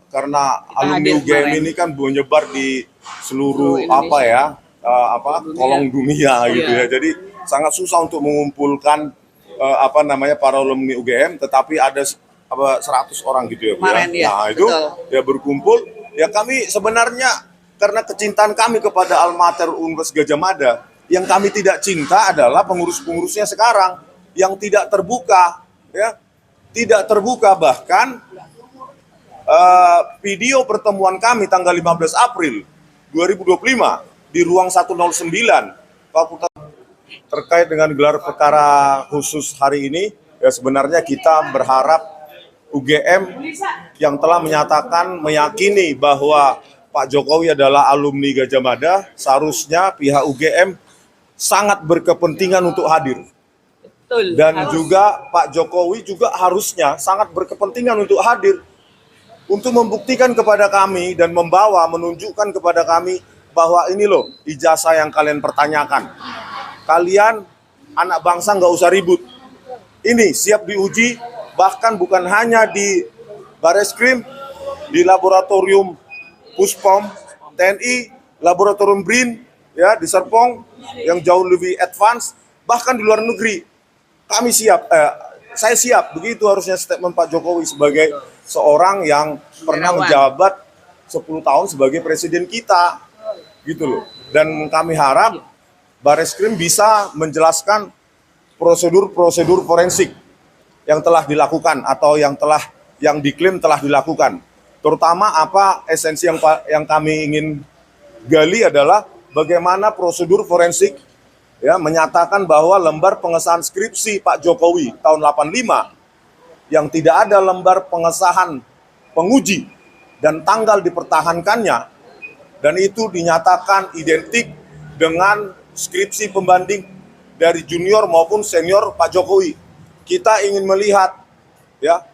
karena Kita alumni hadir UGM kemarin. ini kan menyebar di seluruh Indonesia. kolong dunia gitu Iya. ya. Jadi sangat susah untuk mengumpulkan para alumni UGM, tetapi ada 100 orang gitu ya, Bu, Kemarin, ya, Nah itu betul. ya berkumpul. Ya kami sebenarnya karena kecintaan kami kepada alma mater Universitas Gadjah Mada, yang kami tidak cinta adalah pengurus-pengurusnya sekarang yang tidak terbuka, ya, tidak terbuka. Bahkan video pertemuan kami tanggal 15 April 2025 di ruang 109 Fakultas terkait dengan gelar perkara khusus hari ini, ya sebenarnya kita berharap UGM yang telah meyakini bahwa Pak Jokowi adalah alumni Gadjah Mada, seharusnya pihak UGM sangat berkepentingan untuk hadir. Betul. Dan harus. juga Pak Jokowi juga harusnya sangat berkepentingan untuk hadir untuk membuktikan kepada kami dan menunjukkan kepada kami bahwa ini loh ijazah yang kalian pertanyakan. Kalian anak bangsa nggak usah ribut. Ini siap diuji, bahkan bukan hanya di Bareskrim, di laboratorium Puspom TNI, laboratorium BRIN, ya di Serpong yang jauh lebih advance, bahkan di luar negeri. Kami siap, saya siap. Begitu harusnya statement Pak Jokowi sebagai seorang yang pernah menjabat 10 tahun sebagai presiden kita, gitu loh. Dan kami harap Bareskrim bisa menjelaskan prosedur-prosedur forensik yang telah dilakukan atau yang diklaim telah dilakukan. Terutama apa esensi yang kami ingin gali adalah bagaimana prosedur forensik ya menyatakan bahwa lembar pengesahan skripsi Pak Jokowi tahun 85 yang tidak ada lembar pengesahan penguji dan tanggal dipertahankannya, dan itu dinyatakan identik dengan skripsi pembanding dari junior maupun senior Pak Jokowi. Kita ingin melihat ya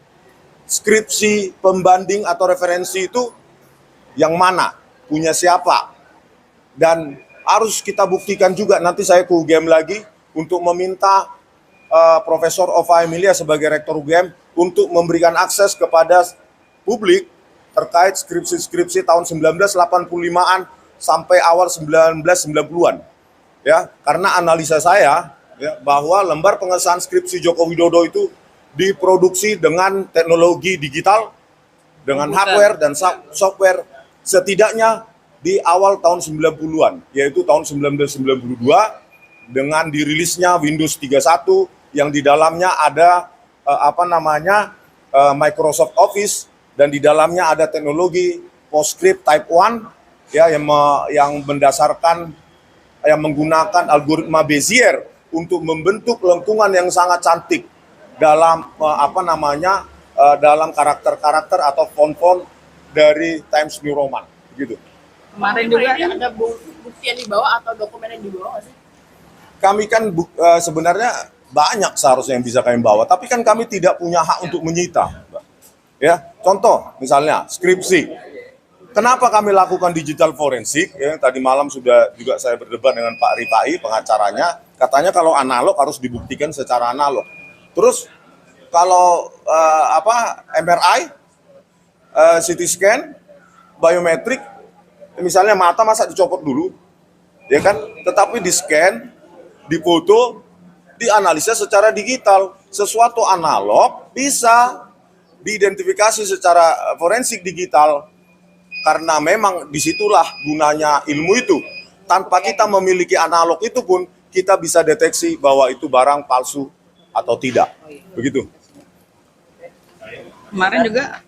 skripsi pembanding atau referensi itu yang mana, punya siapa, dan harus kita buktikan juga. Nanti saya ke UGM lagi untuk meminta Profesor Ova Emilia sebagai Rektor UGM untuk memberikan akses kepada publik terkait skripsi-skripsi tahun 1985-an sampai awal 1990-an. Ya, karena analisa saya ya, bahwa lembar pengesahan skripsi Joko Widodo itu diproduksi dengan teknologi digital, dengan hardware dan software setidaknya di awal tahun 90-an, yaitu tahun 1992 dengan dirilisnya Windows 31 yang di dalamnya ada Microsoft Office, dan di dalamnya ada teknologi PostScript Type 1 ya yang menggunakan algoritma Bezier untuk membentuk lengkungan yang sangat cantik dalam dalam karakter-karakter atau font-font dari Times New Roman gitu. Kemarin juga Ini ada bukti yang dibawa atau dokumen yang dibawa nggak sih? Kami kan sebenarnya banyak seharusnya yang bisa kami bawa, tapi kan kami tidak punya hak untuk menyita. Ya, contoh misalnya skripsi. Kenapa kami lakukan digital forensik? Ya, tadi malam sudah juga saya berdebat dengan Pak Rifai, pengacaranya. Katanya kalau analog harus dibuktikan secara analog. Terus kalau MRI, CT scan, biometrik, misalnya mata masa dicopot dulu, ya kan? Tetapi di scan, difoto, dianalisa secara digital. Sesuatu analog bisa diidentifikasi secara forensik digital. Karena memang disitulah gunanya ilmu itu. Tanpa kita memiliki analog itu pun, kita bisa deteksi bahwa itu barang palsu atau tidak. Begitu. kemarin juga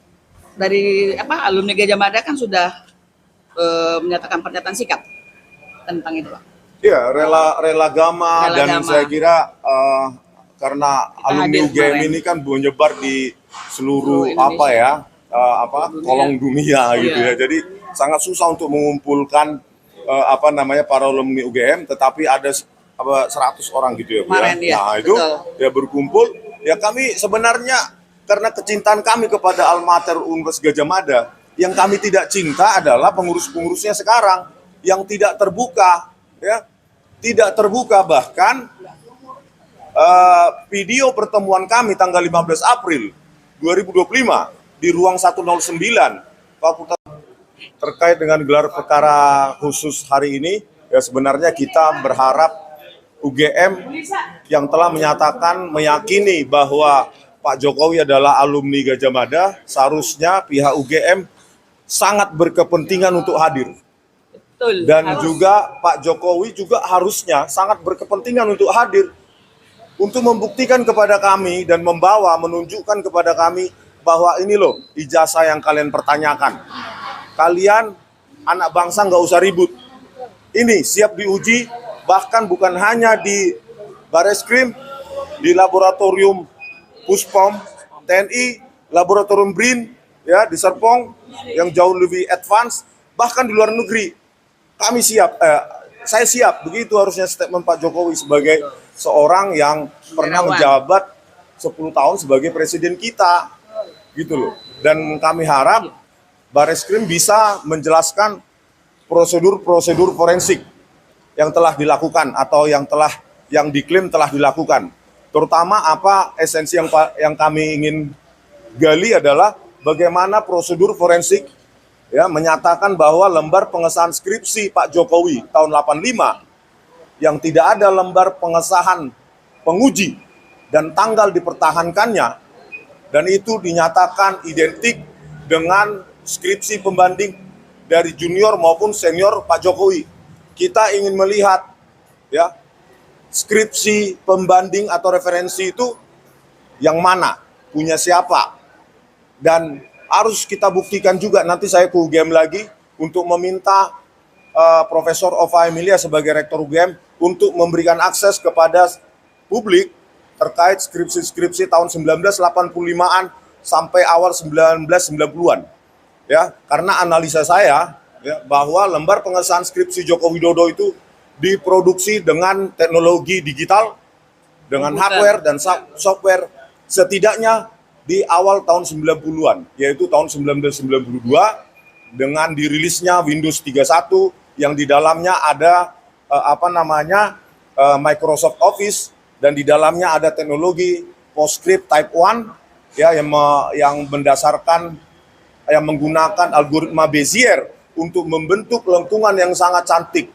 dari alumni Gadjah Mada kan sudah menyatakan pernyataan sikap tentang itu, Pak. Iya, rela gama, dan saya kira karena Kita alumni hadir UGM kemarin. ini kan menyebar di seluruh Indonesia. kolong dunia gitu ya. Jadi sangat susah untuk mengumpulkan para alumni UGM, tetapi ada 100 orang gitu ya, Bu, Kemarin, ya, Nah, itu betul. ya berkumpul. Ya kami sebenarnya karena kecintaan kami kepada alma mater Universitas Gadjah Mada, yang kami tidak cinta adalah pengurus-pengurusnya sekarang yang tidak terbuka, ya. Tidak terbuka. Bahkan video pertemuan kami tanggal 15 April 2025 di ruang 109 Fakultas terkait dengan gelar perkara khusus hari ini, ya sebenarnya kita berharap UGM yang telah menyatakan meyakini bahwa Pak Jokowi adalah alumni Gajah Mada, seharusnya pihak UGM sangat berkepentingan untuk hadir. Betul. Dan Harus. juga Pak Jokowi juga harusnya sangat berkepentingan untuk hadir untuk membuktikan kepada kami dan menunjukkan kepada kami bahwa ini loh ijazah yang kalian pertanyakan. Kalian anak bangsa nggak usah ribut. Ini siap diuji, bahkan bukan hanya di Bareskrim, di laboratorium Puspom TNI, laboratorium BRIN, ya di Serpong yang jauh lebih advance, bahkan di luar negeri. Kami siap, saya siap. Begitu harusnya statement Pak Jokowi sebagai seorang yang pernah menjabat 10 tahun sebagai presiden kita, gitu loh. Dan kami harap Bareskrim bisa menjelaskan prosedur-prosedur forensik yang telah dilakukan atau yang diklaim telah dilakukan. Terutama apa esensi yang kami ingin gali adalah bagaimana prosedur forensik ya menyatakan bahwa lembar pengesahan skripsi Pak Jokowi tahun 85 yang tidak ada lembar pengesahan penguji dan tanggal dipertahankannya, dan itu dinyatakan identik dengan skripsi pembanding dari junior maupun senior Pak Jokowi. Kita ingin melihat ya skripsi pembanding atau referensi itu yang mana, punya siapa, dan harus kita buktikan juga. Nanti saya ke UGM lagi untuk meminta Profesor Ova Emilia sebagai Rektor UGM untuk memberikan akses kepada publik terkait skripsi-skripsi tahun 1985-an sampai awal 1990-an. Ya, karena analisa saya ya, bahwa lembar pengesahan skripsi Joko Widodo itu diproduksi dengan teknologi digital, dengan hardware dan software setidaknya di awal tahun 90-an, yaitu tahun 1992 dengan dirilisnya Windows 31 yang di dalamnya ada Microsoft Office, dan di dalamnya ada teknologi PostScript Type 1 ya yang menggunakan algoritma Bezier untuk membentuk lengkungan yang sangat cantik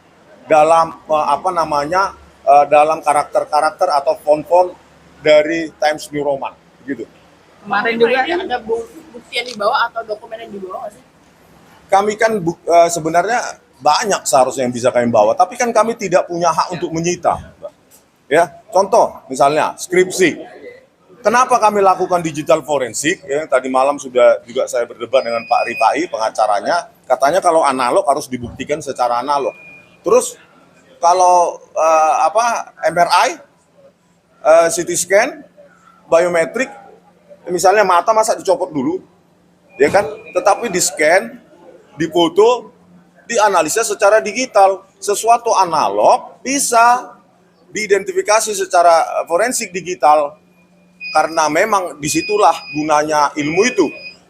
dalam dalam karakter-karakter atau font-font dari Times New Roman gitu. Kemarin juga ada bukti yang dibawa atau dokumen yang dibawa nggak sih? Kami kan sebenarnya banyak seharusnya yang bisa kami bawa, tapi kan kami tidak punya hak untuk menyita. Ya, contoh misalnya skripsi. Kenapa kami lakukan digital forensik? Ya, tadi malam sudah juga saya berdebat dengan Pak Rifai, pengacaranya. Katanya kalau analog harus dibuktikan secara analog. Terus kalau MRI, CT scan, biometrik, misalnya mata masa dicopot dulu, ya kan? Tetapi di scan, difoto, dianalisa secara digital. Sesuatu analog bisa diidentifikasi secara forensik digital, karena memang disitulah gunanya ilmu itu.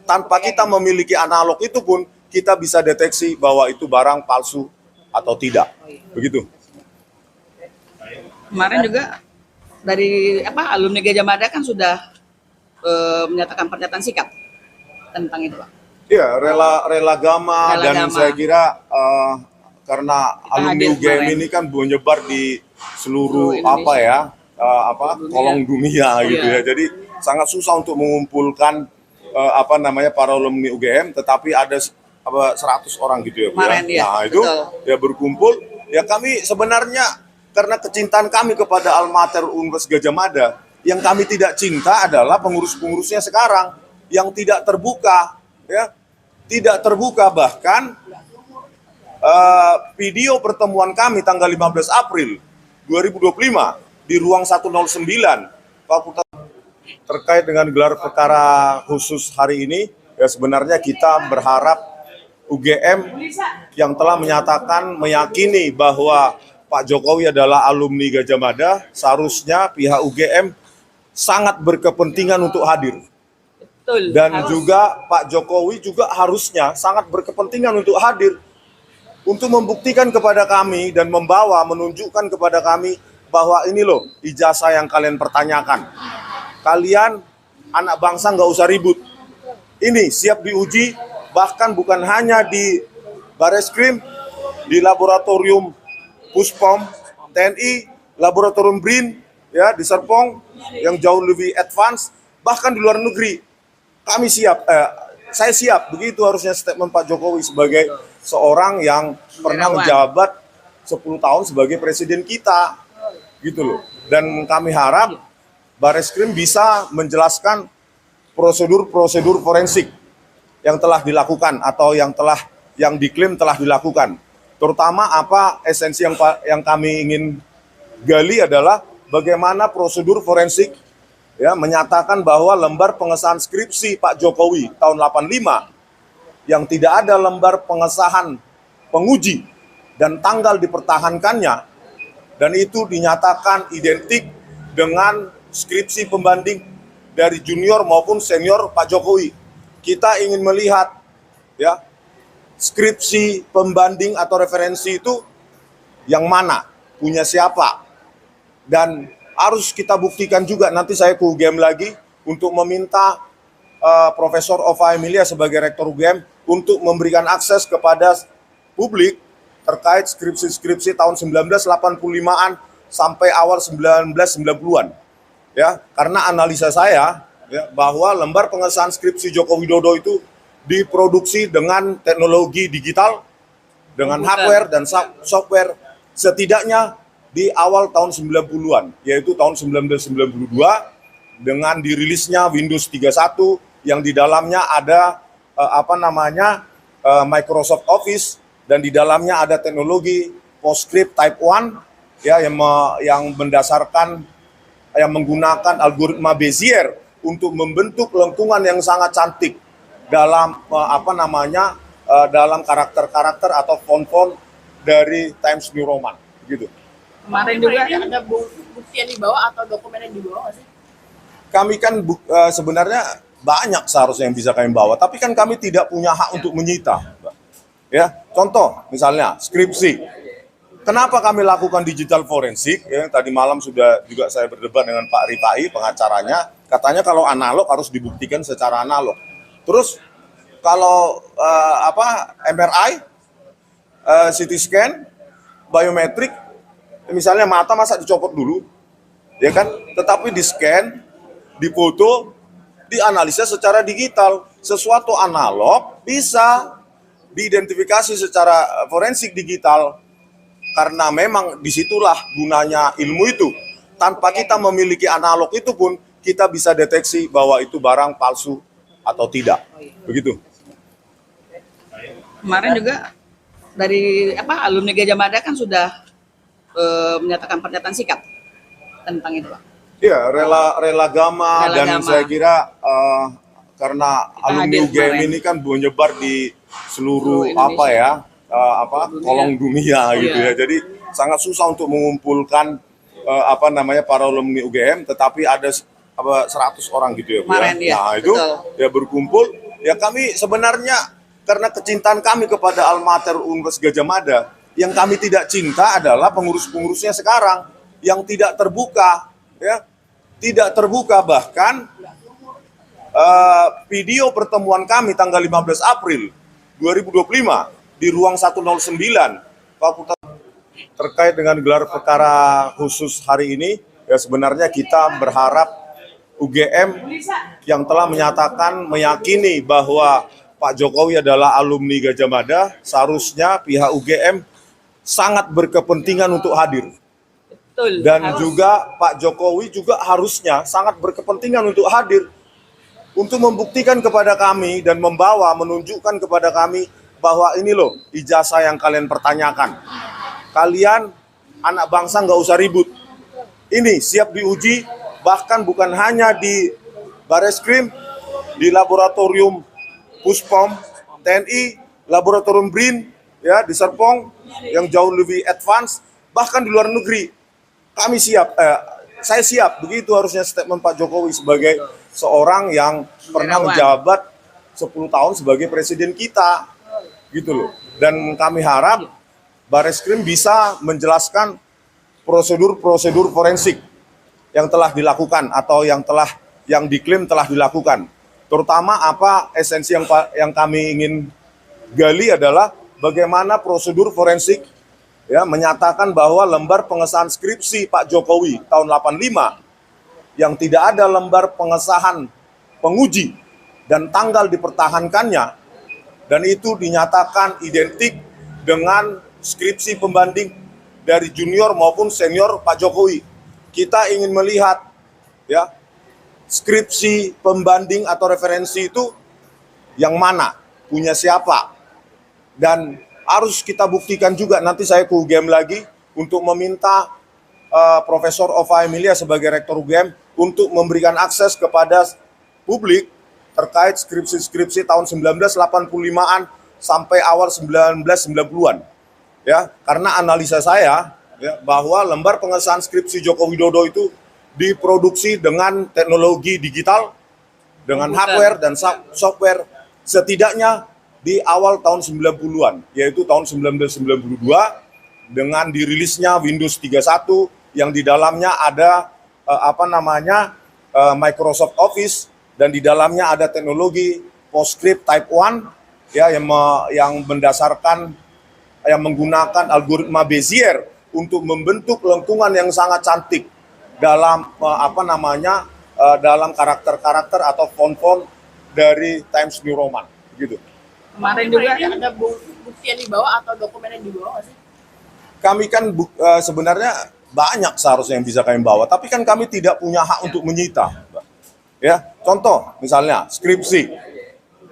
Tanpa kita memiliki analog itu pun kita bisa deteksi bahwa itu barang palsu atau tidak. Begitu. kemarin juga dari alumni Gajah Mada kan sudah menyatakan pernyataan sikap tentang itu, Pak. Iya, rela gama, dan Gama. saya kira karena Kita alumni hadir UGM kemarin. ini kan menyebar di seluruh Indonesia. kolong dunia gitu ya. Jadi sangat susah untuk mengumpulkan para alumni UGM, tetapi ada 100 orang gitu ya, Bu, Kemarin, ya, Nah, itu betul. ya berkumpul. Ya kami sebenarnya karena kecintaan kami kepada Alma Mater Universitas Gajah Mada, yang kami tidak cinta adalah pengurus-pengurusnya sekarang yang tidak terbuka, ya. Tidak terbuka, bahkan video pertemuan kami tanggal 15 April 2025 di ruang 109 Fakultas terkait dengan gelar perkara khusus hari ini. Ya, sebenarnya kita berharap UGM yang telah menyatakan meyakini bahwa Pak Jokowi adalah alumni Gajah Mada, seharusnya pihak UGM sangat berkepentingan untuk hadir. Betul. Dan Harus. juga Pak Jokowi juga harusnya sangat berkepentingan untuk hadir untuk membuktikan kepada kami dan menunjukkan kepada kami bahwa ini loh ijazah yang kalian pertanyakan. Kalian anak bangsa nggak usah ribut. Ini siap diuji, bahkan bukan hanya di Bareskrim, di laboratorium Puspom TNI, laboratorium BRIN ya di Serpong yang jauh lebih advance, bahkan di luar negeri. Kami siap, saya siap, begitu harusnya statement Pak Jokowi sebagai seorang yang pernah menjabat 10 tahun sebagai presiden kita, gitu loh. Dan kami harap Bareskrim bisa menjelaskan prosedur-prosedur forensik yang telah dilakukan atau yang diklaim telah dilakukan. Terutama apa esensi yang kami ingin gali adalah bagaimana prosedur forensik ya menyatakan bahwa lembar pengesahan skripsi Pak Jokowi tahun 85 yang tidak ada lembar pengesahan penguji dan tanggal dipertahankannya, dan itu dinyatakan identik dengan skripsi pembanding dari junior maupun senior Pak Jokowi. Kita ingin melihat ya skripsi pembanding atau referensi itu yang mana, punya siapa, dan harus kita buktikan juga. Nanti saya ke UGM lagi untuk meminta Profesor Ova Emilia sebagai Rektor UGM untuk memberikan akses kepada publik terkait skripsi-skripsi tahun 1985-an sampai awal 1990-an. Ya, karena analisa saya ya, bahwa lembar pengesahan skripsi Joko Widodo itu diproduksi dengan teknologi digital, dengan hardware dan software setidaknya di awal tahun 90-an, yaitu tahun 1992 dengan dirilisnya Windows 31 yang di dalamnya ada Microsoft Office, dan di dalamnya ada teknologi PostScript Type 1 ya yang menggunakan algoritma Bezier untuk membentuk lengkungan yang sangat cantik dalam dalam karakter-karakter atau font-font dari Times New Roman gitu. Kemarin juga ada bukti yang dibawa atau dokumen yang dibawa nggak sih? Kami kan sebenarnya banyak seharusnya yang bisa kami bawa, tapi kan kami tidak punya hak untuk menyita. Ya, contoh misalnya skripsi. Kenapa kami lakukan digital forensik? Ya, tadi malam sudah juga saya berdebat dengan Pak Rifai, pengacaranya. Katanya kalau analog harus dibuktikan secara analog. Terus kalau MRI, CT scan, biometrik, misalnya mata masa dicopot dulu, ya kan? Tetapi di scan, difoto, dianalisa secara digital. Sesuatu analog bisa diidentifikasi secara forensik digital, karena memang disitulah gunanya ilmu itu. Tanpa kita memiliki analog itu pun kita bisa deteksi bahwa itu barang palsu atau tidak. Begitu. kemarin juga dari alumni Gajah Mada kan sudah menyatakan pernyataan sikap tentang itu, Pak. Iya, rela gama, dan Gama. saya kira karena Kita alumni hadir UGM kemarin. ini kan menyebar di seluruh Indonesia. Dunia. kolong dunia gitu ya. Jadi sangat susah untuk mengumpulkan para alumni UGM, tetapi ada 100 orang gitu ya, Bu, Kemarin, ya. ya, Nah, itu betul. ya berkumpul. Ya kami sebenarnya karena kecintaan kami kepada alma mater Universitas Gajah Mada, yang kami tidak cinta adalah pengurus-pengurusnya sekarang yang tidak terbuka, ya. Tidak terbuka, bahkan video pertemuan kami tanggal 15 April 2025 di ruang 109 Fakultas terkait dengan gelar perkara khusus hari ini. Ya sebenarnya kita berharap UGM yang telah meyakini bahwa Pak Jokowi adalah alumni Gajah Mada, seharusnya pihak UGM sangat berkepentingan untuk hadir. Betul. Dan harus. juga Pak Jokowi juga harusnya sangat berkepentingan untuk hadir untuk membuktikan kepada kami dan menunjukkan kepada kami bahwa ini loh ijazah yang kalian pertanyakan. Kalian anak bangsa nggak usah ribut. Ini siap diuji, bahkan bukan hanya di Bareskrim, di laboratorium Puspom TNI, laboratorium BRIN ya di Serpong yang jauh lebih advance, bahkan di luar negeri. Kami siap, saya siap, begitu harusnya statement Pak Jokowi sebagai seorang yang pernah menjabat 10 tahun sebagai presiden kita, gitu loh. Dan kami harap Bareskrim bisa menjelaskan prosedur-prosedur forensik yang telah dilakukan atau yang diklaim telah dilakukan. Terutama apa esensi yang kami ingin gali adalah bagaimana prosedur forensik ya menyatakan bahwa lembar pengesahan skripsi Pak Jokowi tahun 85 yang tidak ada lembar pengesahan penguji dan tanggal dipertahankannya, dan itu dinyatakan identik dengan skripsi pembanding dari junior maupun senior Pak Jokowi. Kita ingin melihat ya skripsi pembanding atau referensi itu yang mana, punya siapa, dan harus kita buktikan juga. Nanti saya ke UGM lagi untuk meminta Profesor Ova Emilia sebagai Rektor UGM untuk memberikan akses kepada publik terkait skripsi-skripsi tahun 1985-an sampai awal 1990-an. Ya, karena analisa saya ya, bahwa lembar pengesahan skripsi Joko Widodo itu diproduksi dengan teknologi digital, dengan hardware dan software setidaknya di awal tahun 90-an, yaitu tahun 1992 dengan dirilisnya Windows 31 yang di dalamnya ada Microsoft Office, dan di dalamnya ada teknologi PostScript Type 1 ya yang menggunakan algoritma Bezier untuk membentuk lengkungan yang sangat cantik dalam dalam karakter-karakter atau font-font dari Times New Roman gitu. Kemarin juga ada bukti yang dibawa atau dokumen yang dibawa nggak sih? Kami kan sebenarnya banyak seharusnya yang bisa kami bawa, tapi kan kami tidak punya hak untuk menyita. Ya, contoh misalnya skripsi.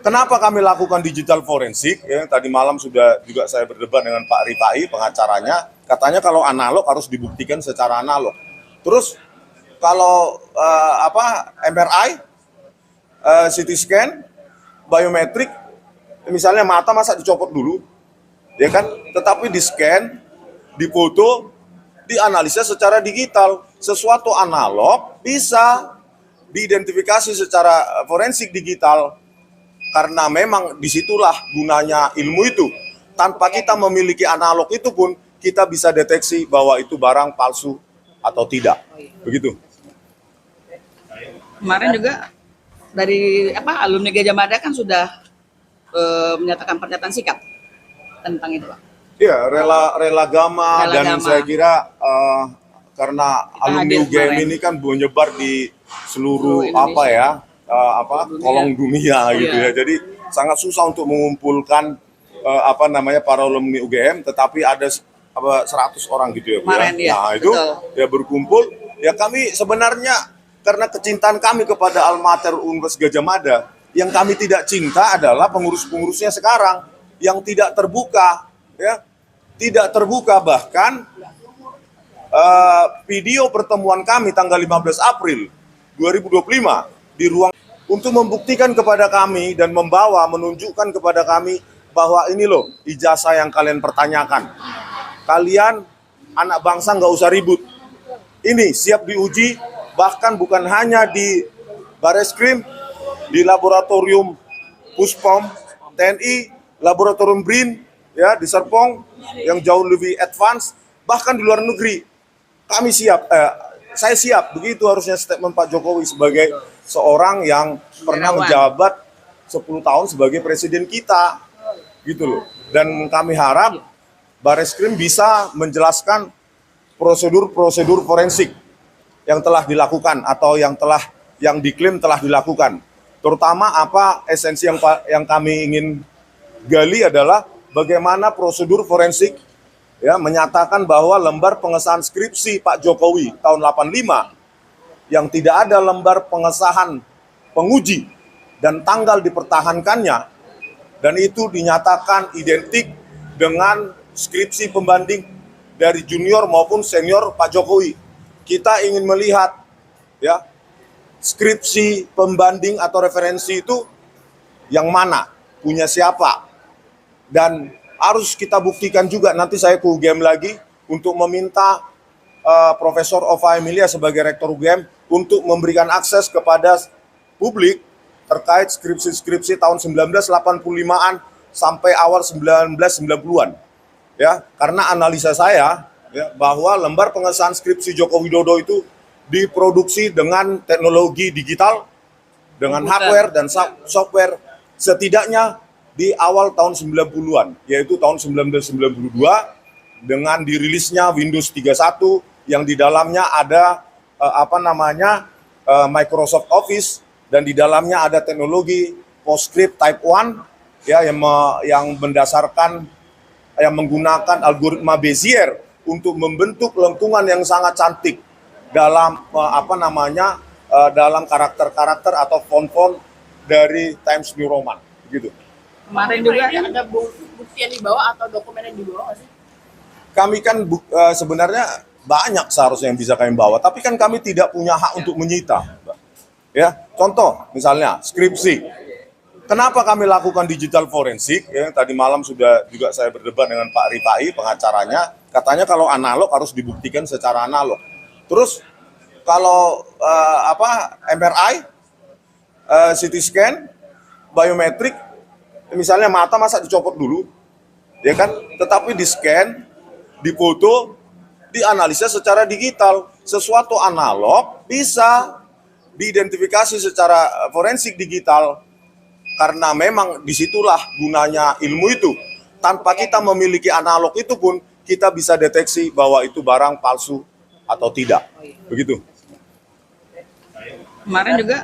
Kenapa kami lakukan digital forensik? Ya, tadi malam sudah juga saya berdebat dengan Pak Rifai, pengacaranya. Katanya kalau analog harus dibuktikan secara analog. Terus kalau MRI, CT scan, biometrik, misalnya mata masa dicopot dulu, ya kan? Tetapi di scan, difoto, dianalisa secara digital. Sesuatu analog bisa diidentifikasi secara forensik digital, karena memang disitulah gunanya ilmu itu. Tanpa kita memiliki analog itu pun kita bisa deteksi bahwa itu barang palsu atau tidak. Begitu. kemarin juga dari alumni Gajah Mada kan sudah menyatakan pernyataan sikap tentang itu, Pak. Iya, rela gama, dan Gama. saya kira karena Kita alumni hadir UGM kemarin. ini kan menyebar di seluruh Indonesia. kolong dunia gitu ya. Jadi sangat susah untuk mengumpulkan para alumni UGM, tetapi ada 100 orang gitu ya, Bu, Kemarin, ya. ya, Nah, itu betul. ya berkumpul. Ya kami sebenarnya karena kecintaan kami kepada Alma Mater Universitas Gajah Mada, yang kami tidak cinta adalah pengurus-pengurusnya sekarang yang tidak terbuka, ya. Tidak terbuka, bahkan video pertemuan kami tanggal 15 April 2025 di ruang untuk membuktikan kepada kami dan menunjukkan kepada kami bahwa ini loh ijazah yang kalian pertanyakan. Kalian anak bangsa nggak usah ribut. Ini siap diuji, bahkan bukan hanya di Bareskrim, di laboratorium Puspom TNI, laboratorium BRIN ya di Serpong yang jauh lebih advance, bahkan di luar negeri. Kami siap, saya siap. Begitu harusnya statement Pak Jokowi sebagai seorang yang pernah menjabat 10 tahun sebagai presiden kita, gitu loh. Dan kami harap Bareskrim bisa menjelaskan prosedur-prosedur forensik yang telah dilakukan atau yang diklaim telah dilakukan. Terutama apa esensi yang kami ingin gali adalah bagaimana prosedur forensik ya menyatakan bahwa lembar pengesahan skripsi Pak Jokowi tahun 85 yang tidak ada lembar pengesahan penguji dan tanggal dipertahankannya, dan itu dinyatakan identik dengan skripsi pembanding dari junior maupun senior Pak Jokowi. Kita ingin melihat ya skripsi pembanding atau referensi itu yang mana, punya siapa, dan harus kita buktikan juga. Nanti saya ke UGM lagi untuk meminta Profesor Ova Emilia sebagai Rektor UGM untuk memberikan akses kepada publik terkait skripsi-skripsi tahun 1985-an sampai awal 1990-an. Ya, karena analisa saya ya, bahwa lembar pengesahan skripsi Joko Widodo itu diproduksi dengan teknologi digital, dengan hardware dan software setidaknya di awal tahun 90-an, yaitu tahun 1992 dengan dirilisnya Windows 31 yang di dalamnya ada Microsoft Office dan di dalamnya ada teknologi PostScript Type 1 ya yang menggunakan algoritma Bezier untuk membentuk lengkungan yang sangat cantik dalam dalam karakter-karakter atau font-font dari Times New Roman gitu. Kemarin juga Ini ada bukti yang dibawa atau dokumen yang dibawa nggak sih? Kami kan sebenarnya banyak seharusnya yang bisa kami bawa, tapi kan kami tidak punya hak untuk menyita. Ya, contoh misalnya skripsi. Kenapa kami lakukan digital forensik? Ya, tadi malam sudah juga saya berdebat dengan Pak Rifai, pengacaranya. Katanya kalau analog harus dibuktikan secara analog. Terus kalau MRI, CT scan, biometrik, misalnya mata masa dicopot dulu, ya kan? Tetapi di scan, difoto, dianalisa secara digital. Sesuatu analog bisa diidentifikasi secara forensik digital karena memang disitulah gunanya ilmu itu. Tanpa kita memiliki analog itu pun kita bisa deteksi bahwa itu barang palsu atau tidak. Begitu. kemarin juga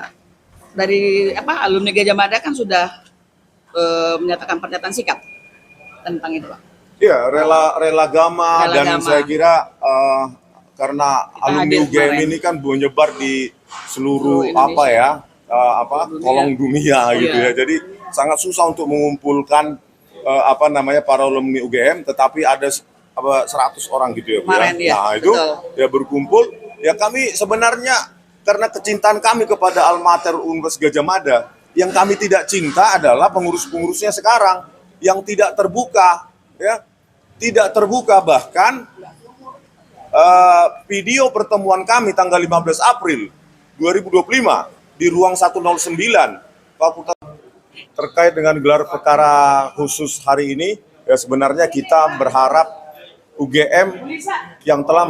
dari alumni Gajah Mada kan sudah menyatakan pernyataan sikap tentang itu, Pak. Iya, rela gama dan Gama. saya kira karena Kita alumni hadir UGM kemarin. ini kan menyebar di seluruh Indonesia. kolong dunia gitu ya. Iya. Jadi sangat susah untuk mengumpulkan para alumni UGM, tetapi ada 100 orang gitu ya, Bu, Kemarin, ya. ya, Nah, itu betul. ya berkumpul. Ya kami sebenarnya karena kecintaan kami kepada Almater Universitas Gajah Mada, yang kami tidak cinta adalah pengurus-pengurusnya sekarang yang tidak terbuka, ya. Tidak terbuka, bahkan video pertemuan kami tanggal 15 April 2025 di ruang 109 Fakultas terkait dengan gelar perkara khusus hari ini, ya sebenarnya kita berharap UGM yang telah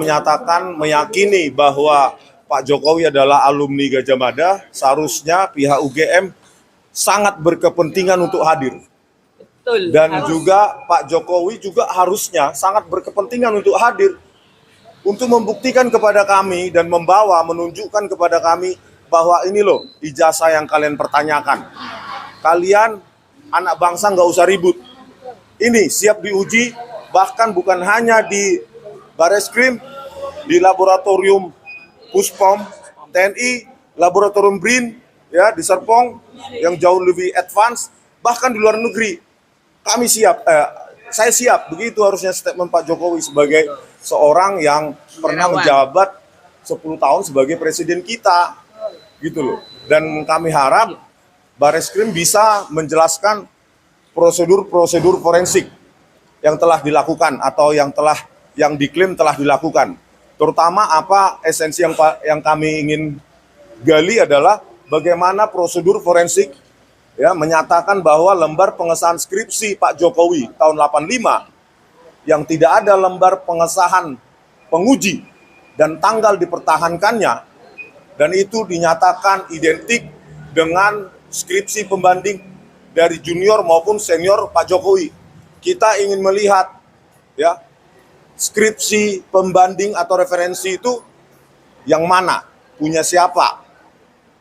meyakini bahwa Pak Jokowi adalah alumni Gajah Mada, seharusnya pihak UGM sangat berkepentingan untuk hadir. Betul. Dan harus. juga Pak Jokowi juga harusnya sangat berkepentingan untuk hadir untuk membuktikan kepada kami dan menunjukkan kepada kami bahwa ini loh ijazah yang kalian pertanyakan. Kalian anak bangsa nggak usah ribut. Ini siap diuji, bahkan bukan hanya di Bareskrim, di laboratorium Puspom TNI, laboratorium BRIN, ya di Serpong yang jauh lebih advance, bahkan di luar negeri. Kami siap, saya siap. Begitu harusnya statement Pak Jokowi sebagai seorang yang pernah menjabat 10 tahun sebagai presiden kita, gitu loh. Dan kami harap Bareskrim bisa menjelaskan prosedur-prosedur forensik yang telah dilakukan atau yang diklaim telah dilakukan. Terutama apa esensi yang kami ingin gali adalah bagaimana prosedur forensik ya menyatakan bahwa lembar pengesahan skripsi Pak Jokowi tahun 85 yang tidak ada lembar pengesahan penguji dan tanggal dipertahankannya, dan itu dinyatakan identik dengan skripsi pembanding dari junior maupun senior Pak Jokowi. Kita ingin melihat ya skripsi pembanding atau referensi itu yang mana, punya siapa,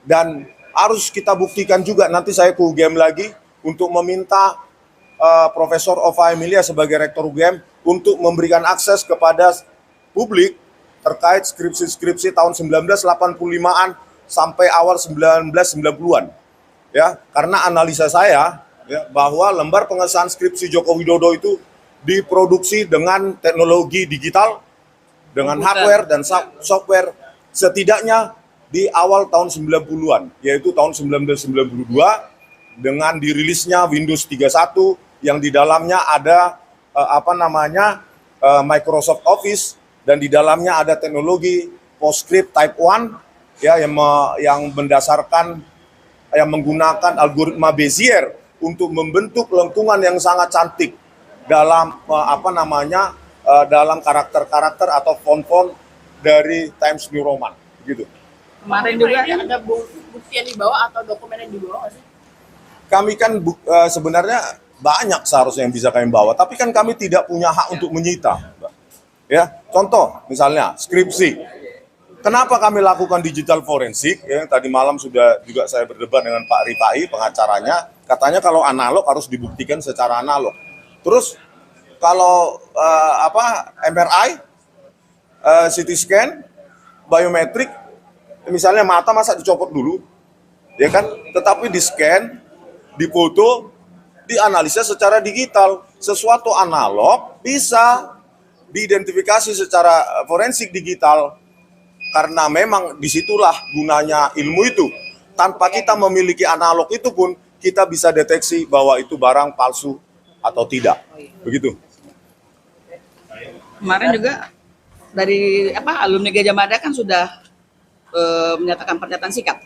dan harus kita buktikan juga. Nanti saya ke UGM lagi untuk meminta Profesor Ova Emilia sebagai Rektor UGM untuk memberikan akses kepada publik terkait skripsi-skripsi tahun 1985-an sampai awal 1990-an. Ya, karena analisa saya ya, bahwa lembar pengesahan skripsi Joko Widodo itu diproduksi dengan teknologi digital, dengan hardware dan software setidaknya di awal tahun 90-an, yaitu tahun 1992 dengan dirilisnya Windows 31 yang di dalamnya ada Microsoft Office dan di dalamnya ada teknologi PostScript Type 1 ya yang menggunakan algoritma Bezier untuk membentuk lengkungan yang sangat cantik dalam dalam karakter-karakter atau font-font dari Times New Roman gitu. Kemarin juga Ini ada bukti yang dibawa atau dokumen yang dibawa nggak sih? Kami kan sebenarnya banyak seharusnya yang bisa kami bawa, tapi kan kami tidak punya hak untuk menyita, Mbak. Ya, contoh misalnya skripsi. Kenapa kami lakukan digital forensik? Ya, tadi malam sudah juga saya berdebat dengan Pak Rifai, pengacaranya. Katanya kalau analog harus dibuktikan secara analog. Terus kalau MRI, CT scan, biometrik, misalnya mata masa dicopot dulu, ya kan? Tetapi di scan, difoto, dianalisa secara digital. Sesuatu analog bisa diidentifikasi secara forensik digital, karena memang disitulah gunanya ilmu itu. Tanpa kita memiliki analog itu pun kita bisa deteksi bahwa itu barang palsu atau tidak. Begitu. Kemarin juga dari alumni Gajah Mada kan sudah menyatakan pernyataan sikap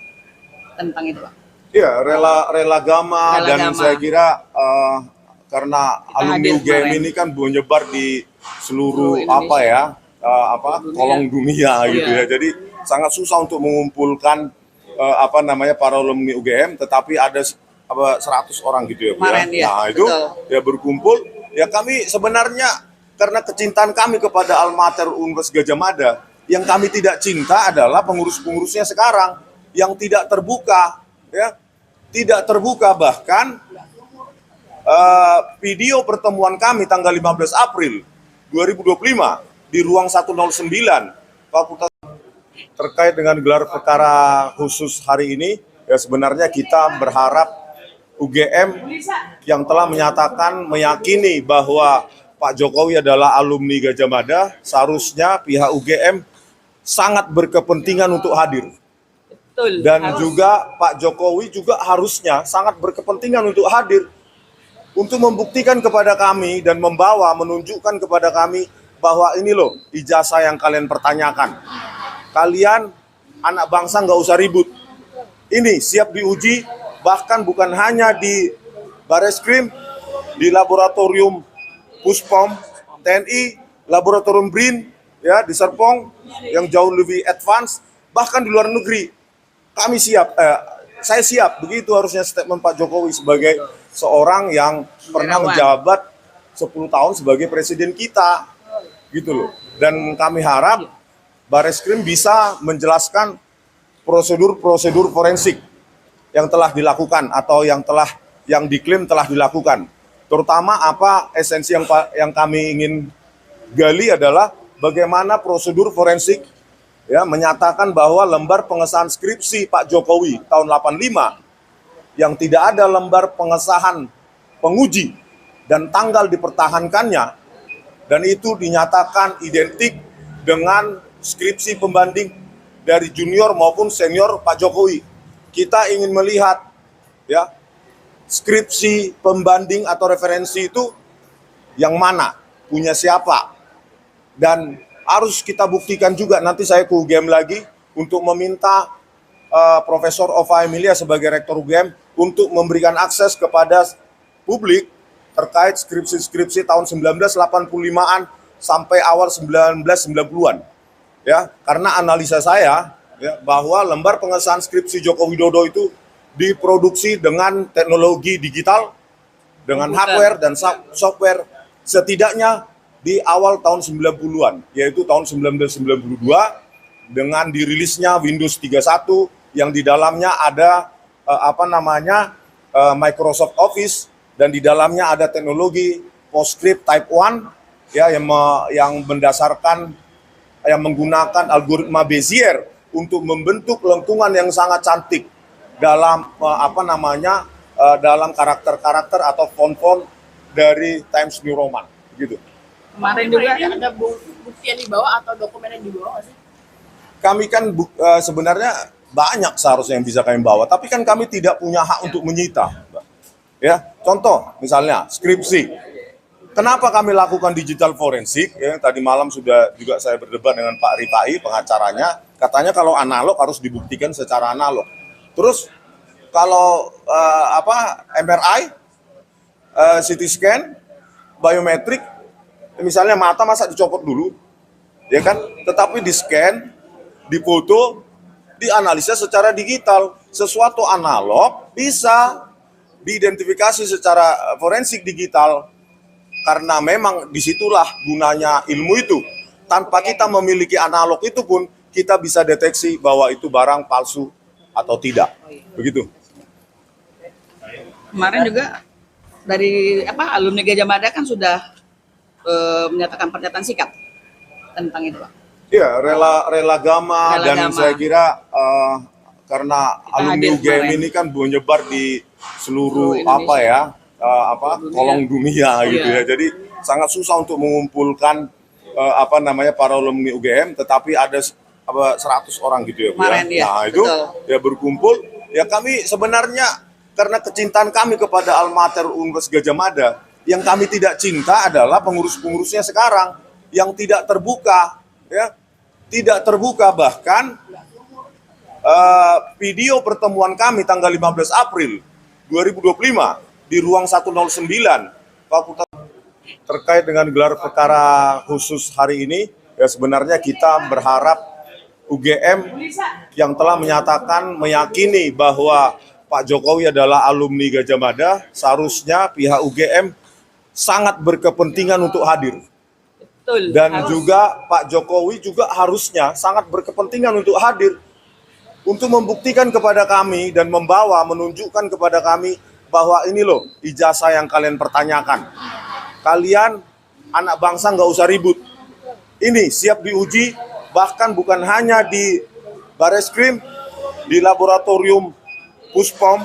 tentang itu, Pak. Iya, rela gama, dan Gama. saya kira karena Kita alumni hadir UGM kemarin. ini kan menyebar di seluruh Indonesia. Dunia. kolong dunia gitu Iya. ya. Jadi sangat susah untuk mengumpulkan para alumni UGM, tetapi ada 100 orang gitu ya, Bu, Kemarin, ya. ya, Nah, itu betul. ya berkumpul. Ya kami sebenarnya karena kecintaan kami kepada Almater Universitas Gajah Mada, yang kami tidak cinta adalah pengurus-pengurusnya sekarang yang tidak terbuka, ya. Tidak terbuka, bahkan video pertemuan kami tanggal 15 April 2025 di ruang 109 Fakultas terkait dengan gelar perkara khusus hari ini. Ya sebenarnya kita berharap UGM yang telah meyakini bahwa Pak Jokowi adalah alumni Gajah Mada, seharusnya pihak UGM sangat berkepentingan untuk hadir. Betul. Dan harus. juga Pak Jokowi juga harusnya sangat berkepentingan untuk hadir, untuk membuktikan kepada kami dan menunjukkan kepada kami bahwa ini loh ijazah yang kalian pertanyakan. Kalian anak bangsa nggak usah ribut. Ini siap diuji, bahkan bukan hanya di Bareskrim, di laboratorium Puspom TNI, laboratorium BRIN, ya di Serpong yang jauh lebih advance, bahkan di luar negeri. Kami siap, saya siap. Begitu harusnya statement Pak Jokowi sebagai seorang yang pernah menjabat 10 tahun sebagai presiden kita, gitu loh. Dan kami harap Bareskrim bisa menjelaskan prosedur forensik yang telah dilakukan atau yang diklaim telah dilakukan. Terutama apa esensi yang kami ingin gali adalah bagaimana prosedur forensik ya menyatakan bahwa lembar pengesahan skripsi Pak Jokowi tahun 85 yang tidak ada lembar pengesahan penguji dan tanggal dipertahankannya, dan itu dinyatakan identik dengan skripsi pembanding dari junior maupun senior Pak Jokowi. Kita ingin melihat ya skripsi pembanding atau referensi itu yang mana, punya siapa, dan harus kita buktikan juga. Nanti saya ke UGM lagi untuk meminta Profesor Ova Emilia sebagai Rektor UGM untuk memberikan akses kepada publik terkait skripsi-skripsi tahun 1985-an sampai awal 1990-an. Ya, karena analisa saya ya, bahwa lembar pengesahan skripsi Joko Widodo itu diproduksi dengan teknologi digital, dengan hardware dan software setidaknya di awal tahun 90-an, yaitu tahun 1992 dengan dirilisnya Windows 31 yang di dalamnya ada Microsoft Office, dan di dalamnya ada teknologi PostScript Type 1 ya yang menggunakan algoritma Bezier untuk membentuk lengkungan yang sangat cantik dalam dalam karakter-karakter atau font-font dari Times New Roman gitu. Kemarin juga Ini ada bukti yang dibawa atau dokumen yang dibawa nggak sih? Kami kan sebenarnya banyak seharusnya yang bisa kami bawa, tapi kan kami tidak punya hak untuk menyita. Ya, contoh misalnya skripsi. Kenapa kami lakukan digital forensik? Ya, tadi malam sudah juga saya berdebat dengan Pak Rifai, pengacaranya. Katanya kalau analog harus dibuktikan secara analog. Terus kalau MRI, CT scan, biometrik, misalnya mata masa dicopot dulu, ya kan? Tetapi di scan, difoto, dianalisa secara digital. Sesuatu analog bisa diidentifikasi secara forensik digital, karena memang disitulah gunanya ilmu itu. tanpa kita memiliki analog itu pun kita bisa deteksi bahwa itu barang palsu atau tidak. Begitu. Kemarin juga dari alumni Gajah Mada kan sudah menyatakan pernyataan sikap tentang itu, Pak. Iya, rela gama dan Gama. saya kira karena Kita alumni hadir UGM kemarin. ini kan menyebar di seluruh Indonesia. kolong dunia gitu Iya. ya. Jadi sangat susah untuk mengumpulkan para alumni UGM, tetapi ada 100 orang gitu ya, Bu, Kemarin, ya, Nah, itu betul. ya berkumpul. Ya kami sebenarnya karena kecintaan kami kepada alma mater Universitas Gajah Mada, yang kami tidak cinta adalah pengurus-pengurusnya sekarang yang tidak terbuka, ya. Tidak terbuka, bahkan video pertemuan kami tanggal 15 April 2025 di ruang 109 Fakultas terkait dengan gelar perkara khusus hari ini, ya sebenarnya kita berharap UGM yang telah meyakini bahwa Pak Jokowi adalah alumni Gajah Mada, seharusnya pihak UGM sangat berkepentingan untuk hadir. Betul. Dan harus. juga Pak Jokowi juga harusnya sangat berkepentingan untuk hadir untuk membuktikan kepada kami dan menunjukkan kepada kami bahwa ini loh ijazah yang kalian pertanyakan. Kalian anak bangsa nggak usah ribut. Ini siap diuji, bahkan bukan hanya di Bareskrim, di laboratorium Puspom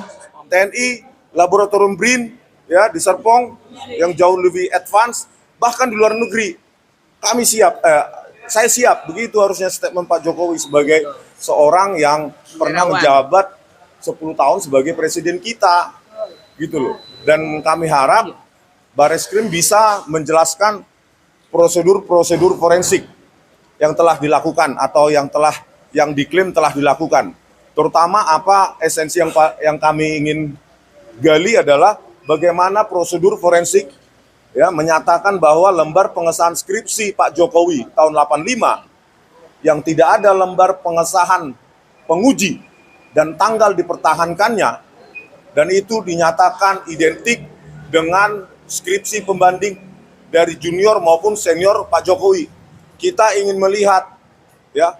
TNI, laboratorium BRIN, ya di Serpong yang jauh lebih advance, bahkan di luar negeri. Kami siap, saya siap. Begitu harusnya statement Pak Jokowi sebagai seorang yang pernah menjabat 10 tahun sebagai presiden kita, gitu loh. Dan kami harap Bareskrim bisa menjelaskan prosedur-prosedur forensik yang telah dilakukan atau yang diklaim telah dilakukan. Terutama apa esensi yang kami ingin gali adalah bagaimana prosedur forensik ya menyatakan bahwa lembar pengesahan skripsi Pak Jokowi tahun 85 yang tidak ada lembar pengesahan penguji dan tanggal dipertahankannya, dan itu dinyatakan identik dengan skripsi pembanding dari junior maupun senior Pak Jokowi. Kita ingin melihat ya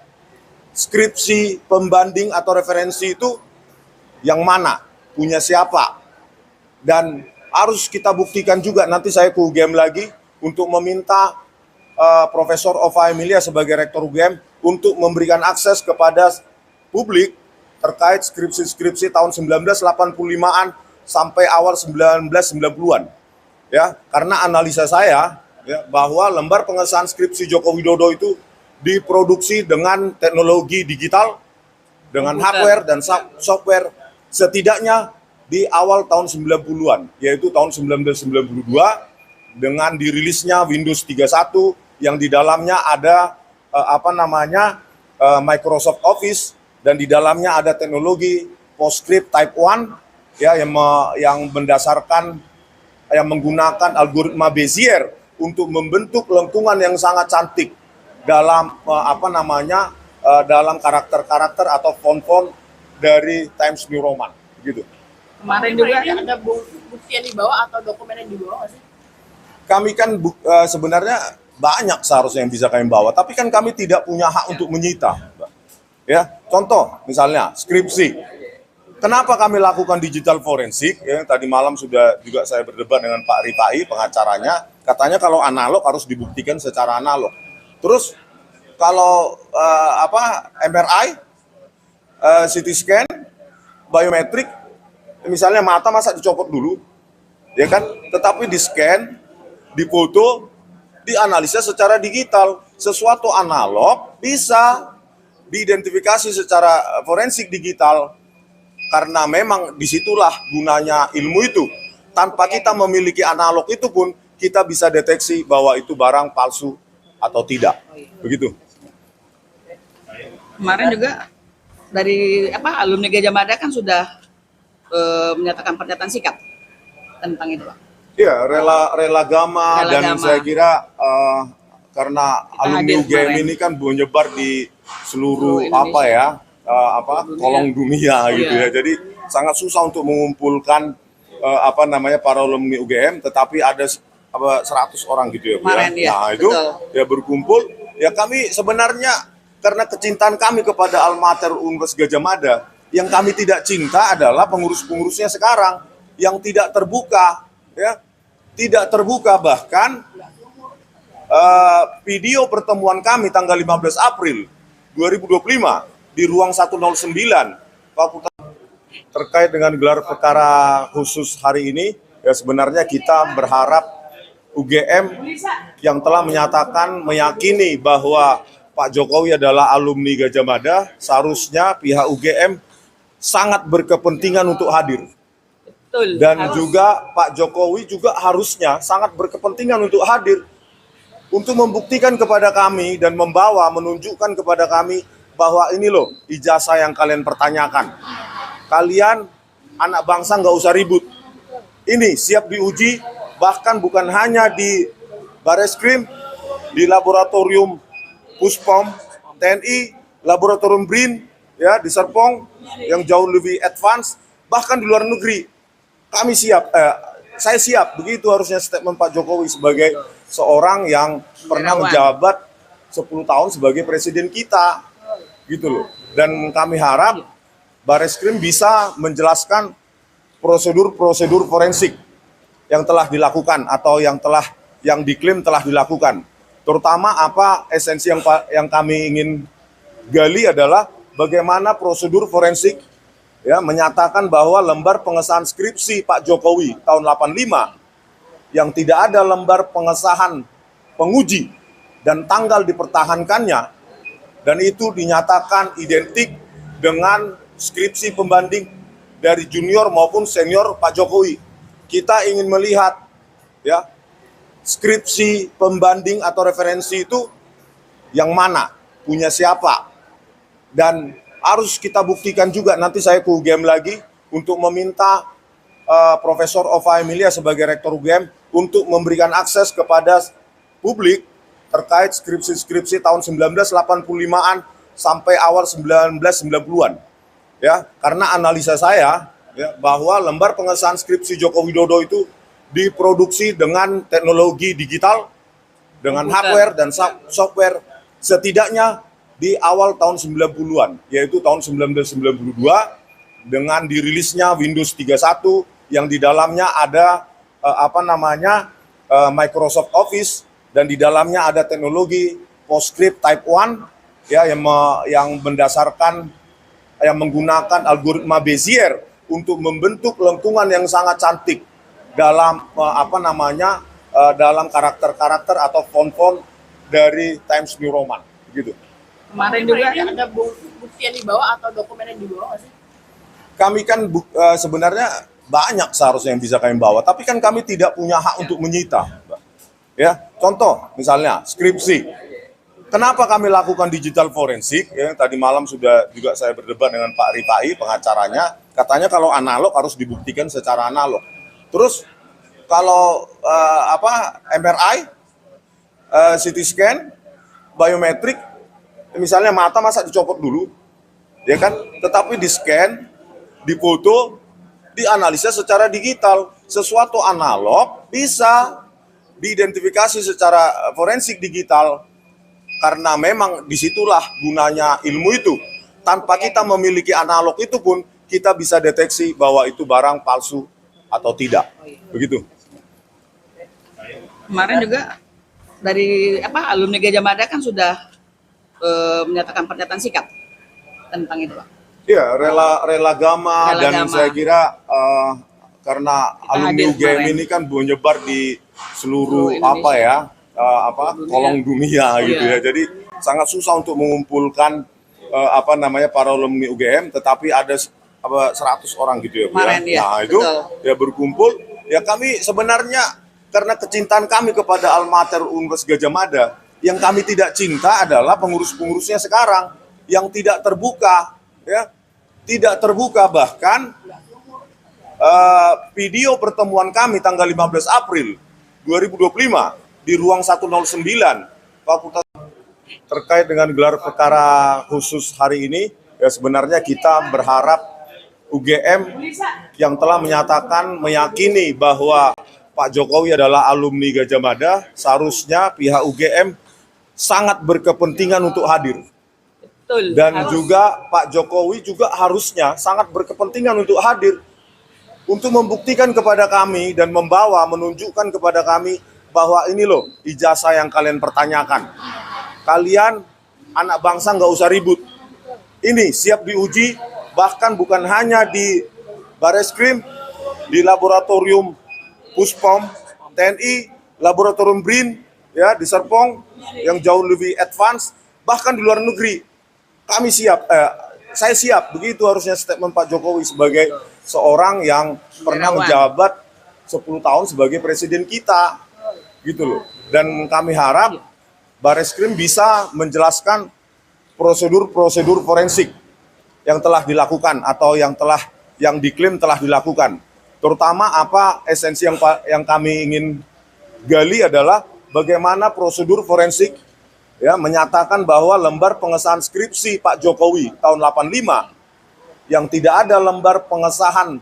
skripsi pembanding atau referensi itu yang mana, punya siapa, dan harus kita buktikan juga. Nanti saya ke UGM lagi untuk meminta Profesor Ova Emilia sebagai Rektor UGM untuk memberikan akses kepada publik terkait skripsi-skripsi tahun 1985-an sampai awal 1990-an. Ya, karena analisa saya ya, bahwa lembar pengesahan skripsi Joko Widodo itu diproduksi dengan teknologi digital, dengan hardware dan software setidaknya di awal tahun 90-an, yaitu tahun 1992 dengan dirilisnya Windows 31 yang di dalamnya ada Microsoft Office, dan di dalamnya ada teknologi PostScript Type 1 ya yang menggunakan algoritma Bezier untuk membentuk lengkungan yang sangat cantik dalam dalam karakter-karakter atau font-font dari Times New Roman gitu. Kemarin juga Ini ada bukti yang dibawa atau dokumen yang dibawa nggak sih? Kami kan sebenarnya banyak seharusnya yang bisa kami bawa, tapi kan kami tidak punya hak untuk menyita. Ya, contoh misalnya skripsi. Kenapa kami lakukan digital forensik? Ya, tadi malam sudah juga saya berdebat dengan Pak Rifai, pengacaranya. Katanya kalau analog harus dibuktikan secara analog. Terus kalau MRI, CT scan, biometrik, misalnya mata masa dicopot dulu, ya kan? Tetapi di scan, difoto, dianalisa secara digital. Sesuatu analog bisa diidentifikasi secara forensik digital, karena memang disitulah gunanya ilmu itu. Tanpa kita memiliki analog itu pun kita bisa deteksi bahwa itu barang palsu atau tidak. Begitu. Kemarin juga dari alumni Gajah Mada kan sudah menyatakan pernyataan sikap tentang itu, Pak. Iya, rela gama, dan gama. saya kira karena Kita alumni hadir UGM kemarin. ini kan menyebar di seluruh Indonesia. kolong dunia gitu Iya. ya. Jadi sangat susah untuk mengumpulkan para alumni UGM, tetapi ada 100 orang gitu ya, Bu, Kemarin, ya, Nah, itu betul. ya berkumpul. Ya kami sebenarnya karena kecintaan kami kepada almater Universitas Gadjah Mada, yang kami tidak cinta adalah pengurus-pengurusnya sekarang yang tidak terbuka, ya, tidak terbuka. Bahkan video pertemuan kami tanggal 15 April 2025 di ruang 109 Fakultas terkait dengan gelar perkara khusus hari ini, ya sebenarnya kita berharap UGM yang telah menyatakan meyakini bahwa Pak Jokowi adalah alumni Gadjah Mada, seharusnya pihak UGM sangat berkepentingan untuk hadir. Betul. Dan juga Pak Jokowi juga harusnya sangat berkepentingan untuk hadir untuk membuktikan kepada kami dan menunjukkan kepada kami bahwa ini loh ijazah yang kalian pertanyakan. Kalian anak bangsa nggak usah ribut. Ini siap diuji, bahkan bukan hanya di Bareskrim, di laboratorium Puspom TNI, laboratorium BRIN, ya di Serpong yang jauh lebih advance, bahkan di luar negeri. Kami siap, saya siap. Begitu harusnya statement Pak Jokowi sebagai seorang yang pernah menjabat 10 tahun sebagai presiden kita, gitu loh. Dan kami harap Bareskrim bisa menjelaskan prosedur-prosedur forensik yang telah dilakukan atau yang diklaim telah dilakukan. Terutama apa esensi yang kami ingin gali adalah bagaimana prosedur forensik ya menyatakan bahwa lembar pengesahan skripsi Pak Jokowi tahun 85 yang tidak ada lembar pengesahan penguji dan tanggal dipertahankannya, dan itu dinyatakan identik dengan skripsi pembanding dari junior maupun senior Pak Jokowi. Kita ingin melihat ya skripsi pembanding atau referensi itu yang mana, punya siapa, dan harus kita buktikan juga. Nanti saya ke UGM lagi untuk meminta Profesor Ova Emilia sebagai Rektor UGM untuk memberikan akses kepada publik terkait skripsi-skripsi tahun 1985-an sampai awal 1990-an. Ya, karena analisa saya ya, bahwa lembar pengesahan skripsi Joko Widodo itu diproduksi dengan teknologi digital, dengan hardware dan software setidaknya di awal tahun 90-an, yaitu tahun 1992 dengan dirilisnya Windows 31 yang di dalamnya ada Microsoft Office, dan di dalamnya ada teknologi PostScript Type 1 ya yang menggunakan algoritma Bezier untuk membentuk lengkungan yang sangat cantik dalam dalam karakter-karakter atau font-font dari Times New Roman gitu. Kemarin juga ada bukti yang dibawa atau dokumen yang dibawa nggak sih? Kami kan sebenarnya banyak seharusnya yang bisa kami bawa, tapi kan kami tidak punya hak untuk menyita. Ya, contoh misalnya skripsi. Kenapa kami lakukan digital forensik? Ya, tadi malam sudah juga saya berdebat dengan Pak Rifai, pengacaranya. Katanya kalau analog harus dibuktikan secara analog. Terus kalau MRI, CT scan, biometrik, misalnya mata masa dicopot dulu, ya kan? Tetapi di scan, difoto, dianalisa secara digital. Sesuatu analog bisa diidentifikasi secara forensik digital. Karena memang disitulah gunanya ilmu itu. Tanpa kita memiliki analog itu pun, kita bisa deteksi bahwa itu barang palsu atau tidak. Begitu. kemarin juga dari alumni Gadjah Mada kan sudah menyatakan pernyataan sikap tentang itu, Pak. Iya, rela gama, dan saya kira karena Kita alumni UGM ini kan menyebar di seluruh kolong dunia gitu ya. Jadi sangat susah untuk mengumpulkan para alumni UGM, tetapi ada 100 orang gitu ya, Bu. Kemarin, ya. Nah, itu Betul. ya berkumpul. Ya kami sebenarnya karena kecintaan kami kepada almater Universitas Gadjah Mada, yang kami tidak cinta adalah pengurus-pengurusnya sekarang yang tidak terbuka, ya. Tidak terbuka. Bahkan video pertemuan kami tanggal 15 April 2025 di ruang 109 Fakultas terkait dengan gelar perkara khusus hari ini, ya sebenarnya kita berharap UGM yang telah menyatakan meyakini bahwa Pak Jokowi adalah alumni Gadjah Mada, seharusnya pihak UGM sangat berkepentingan untuk hadir. Betul. Dan Harus. juga Pak Jokowi juga harusnya sangat berkepentingan untuk hadir untuk membuktikan kepada kami dan menunjukkan kepada kami bahwa ini loh ijazah yang kalian pertanyakan. Kalian anak bangsa nggak usah ribut. Ini siap diuji, bahkan bukan hanya di Bareskrim, di laboratorium Puspom TNI, laboratorium BRIN, ya di Serpong yang jauh lebih advance, bahkan di luar negeri. Kami siap, saya siap. Begitu harusnya statement Pak Jokowi sebagai seorang yang pernah menjabat 10 tahun sebagai presiden kita, gitu loh. Dan kami harap Bareskrim bisa menjelaskan prosedur-prosedur forensik yang telah dilakukan atau yang diklaim telah dilakukan. Terutama apa esensi yang kami ingin gali adalah bagaimana prosedur forensik ya menyatakan bahwa lembar pengesahan skripsi Pak Jokowi tahun 85 yang tidak ada lembar pengesahan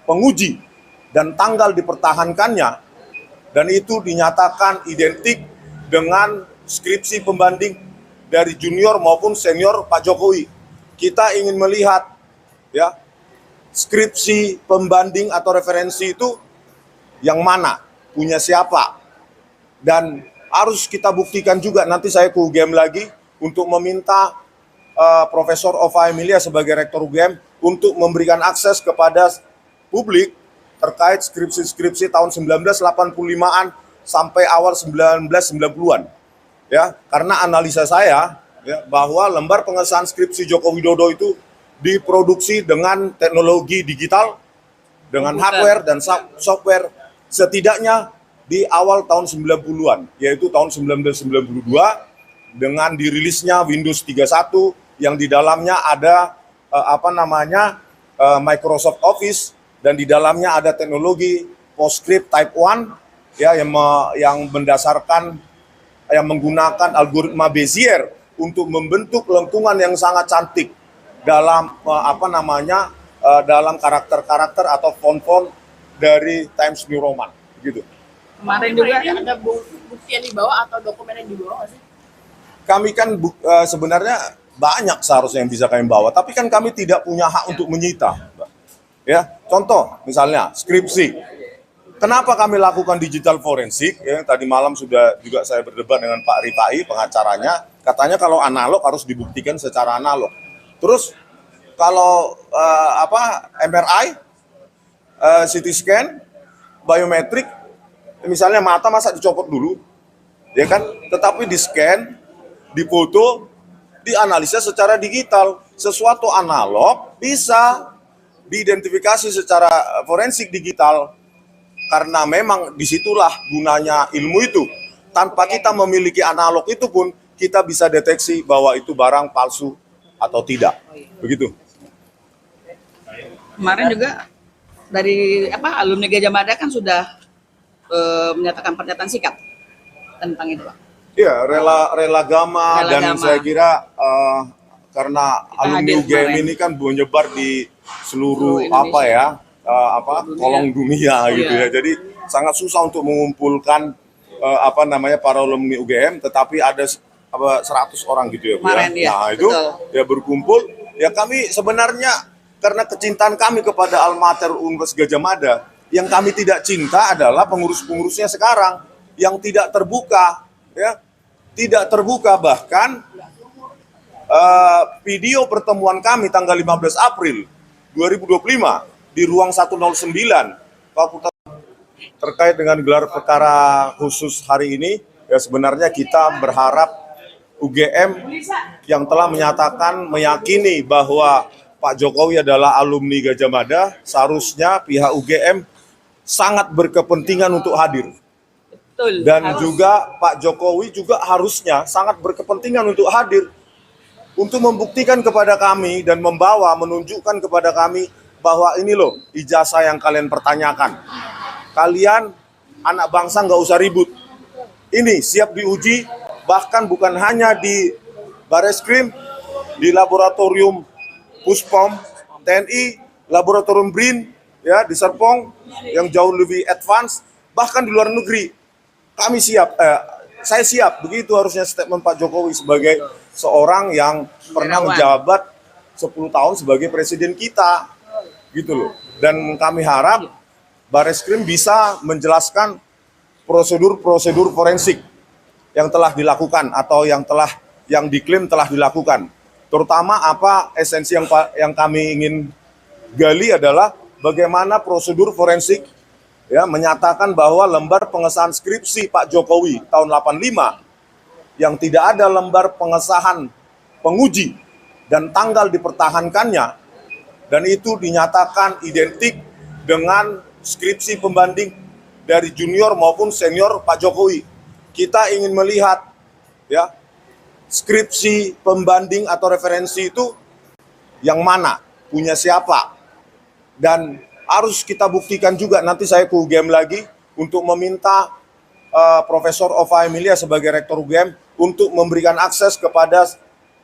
penguji dan tanggal dipertahankannya dan itu dinyatakan identik dengan skripsi pembanding dari junior maupun senior Pak Jokowi. Kita ingin melihat ya skripsi pembanding atau referensi itu yang mana, punya siapa, dan harus kita buktikan juga. Nanti saya ke UGM lagi untuk meminta Profesor Ova Emilia sebagai Rektor UGM untuk memberikan akses kepada publik terkait skripsi-skripsi tahun 1985-an sampai awal 1990-an. Ya, karena analisa saya ya, bahwa lembar pengesahan skripsi Joko Widodo itu diproduksi dengan teknologi digital, dengan hardware dan software setidaknya di awal tahun 90-an, yaitu tahun 1992 dengan dirilisnya Windows 31 yang di dalamnya ada Microsoft Office dan di dalamnya ada teknologi PostScript Type 1 ya yang menggunakan algoritma Bezier untuk membentuk lengkungan yang sangat cantik dalam dalam karakter-karakter atau font-font dari Times New Roman gitu. Kemarin juga ada bukti yang dibawa atau dokumen yang dibawa nggak sih? Kami kan sebenarnya banyak seharusnya yang bisa kami bawa, tapi kan kami tidak punya hak untuk menyita. Ya, contoh misalnya skripsi. Kenapa kami lakukan digital forensik? Ya, tadi malam sudah juga saya berdebat dengan Pak Rifai, pengacaranya. Katanya kalau analog harus dibuktikan secara analog. Terus kalau MRI, CT scan, biometrik, misalnya mata masa dicopot dulu, ya kan? Tetapi di scan, difoto, dianalisa secara digital. Sesuatu analog bisa diidentifikasi secara forensik digital. Karena memang disitulah gunanya ilmu itu. Tanpa kita memiliki analog itu pun, kita bisa deteksi bahwa itu barang palsu atau tidak. Begitu. kemarin juga dari alumni Gajah Mada kan sudah menyatakan pernyataan sikap tentang itu, Pak. Iya, rela gama dan Gama. saya kira karena Kita alumni hadir UGM kemarin. ini kan menyebar di seluruh Indonesia. Dunia. kolong dunia gitu ya. Jadi sangat susah untuk mengumpulkan para alumni UGM, tetapi ada 100 orang gitu ya, Bu, Kemarin, ya. ya, Nah, itu betul. ya berkumpul. Ya kami sebenarnya karena kecintaan kami kepada Alma Mater Universitas Gajah Mada, yang kami tidak cinta adalah pengurus-pengurusnya sekarang yang tidak terbuka, ya. Tidak terbuka, bahkan video pertemuan kami tanggal 15 April 2025 di ruang 109 Fakultas terkait dengan gelar perkara khusus hari ini, ya sebenarnya kita berharap UGM yang telah meyakini bahwa Pak Jokowi adalah alumni Gajah Mada, seharusnya pihak UGM sangat berkepentingan untuk hadir. Betul. Dan harus. juga Pak Jokowi juga harusnya sangat berkepentingan untuk hadir untuk membuktikan kepada kami dan menunjukkan kepada kami bahwa ini loh ijazah yang kalian pertanyakan. Kalian anak bangsa nggak usah ribut. Ini siap diuji, bahkan bukan hanya di Bareskrim, di laboratorium Puspom TNI, laboratorium BRIN, ya di Serpong yang jauh lebih advance, bahkan di luar negeri. Kami siap, saya siap, begitu harusnya statement Pak Jokowi sebagai seorang yang pernah Negarawan. menjabat 10 tahun sebagai presiden kita, gitu loh. Dan kami harap Bareskrim bisa menjelaskan prosedur-prosedur forensik yang telah dilakukan atau yang diklaim telah dilakukan. Terutama apa esensi yang kami ingin gali adalah bagaimana prosedur forensik ya menyatakan bahwa lembar pengesahan skripsi Pak Jokowi tahun 85 yang tidak ada lembar pengesahan penguji dan tanggal dipertahankannya, dan itu dinyatakan identik dengan skripsi pembanding dari junior maupun senior Pak Jokowi. Kita ingin melihat ya skripsi pembanding atau referensi itu yang mana, punya siapa, dan harus kita buktikan juga. Nanti saya ke UGM lagi untuk meminta Profesor Ova Emilia sebagai Rektor UGM untuk memberikan akses kepada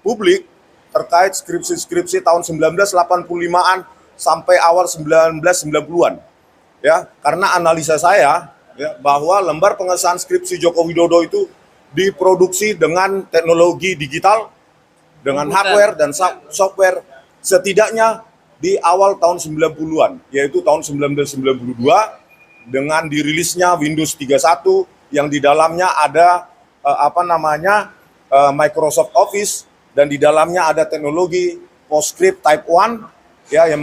publik terkait skripsi-skripsi tahun 1985-an sampai awal 1990-an. Ya, karena analisa saya ya, bahwa lembar pengesahan skripsi Joko Widodo itu diproduksi dengan teknologi digital, dengan hardware dan software setidaknya di awal tahun 90-an, yaitu tahun 1992 dengan dirilisnya Windows 31 yang di dalamnya ada Microsoft Office, dan di dalamnya ada teknologi PostScript Type 1 ya yang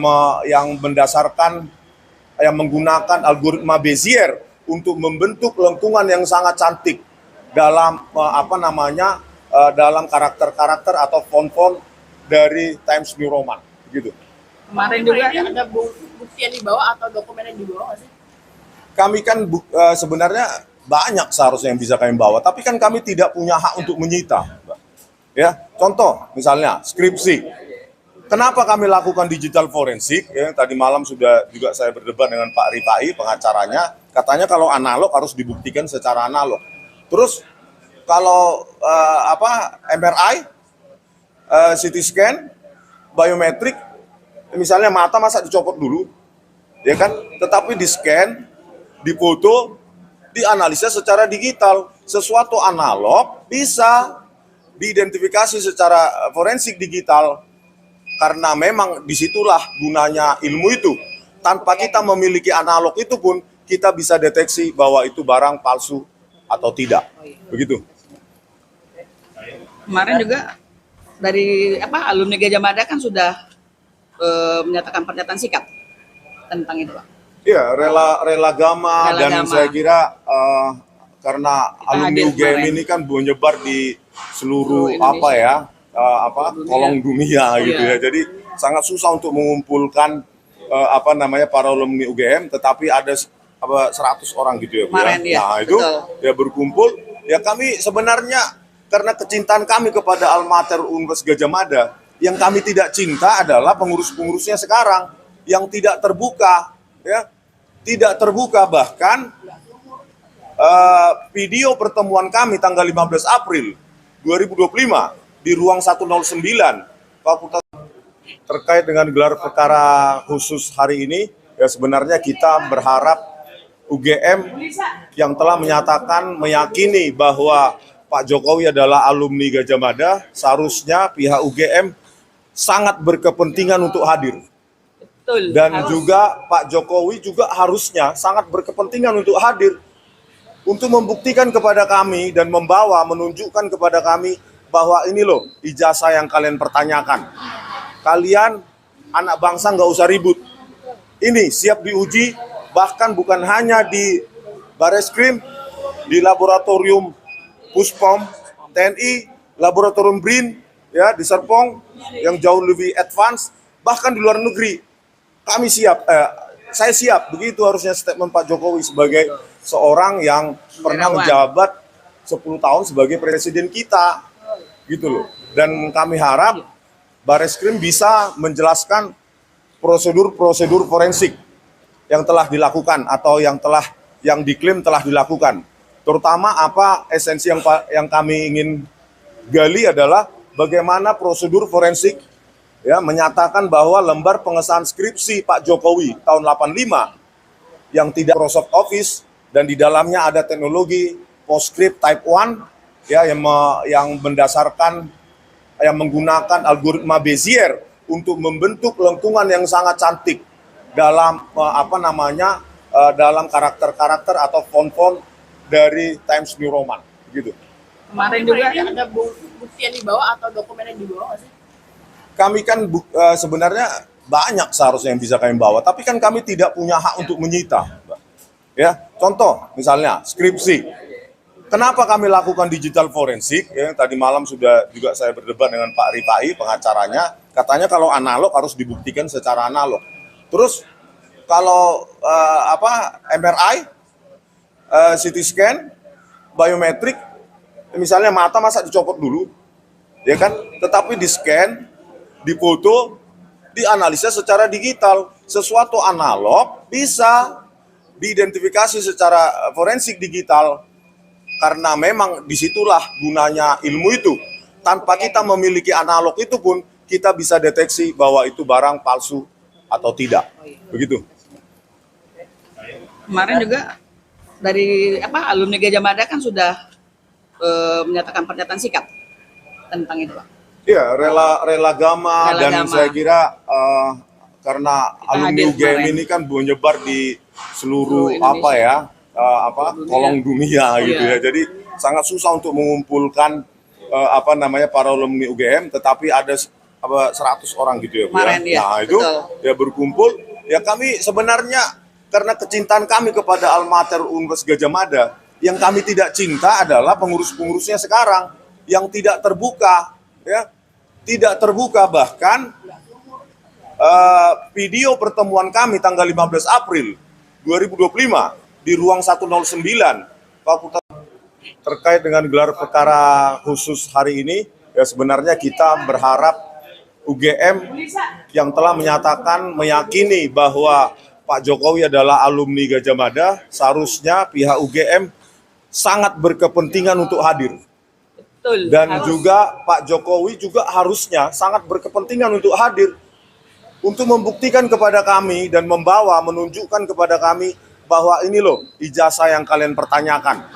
menggunakan algoritma Bezier untuk membentuk lengkungan yang sangat cantik dalam dalam karakter-karakter atau font-font dari Times New Roman gitu. Kemarin juga Ini ada bukti yang dibawa atau dokumen yang dibawa nggak sih? Kami kan sebenarnya banyak seharusnya yang bisa kami bawa, tapi kan kami tidak punya hak untuk menyita. Ya, contoh misalnya skripsi. Kenapa kami lakukan digital forensik? Ya, tadi malam sudah juga saya berdebat dengan Pak Rifai, pengacaranya, katanya kalau analog harus dibuktikan secara analog. Terus kalau MRI, CT scan, biometrik, misalnya mata masa dicopot dulu, ya kan? Tetapi di scan, difoto, dianalisa secara digital. Sesuatu analog bisa diidentifikasi secara forensik digital, karena memang disitulah gunanya ilmu itu. Tanpa kita memiliki analog itu pun kita bisa deteksi bahwa itu barang palsu atau tidak. Begitu. kemarin juga dari alumni Gajah Mada kan sudah menyatakan pernyataan sikap tentang itu, Pak. Iya, rela gama, dan Gama. saya kira karena Kita alumni hadir UGM kemarin. ini kan menyebar di seluruh Indonesia. kolong dunia gitu Iya. ya. Jadi sangat susah untuk mengumpulkan para alumni UGM, tetapi ada 100 orang gitu ya, Bu, Kemarin, ya. ya, Nah, itu betul. ya berkumpul. Ya kami sebenarnya karena kecintaan kami kepada Almater Universitas Gajah Mada, yang kami tidak cinta adalah pengurus-pengurusnya sekarang yang tidak terbuka, ya. Tidak terbuka, bahkan video pertemuan kami tanggal 15 April 2025 di ruang 109 Fakultas terkait dengan gelar perkara khusus hari ini, ya sebenarnya kita berharap UGM yang telah meyakini bahwa Pak Jokowi adalah alumni Gajah Mada, seharusnya pihak UGM sangat berkepentingan untuk hadir. Betul. Dan harus. juga Pak Jokowi juga harusnya sangat berkepentingan untuk hadir untuk membuktikan kepada kami dan menunjukkan kepada kami bahwa ini loh ijazah yang kalian pertanyakan. Kalian anak bangsa nggak usah ribut. Ini siap diuji, bahkan bukan hanya di Bareskrim, di laboratorium Puspom TNI, laboratorium BRIN, ya di Serpong yang jauh lebih advance, bahkan di luar negeri. Kami siap, saya siap, begitu harusnya statement Pak Jokowi sebagai seorang yang pernah Negarawan. menjabat 10 tahun sebagai presiden kita, gitu loh. Dan kami harap Bareskrim bisa menjelaskan prosedur-prosedur forensik yang telah dilakukan atau yang diklaim telah dilakukan. Terutama apa esensi yang kami ingin gali adalah bagaimana prosedur forensik ya menyatakan bahwa lembar pengesahan skripsi Pak Jokowi tahun 85 yang tidak Microsoft Office dan di dalamnya ada teknologi PostScript Type 1 ya yang menggunakan algoritma Bezier untuk membentuk lengkungan yang sangat cantik dalam dalam karakter-karakter atau font-font dari Times New Roman gitu. Kemarin juga Ini ada bukti yang dibawa atau dokumen yang dibawa nggak sih? Kami kan sebenarnya banyak seharusnya yang bisa kami bawa, tapi kan kami tidak punya hak untuk menyita. Ya, contoh misalnya skripsi. Kenapa kami lakukan digital forensik? Ya, tadi malam sudah juga saya berdebat dengan Pak Rifai, pengacaranya. Katanya kalau analog harus dibuktikan secara analog. Terus kalau MRI, CT scan, biometrik, misalnya mata masa dicopot dulu, ya kan? Tetapi di scan, difoto, dianalisa secara digital. Sesuatu analog bisa diidentifikasi secara forensik digital, karena memang disitulah gunanya ilmu itu. Tanpa kita memiliki analog itu pun kita bisa deteksi bahwa itu barang palsu atau tidak. Begitu. kemarin juga dari alumni Gajah Mada kan sudah menyatakan pernyataan sikap tentang itu, Pak. Iya, rela gama, dan Gama. saya kira karena Kita alumni hadir UGM kemarin. ini kan menyebar di seluruh Indonesia. kolong dunia gitu Iya. ya. Jadi sangat susah untuk mengumpulkan para alumni UGM, tetapi ada 100 orang gitu ya, Bu, Kemarin, ya. ya, Nah, itu betul. ya berkumpul. Ya kami sebenarnya karena kecintaan kami kepada Almater Universitas Gajah Mada, yang kami tidak cinta adalah pengurus-pengurusnya sekarang yang tidak terbuka, ya. Tidak terbuka, bahkan video pertemuan kami tanggal 15 April 2025 di ruang 109 Fakultas terkait dengan gelar perkara khusus hari ini, ya sebenarnya kita berharap UGM yang telah meyakini bahwa Pak Jokowi adalah alumni Gajah Mada, seharusnya pihak UGM sangat berkepentingan untuk hadir. Betul. Dan harus. juga Pak Jokowi juga harusnya sangat berkepentingan untuk hadir untuk membuktikan kepada kami dan menunjukkan kepada kami bahwa ini loh ijazah yang kalian pertanyakan.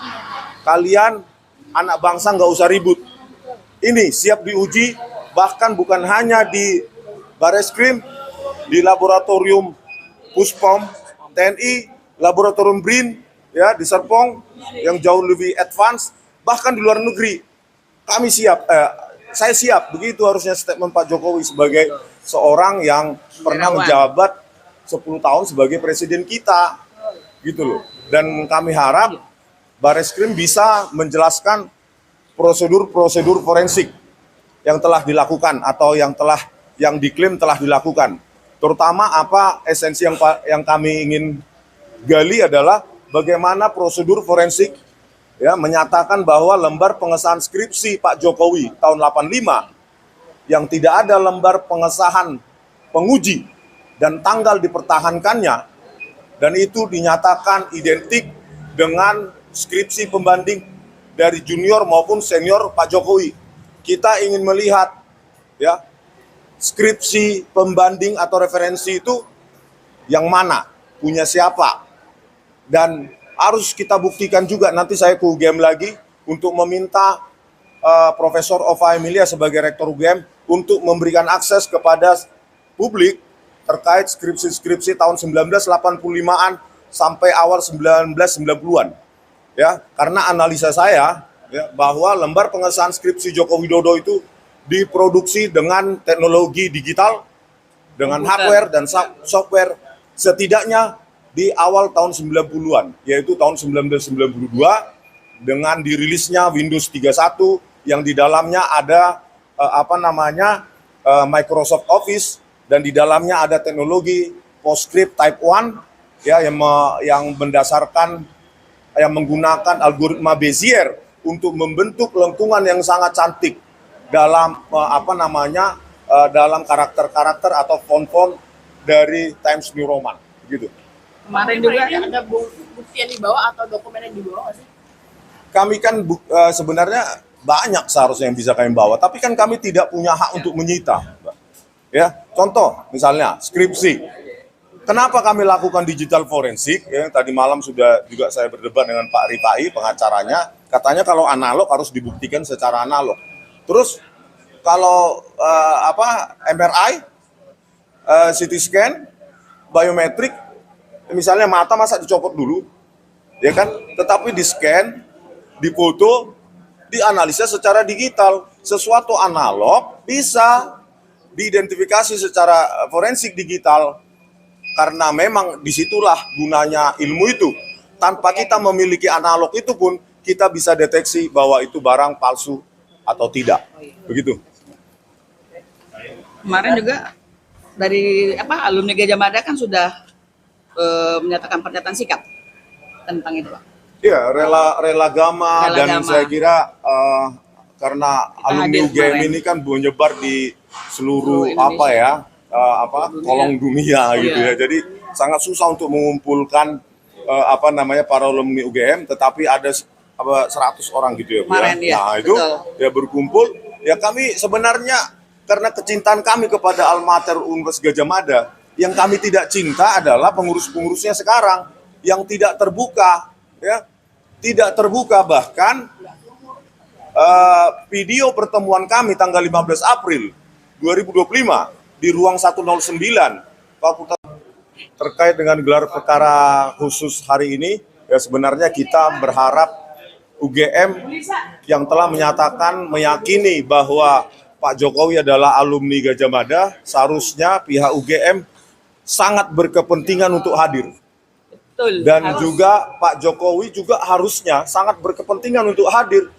Kalian anak bangsa nggak usah ribut. Ini siap diuji, bahkan bukan hanya di Bareskrim, di laboratorium Puspom TNI, laboratorium BRIN, ya di Serpong yang jauh lebih advance, bahkan di luar negeri. Kami siap, saya siap. Begitu harusnya statement Pak Jokowi sebagai seorang yang pernah menjabat 10 tahun sebagai presiden kita, gitu loh. Dan kami harap Bareskrim bisa menjelaskan prosedur-prosedur forensik yang telah dilakukan atau yang diklaim telah dilakukan. Terutama apa esensi yang kami ingin gali adalah bagaimana prosedur forensik ya menyatakan bahwa lembar pengesahan skripsi Pak Jokowi tahun 85 yang tidak ada lembar pengesahan penguji dan tanggal dipertahankannya, dan itu dinyatakan identik dengan skripsi pembanding dari junior maupun senior Pak Jokowi. Kita ingin melihat ya skripsi pembanding atau referensi itu yang mana, punya siapa, dan harus kita buktikan juga. Nanti saya ke UGM lagi untuk meminta Profesor Ova Emilia sebagai Rektor UGM untuk memberikan akses kepada publik terkait skripsi-skripsi tahun 1985-an sampai awal 1990-an. Ya, karena analisa saya ya, bahwa lembar pengesahan skripsi Joko Widodo itu diproduksi dengan teknologi digital, dengan hardware dan software setidaknya di awal tahun 90-an, yaitu tahun 1992 dengan dirilisnya Windows 31 yang di dalamnya ada Microsoft Office, dan di dalamnya ada teknologi PostScript Type 1 ya yang menggunakan algoritma Bezier untuk membentuk lengkungan yang sangat cantik dalam dalam karakter-karakter atau font-font dari Times New Roman gitu. Kemarin juga Ini ada bukti yang dibawa atau dokumen yang dibawa nggak sih? Kami kan sebenarnya banyak seharusnya yang bisa kami bawa, tapi kan kami tidak punya hak untuk menyita. Ya, contoh misalnya skripsi. Kenapa kami lakukan digital forensik? Ya, tadi malam sudah juga saya berdebat dengan Pak Rifai, pengacaranya. Katanya kalau analog harus dibuktikan secara analog. Terus kalau MRI, CT scan, biometrik, misalnya mata masa dicopot dulu, ya kan? Tetapi di scan, difoto, dianalisa secara digital. Sesuatu analog bisa diidentifikasi secara forensik digital, karena memang disitulah gunanya ilmu itu. Tanpa kita memiliki analog itu pun kita bisa deteksi bahwa itu barang palsu atau tidak. Begitu. Kemarin juga dari alumni Gajah Mada kan sudah menyatakan pernyataan sikap tentang itu, Pak. Iya, rela gama, Rela dan gama. saya kira karena Kita alumni hadir UGM kemarin. ini kan menyebar di seluruh Indonesia. kolong dunia gitu ya. Iya. Jadi sangat susah untuk mengumpulkan para alumni UGM, tetapi ada 100 orang gitu ya, Bu, Kemarin, ya. ya, Nah, itu betul. ya berkumpul. Ya kami sebenarnya karena kecintaan kami kepada Alma Mater Universitas Gadjah Mada, yang kami tidak cinta adalah pengurus-pengurusnya sekarang yang tidak terbuka, ya. Tidak terbuka, bahkan video pertemuan kami tanggal 15 April 2025 di ruang 109 Fakultas terkait dengan gelar perkara khusus hari ini. Ya sebenarnya kita berharap UGM yang telah menyatakan meyakini bahwa Pak Jokowi adalah alumni Gadjah Mada, seharusnya pihak UGM sangat berkepentingan untuk hadir. Betul. Dan Harus. juga Pak Jokowi juga harusnya sangat berkepentingan untuk hadir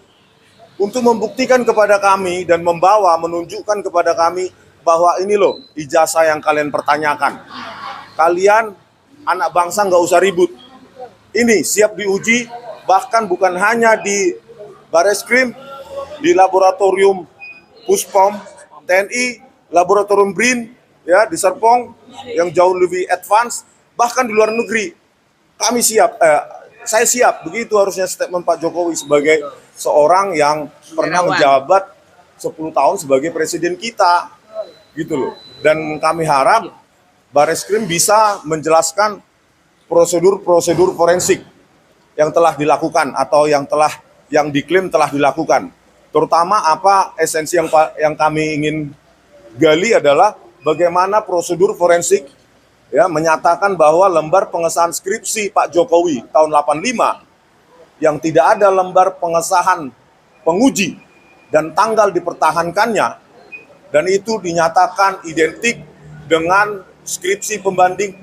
untuk membuktikan kepada kami dan menunjukkan kepada kami bahwa ini loh ijazah yang kalian pertanyakan. Kalian anak bangsa nggak usah ribut. Ini siap diuji, bahkan bukan hanya di Bareskrim, di laboratorium Puspom TNI, laboratorium BRIN, ya di Serpong yang jauh lebih advance, bahkan di luar negeri. Kami siap, saya siap, begitu harusnya statement Pak Jokowi sebagai seorang yang pernah menjabat 10 tahun sebagai presiden kita, gitu loh. Dan kami harap Bareskrim bisa menjelaskan prosedur-prosedur forensik yang telah dilakukan atau yang diklaim telah dilakukan. Terutama apa esensi yang kami ingin gali adalah bagaimana prosedur forensik ya menyatakan bahwa lembar pengesahan skripsi Pak Jokowi tahun 85 yang tidak ada lembar pengesahan penguji dan tanggal dipertahankannya, dan itu dinyatakan identik dengan skripsi pembanding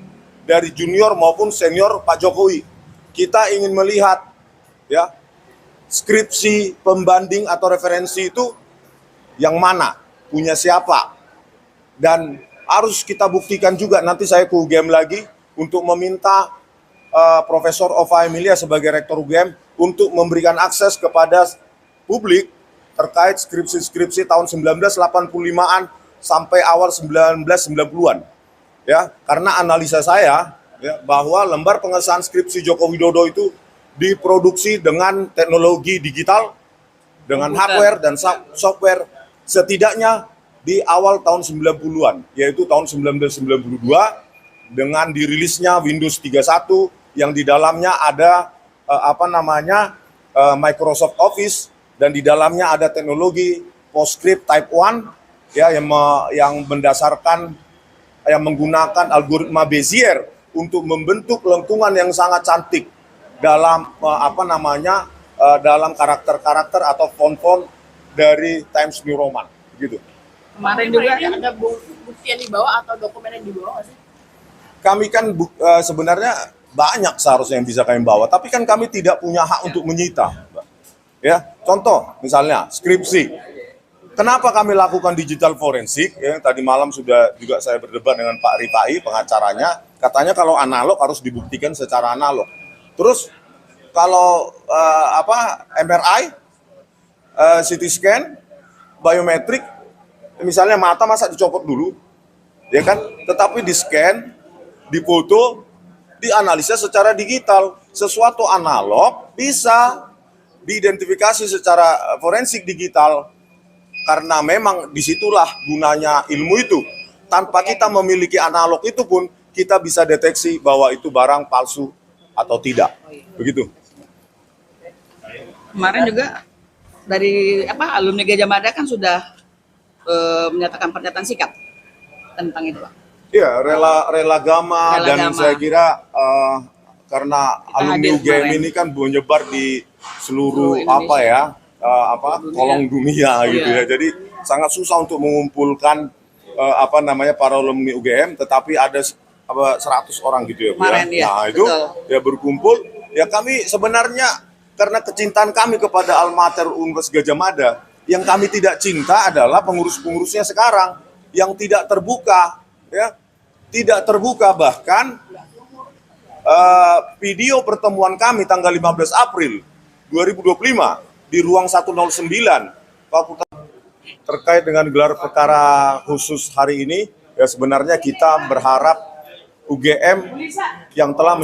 dari junior maupun senior Pak Jokowi. Kita ingin melihat ya skripsi pembanding atau referensi itu yang mana, punya siapa, dan harus kita buktikan juga. Nanti saya ke UGM lagi untuk meminta Profesor Ova Emilia sebagai Rektor UGM untuk memberikan akses kepada publik terkait skripsi-skripsi tahun 1985-an sampai awal 1990-an. Ya, karena analisa saya ya, bahwa lembar pengesahan skripsi Joko Widodo itu diproduksi dengan teknologi digital, dengan hardware dan software setidaknya di awal tahun 90-an, yaitu tahun 1992 dengan dirilisnya Windows 31 yang di dalamnya ada Microsoft Office, dan di dalamnya ada teknologi PostScript Type 1 ya yang menggunakan algoritma Bezier untuk membentuk lengkungan yang sangat cantik dalam dalam karakter-karakter atau font-font dari Times New Roman gitu. Kemarin juga ada bukti yang dibawa atau dokumen yang dibawa nggak sih? Kami kan sebenarnya banyak seharusnya yang bisa kami bawa, tapi kan kami tidak punya hak untuk menyita. Ya, contoh misalnya skripsi. Kenapa kami lakukan digital forensik? Ya, tadi malam sudah juga saya berdebat dengan Pak Rifai, pengacaranya. Katanya kalau analog harus dibuktikan secara analog. Terus kalau MRI, CT scan, biometrik, misalnya mata masa dicopot dulu, ya kan? Tetapi di scan, difoto, dianalisa secara digital. Sesuatu analog bisa diidentifikasi secara forensik digital, karena memang disitulah gunanya ilmu itu. Tanpa kita memiliki analog itu pun kita bisa deteksi bahwa itu barang palsu atau tidak. Begitu. Kemarin juga dari alumni Gajah Mada kan sudah menyatakan pernyataan sikap tentang itu, Pak. Iya, rela gama, Rela dan gama. saya kira karena Kita alumni hadir UGM kemarin. ini kan menyebar di seluruh Seluruh Indonesia. Dunia. kolong dunia gitu Iya. ya. Jadi sangat susah untuk mengumpulkan para alumni UGM, tetapi ada 100 orang gitu ya, Bu, ya. Kemarin, iya, Nah, itu betul. ya berkumpul. Ya kami sebenarnya karena kecintaan kami kepada Alma Mater Universitas Gadjah Mada, yang kami tidak cinta adalah pengurus-pengurusnya sekarang yang tidak terbuka, ya. Tidak terbuka, bahkan video pertemuan kami tanggal 15 April 2025 di ruang 109 Fakultas terkait dengan gelar perkara khusus hari ini. Ya sebenarnya kita berharap UGM yang telah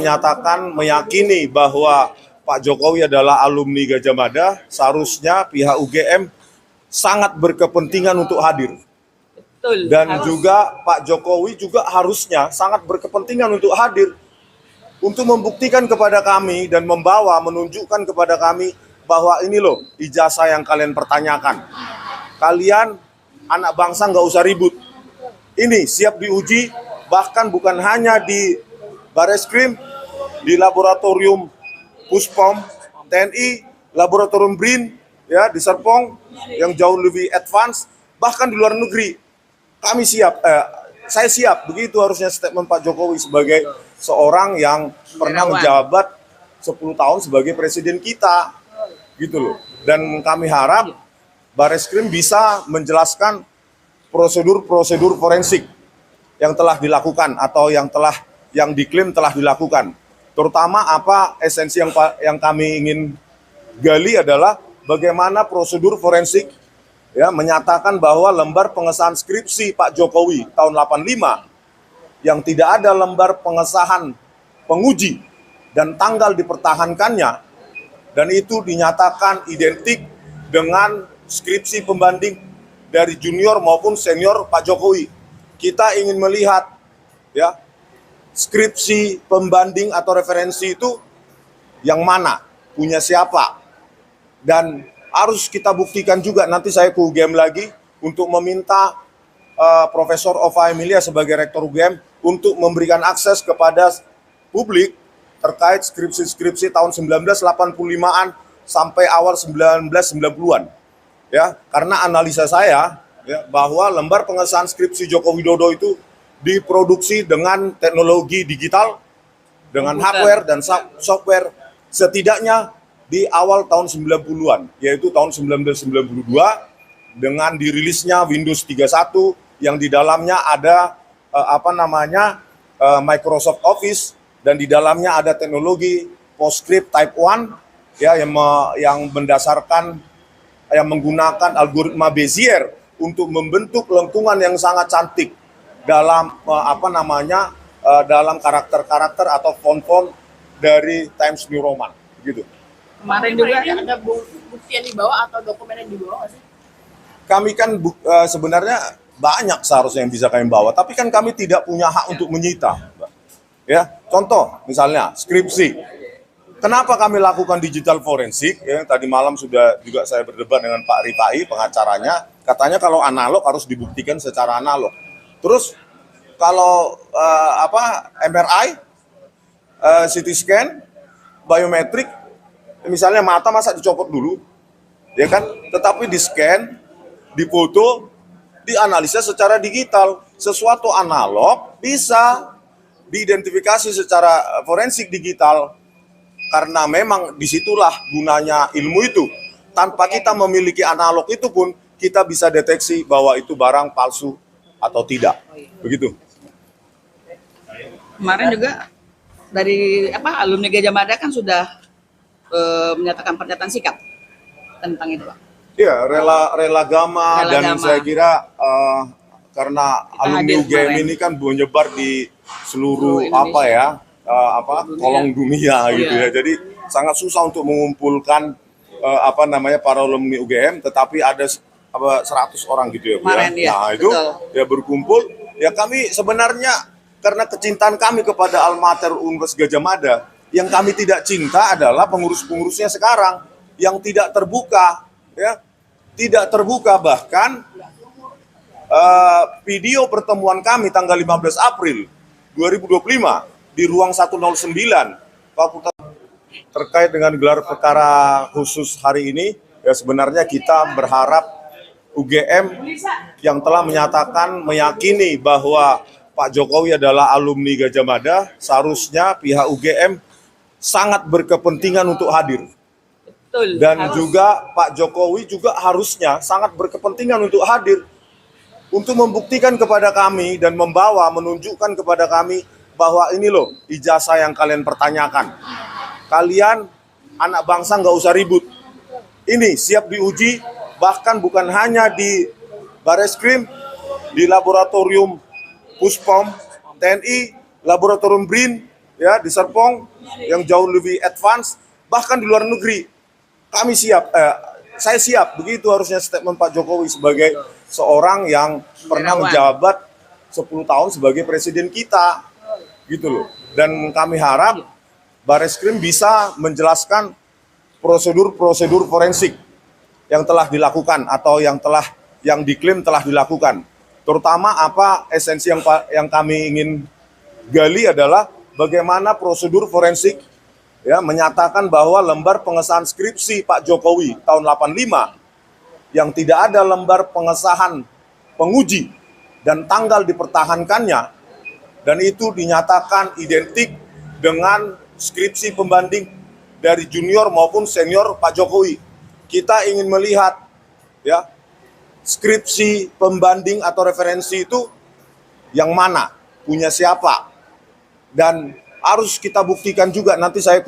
meyakini bahwa Pak Jokowi adalah alumni Gadjah Mada, seharusnya pihak UGM sangat berkepentingan untuk hadir. Betul. Dan harus. juga Pak Jokowi juga harusnya sangat berkepentingan untuk hadir untuk membuktikan kepada kami dan menunjukkan kepada kami bahwa ini loh ijazah yang kalian pertanyakan. Kalian anak bangsa nggak usah ribut. Ini siap diuji, bahkan bukan hanya di Bareskrim, di laboratorium Puspom TNI, laboratorium BRIN, ya di Serpong yang jauh lebih advance, bahkan di luar negeri. Kami siap, saya siap, begitu harusnya statement Pak Jokowi sebagai seorang yang pernah Negarawan. menjabat 10 tahun sebagai presiden kita, gitu loh. Dan kami harap Bareskrim bisa menjelaskan prosedur-prosedur forensik yang telah dilakukan atau yang diklaim telah dilakukan. Terutama apa esensi yang kami ingin gali adalah bagaimana prosedur forensik ya menyatakan bahwa lembar pengesahan skripsi Pak Jokowi tahun 85 yang tidak ada lembar pengesahan penguji dan tanggal dipertahankannya, dan itu dinyatakan identik dengan skripsi pembanding dari junior maupun senior Pak Jokowi. Kita ingin melihat ya skripsi pembanding atau referensi itu yang mana, punya siapa, dan harus kita buktikan juga. Nanti saya ke UGM lagi untuk meminta Profesor Ova Emilia sebagai Rektor UGM untuk memberikan akses kepada publik terkait skripsi-skripsi tahun 1985-an sampai awal 1990-an. Ya, karena analisa saya ya, bahwa lembar pengesahan skripsi Joko Widodo itu diproduksi dengan teknologi digital, dengan hardware dan software setidaknya di awal tahun 90-an, yaitu tahun 1992 dengan dirilisnya Windows 31 yang di dalamnya ada Microsoft Office, dan di dalamnya ada teknologi PostScript Type 1 ya yang menggunakan algoritma Bezier untuk membentuk lengkungan yang sangat cantik dalam dalam karakter-karakter atau font-font dari Times New Roman gitu. Kemarin juga Ini ada bukti yang dibawa atau dokumen yang dibawa nggak sih? Kami kan sebenarnya banyak seharusnya yang bisa kami bawa, tapi kan kami tidak punya hak untuk menyita, Mbak. Ya, contoh misalnya skripsi. Kenapa kami lakukan digital forensik? Ya, tadi malam sudah juga saya berdebat dengan Pak Rifai, pengacaranya. Katanya kalau analog harus dibuktikan secara analog. Terus kalau MRI, CT scan, biometrik, misalnya mata masa dicopot dulu, ya kan? Tetapi di scan, difoto, dianalisa secara digital. Sesuatu analog bisa diidentifikasi secara forensik digital, karena memang disitulah gunanya ilmu itu. Tanpa kita memiliki analog itu pun kita bisa deteksi bahwa itu barang palsu atau tidak. Begitu. Kemarin juga dari alumni Gajah Mada kan sudah menyatakan pernyataan sikap tentang itu, Pak. Iya, rela gama, Rela dan gama. saya kira karena Kita alumni hadir UGM kemarin. ini kan menyebar di seluruh Indonesia. Dunia. kolong dunia gitu Iya. ya. Jadi sangat susah untuk mengumpulkan para alumni UGM, tetapi ada 100 orang gitu ya, Bu, Kemarin, ya. iya, Nah, itu betul. ya berkumpul. Ya kami sebenarnya karena kecintaan kami kepada Alma Mater Universitas Gadjah Mada, yang kami tidak cinta adalah pengurus-pengurusnya sekarang yang tidak terbuka, ya, tidak terbuka. Bahkan video pertemuan kami tanggal 15 April 2025 di ruang 109 Fakultas terkait dengan gelar perkara khusus hari ini, ya sebenarnya kita berharap UGM yang telah menyatakan meyakini bahwa Pak Jokowi adalah alumni Gajah Mada, seharusnya pihak UGM sangat berkepentingan untuk hadir. Betul. Dan harus. juga Pak Jokowi juga harusnya sangat berkepentingan untuk hadir untuk membuktikan kepada kami dan menunjukkan kepada kami bahwa ini loh ijazah yang kalian pertanyakan. Kalian anak bangsa nggak usah ribut. Ini siap diuji, bahkan bukan hanya di Bareskrim, di laboratorium Puspom TNI, laboratorium BRIN, ya di Serpong yang jauh lebih advance, bahkan di luar negeri. Kami siap, saya siap, begitu harusnya statement Pak Jokowi sebagai seorang yang pernah menjabat 10 tahun sebagai presiden kita, gitu loh. Dan kami harap Bareskrim bisa menjelaskan prosedur-prosedur forensik yang telah dilakukan atau yang diklaim telah dilakukan. Terutama apa esensi yang kami ingin gali adalah bagaimana prosedur forensik, ya, menyatakan bahwa lembar pengesahan skripsi Pak Jokowi tahun 85 yang tidak ada lembar pengesahan penguji dan tanggal dipertahankannya, dan itu dinyatakan identik dengan skripsi pembanding dari junior maupun senior Pak Jokowi. Kita ingin melihat, ya, skripsi pembanding atau referensi itu yang mana, punya siapa, dan harus kita buktikan juga. Nanti saya